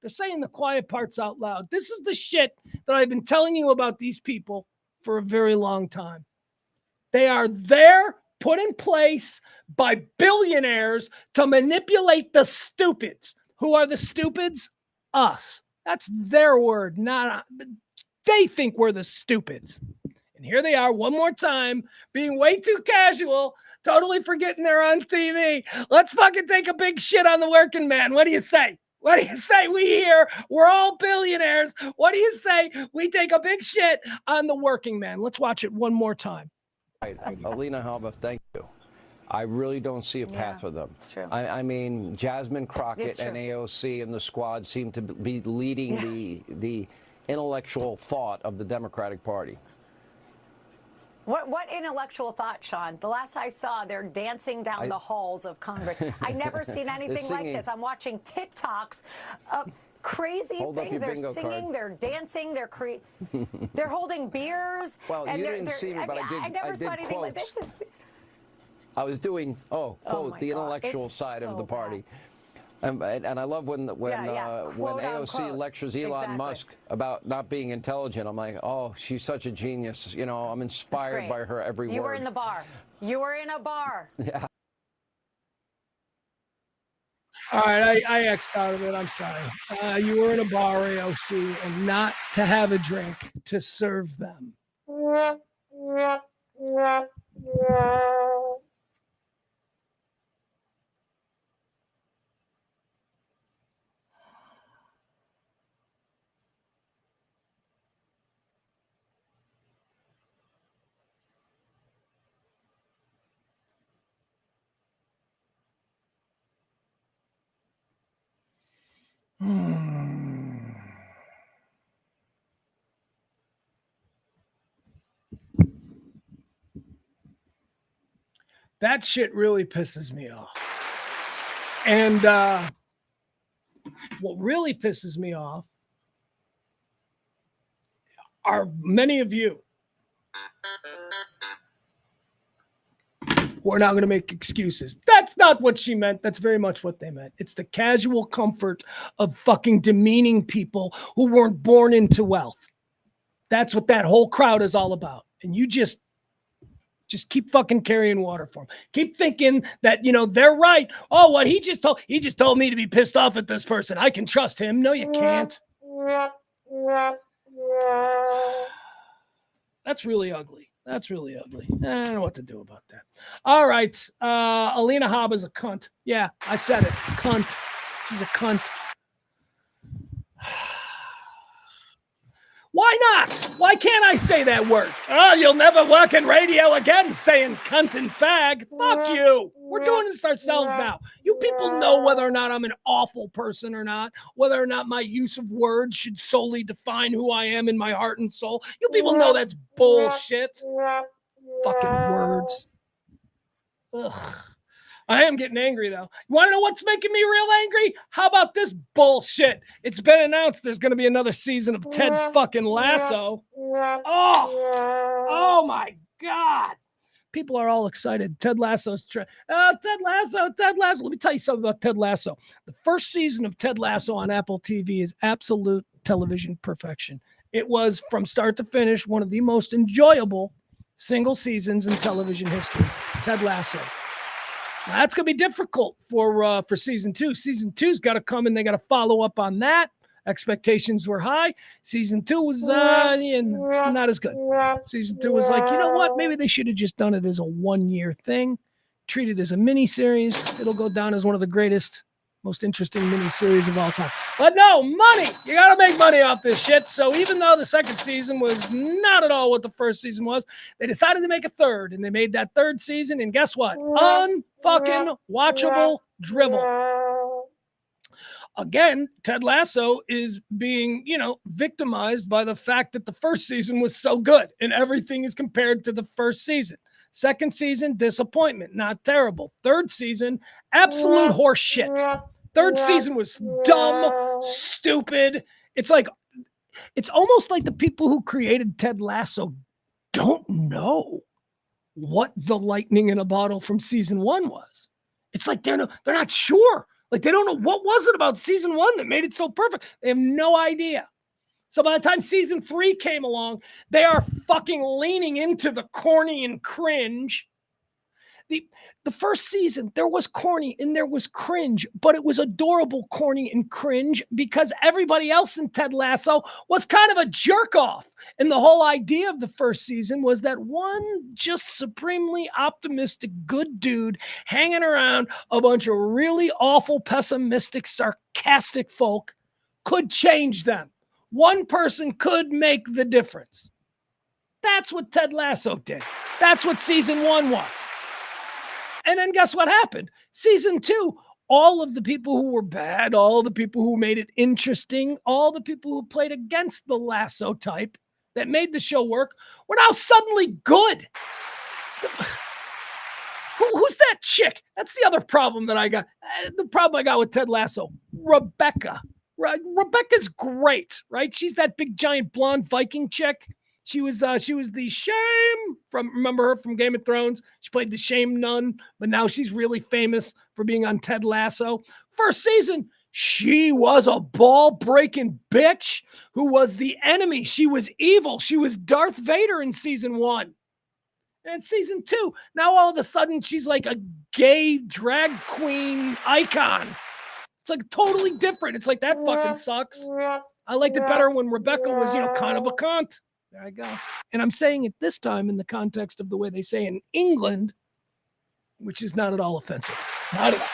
They're saying the quiet parts out loud. This is the shit that I've been telling you about these people for a very long time. They are there, put in place by billionaires to manipulate the stupids. Who are the stupids? Us. That's their word, not they think we're the stupids. And here they are one more time, being way too casual, totally forgetting they're on TV. Let's fucking take a big shit on the working man. What do you say? What do you say? We here, we're all billionaires. What do you say? We take a big shit on the working man. Let's watch it one more time. Right. Alina Habba, thank you. I really don't see a path for them. It's true. I mean, Jasmine Crockett and AOC and the squad seem to be leading the intellectual thought of the Democratic Party. What intellectual thought, Sean? The last I saw, they're dancing down the halls of Congress. I've never seen anything like this. I'm watching TikToks of crazy things. They're singing, they're dancing, they're holding beers. Well, and you didn't see me, but I never saw anything like this. I was doing, quote, the intellectual side of the party. And I love when AOC lectures Elon Musk about not being intelligent. I'm like, oh, she's such a genius. You know, I'm inspired by her every word. You were in the bar. You were in a bar. Yeah. All right, I X'd out of it. I'm sorry. You were in a bar, AOC, and not to have a drink, to serve them. That shit really pisses me off. And what really pisses me off are many of you who are now going to make excuses. That's not what she meant. That's very much what they meant. It's the casual comfort of fucking demeaning people who weren't born into wealth. That's what that whole crowd is all about. And you just keep fucking carrying water for them. Keep thinking that, you know, they're right. Oh, what he just told me to be pissed off at this person. I can trust him. No, you can't. That's really ugly. That's really ugly. I don't know what to do about that. All right. Alina Habba's a cunt. Yeah, I said it. Cunt. She's a cunt. Why not? Why can't I say that word? Oh, you'll never work in radio again saying cunt and fag. Fuck you. We're doing this ourselves now. You people know whether or not I'm an awful person or not, whether or not my use of words should solely define who I am in my heart and soul. You people know that's bullshit. Fucking words. Ugh. I am getting angry, though. You want to know what's making me real angry? How about this bullshit? It's been announced there's going to be another season of Ted fucking Lasso. Oh my God. People are all excited. Ted Lasso's Ted Lasso. Let me tell you something about Ted Lasso. The first season of Ted Lasso on Apple TV is absolute television perfection. It was, from start to finish, one of the most enjoyable single seasons in television history. Ted Lasso. Now, that's going to be difficult for season 2. Season 2's got to come and they got to follow up on that. Expectations were high. Season 2 was not as good. Season 2 was like, you know what? Maybe they should have just done it as a one-year thing. Treat it as a mini-series. It'll go down as one of the greatest, most interesting mini-series of all time. But no, money! You got to make money off this shit. So even though the second season was not at all what the first season was, they decided to make a third. And they made that third season. And guess what? Unfucking watchable drivel. Again, Ted Lasso is being, victimized by the fact that the first season was so good. And everything is compared to the first season. Second season, disappointment, not terrible. Third season, absolute horse shit. Third season was dumb, stupid. It's almost like the people who created Ted Lasso don't know what the lightning in a bottle from season 1 was. It's like they're not sure. Like they don't know what was it about season 1 that made it so perfect. They have no idea. So by the time season 3 came along, they are fucking leaning into the corny and cringe. The first season, there was corny and there was cringe, but it was adorable corny and cringe because everybody else in Ted Lasso was kind of a jerk off. And the whole idea of the first season was that one just supremely optimistic good dude hanging around a bunch of really awful, pessimistic, sarcastic folk could change them. One person could make the difference. That's what Ted Lasso did. That's what season 1 was. And then guess what happened? Season 2, all of the people who were bad, all the people who made it interesting, all the people who played against the Lasso type that made the show work were now suddenly good. Who's that chick? That's the other problem that I got. The problem I got with Ted Lasso, Rebecca. Rebecca's great, right? She's that big giant blonde Viking chick. She was the Shame remember her from Game of Thrones? She played the Shame nun, but now she's really famous for being on Ted Lasso. First season, she was a ball-breaking bitch who was the enemy. She was evil. She was Darth Vader in season 1. And season 2, now all of a sudden she's like a gay drag queen icon. It's like totally different. It's like that fucking sucks. I liked it better when Rebecca was, kind of a cunt. There I go. And I'm saying it this time in the context of the way they say in England, which is not at all offensive. Not at all.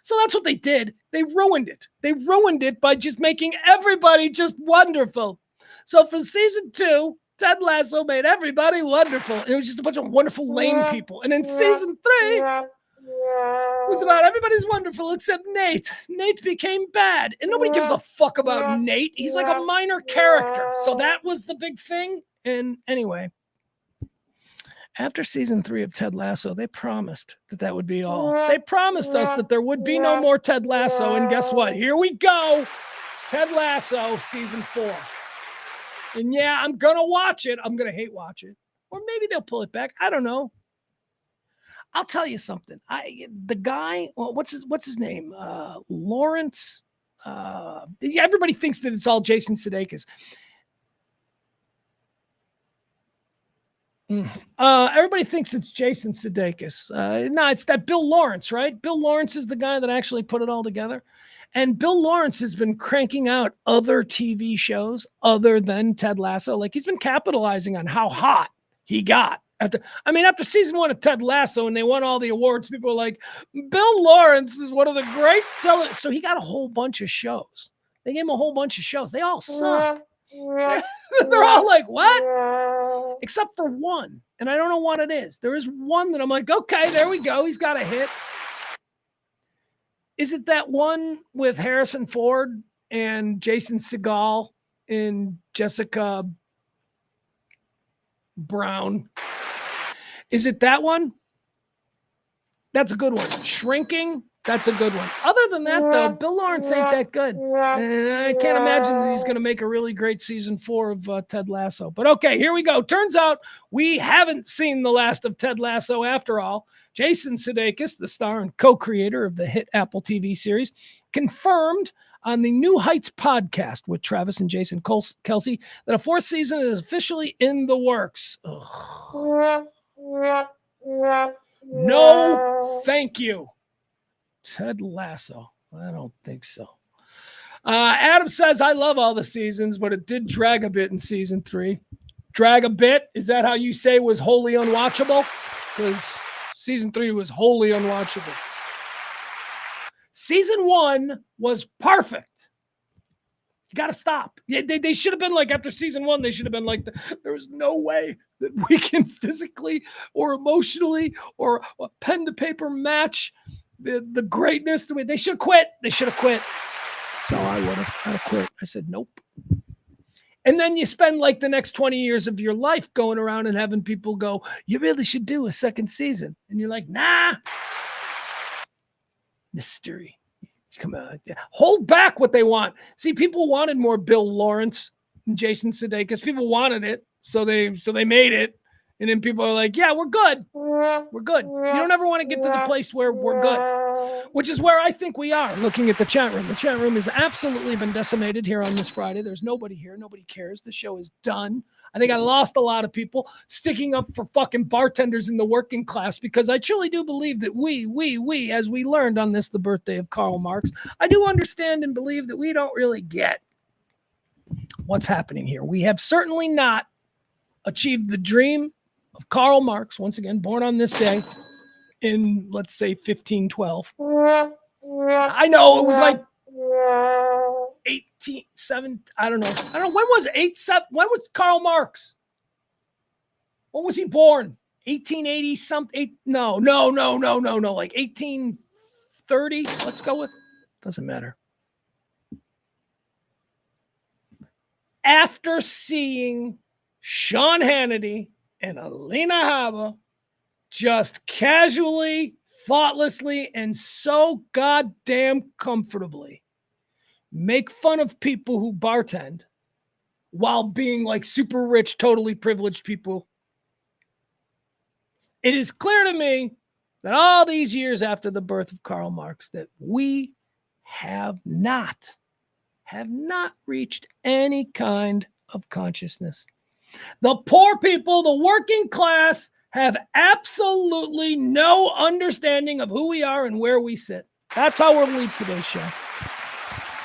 So that's what they did. They ruined it. They ruined it by just making everybody just wonderful. So for season 2, Ted Lasso made everybody wonderful. And it was just a bunch of wonderful lame people. And then season 3 was about everybody's wonderful except Nate. Nate became bad. And nobody gives a fuck about Nate. He's like a minor character. So that was the big thing. And anyway, after season 3 of Ted Lasso, they promised that would be all. They promised us that there would be no more Ted Lasso. And guess what? Here we go. Ted Lasso season 4. And yeah, I'm going to watch it. I'm going to hate watch it. Or maybe they'll pull it back. I don't know. I'll tell you something. The guy, what's his name? Lawrence. Everybody thinks that it's all Jason Sudeikis. Everybody thinks it's Jason Sudeikis. No, it's that Bill Lawrence, right? Bill Lawrence is the guy that actually put it all together. And Bill Lawrence has been cranking out other TV shows other than Ted Lasso. Like he's been capitalizing on how hot he got. After season 1 of Ted Lasso and they won all the awards, people were like, Bill Lawrence is one of the great television. So he got a whole bunch of shows. They gave him a whole bunch of shows. They all suck. They're all like, what? Except for one. And I don't know what it is. There is one that I'm like, okay, there we go. He's got a hit. Is it that one with Harrison Ford and Jason Segel and Jessica Brown? Is it that one? That's a good one. Shrinking? That's a good one. Other than that, though, Bill Lawrence ain't that good. And I can't imagine that he's going to make a really great season 4 of Ted Lasso. But okay, here we go. Turns out we haven't seen the last of Ted Lasso after all. Jason Sudeikis, the star and co-creator of the hit Apple TV series, confirmed on the New Heights podcast with Travis and Jason Kelsey that a 4th season is officially in the works. Ugh. No, thank you. Ted Lasso. I don't think so. Adam says, I love all the seasons, but it did drag a bit in season 3. Drag a bit? Is that how you say was wholly unwatchable? Because season 3 was wholly unwatchable. Season 1 was perfect. You got to stop. They should have been like, after season 1, they should have been like, there is no way that we can physically or emotionally or pen to paper match the greatness. They should quit. They should have quit. So I would have quit. I said, nope. And then you spend like the next 20 years of your life going around and having people go, you really should do a 2nd season. And you're like, nah. Mystery. Come on. Hold back what they want. See, people wanted more Bill Lawrence and Jason Sudeikis. People wanted it. So they made it. And then people are like, yeah, we're good. We're good. You don't ever want to get to the place where we're good, which is where I think we are. Looking at the chat room. The chat room has absolutely been decimated here on this Friday. There's nobody here. Nobody cares. The show is done. I think I lost a lot of people sticking up for fucking bartenders in the working class, because I truly do believe that we, as we learned on this, the birthday of Karl Marx, I do understand and believe that we don't really get what's happening here. We have certainly not achieved the dream of Karl Marx, once again, born on this day in, let's say, 1512. I know it was like 18, I don't know. When was when was Karl Marx? When was he born? 1880 something? No. Like 1830. Let's go with, doesn't matter. After seeing Sean Hannity and Alina Habba just casually, thoughtlessly, and so goddamn comfortably make fun of people who bartend while being like super rich, totally privileged people, it is clear to me that all these years after the birth of Karl Marx that we have not reached any kind of consciousness. The poor people, the working class, have absolutely no understanding of who we are and where we sit. That's how we'll leave today's show.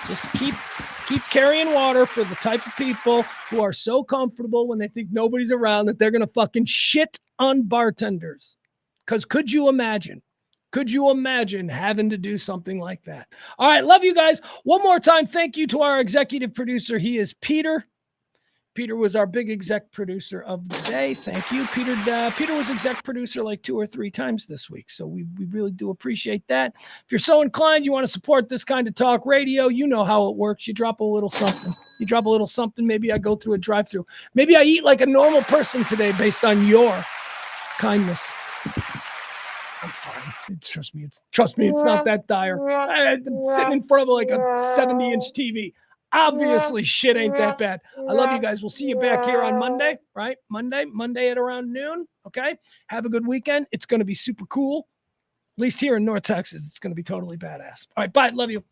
Just keep carrying water for the type of people who are so comfortable when they think nobody's around that they're going to fucking shit on bartenders. Because could you imagine? Could you imagine having to do something like that? All right, love you guys. One more time, thank you to our executive producer. He is Peter. Peter was our big exec producer of the day. Thank you, Peter. Peter was exec producer like 2 or 3 times this week, so we really do appreciate that. If you're so inclined, you want to support this kind of talk radio, you know how it works. You drop a little something. Maybe I go through a drive-through. Maybe I eat like a normal person today based on your kindness. I'm fine. Trust me, it's not that dire. I'm sitting in front of like a 70-inch TV. Obviously, shit ain't that bad. I love you guys. We'll see you back here on Monday, right? Monday at around noon, okay? Have a good weekend. It's going to be super cool. At least here in North Texas, it's going to be totally badass. All right, bye. Love you.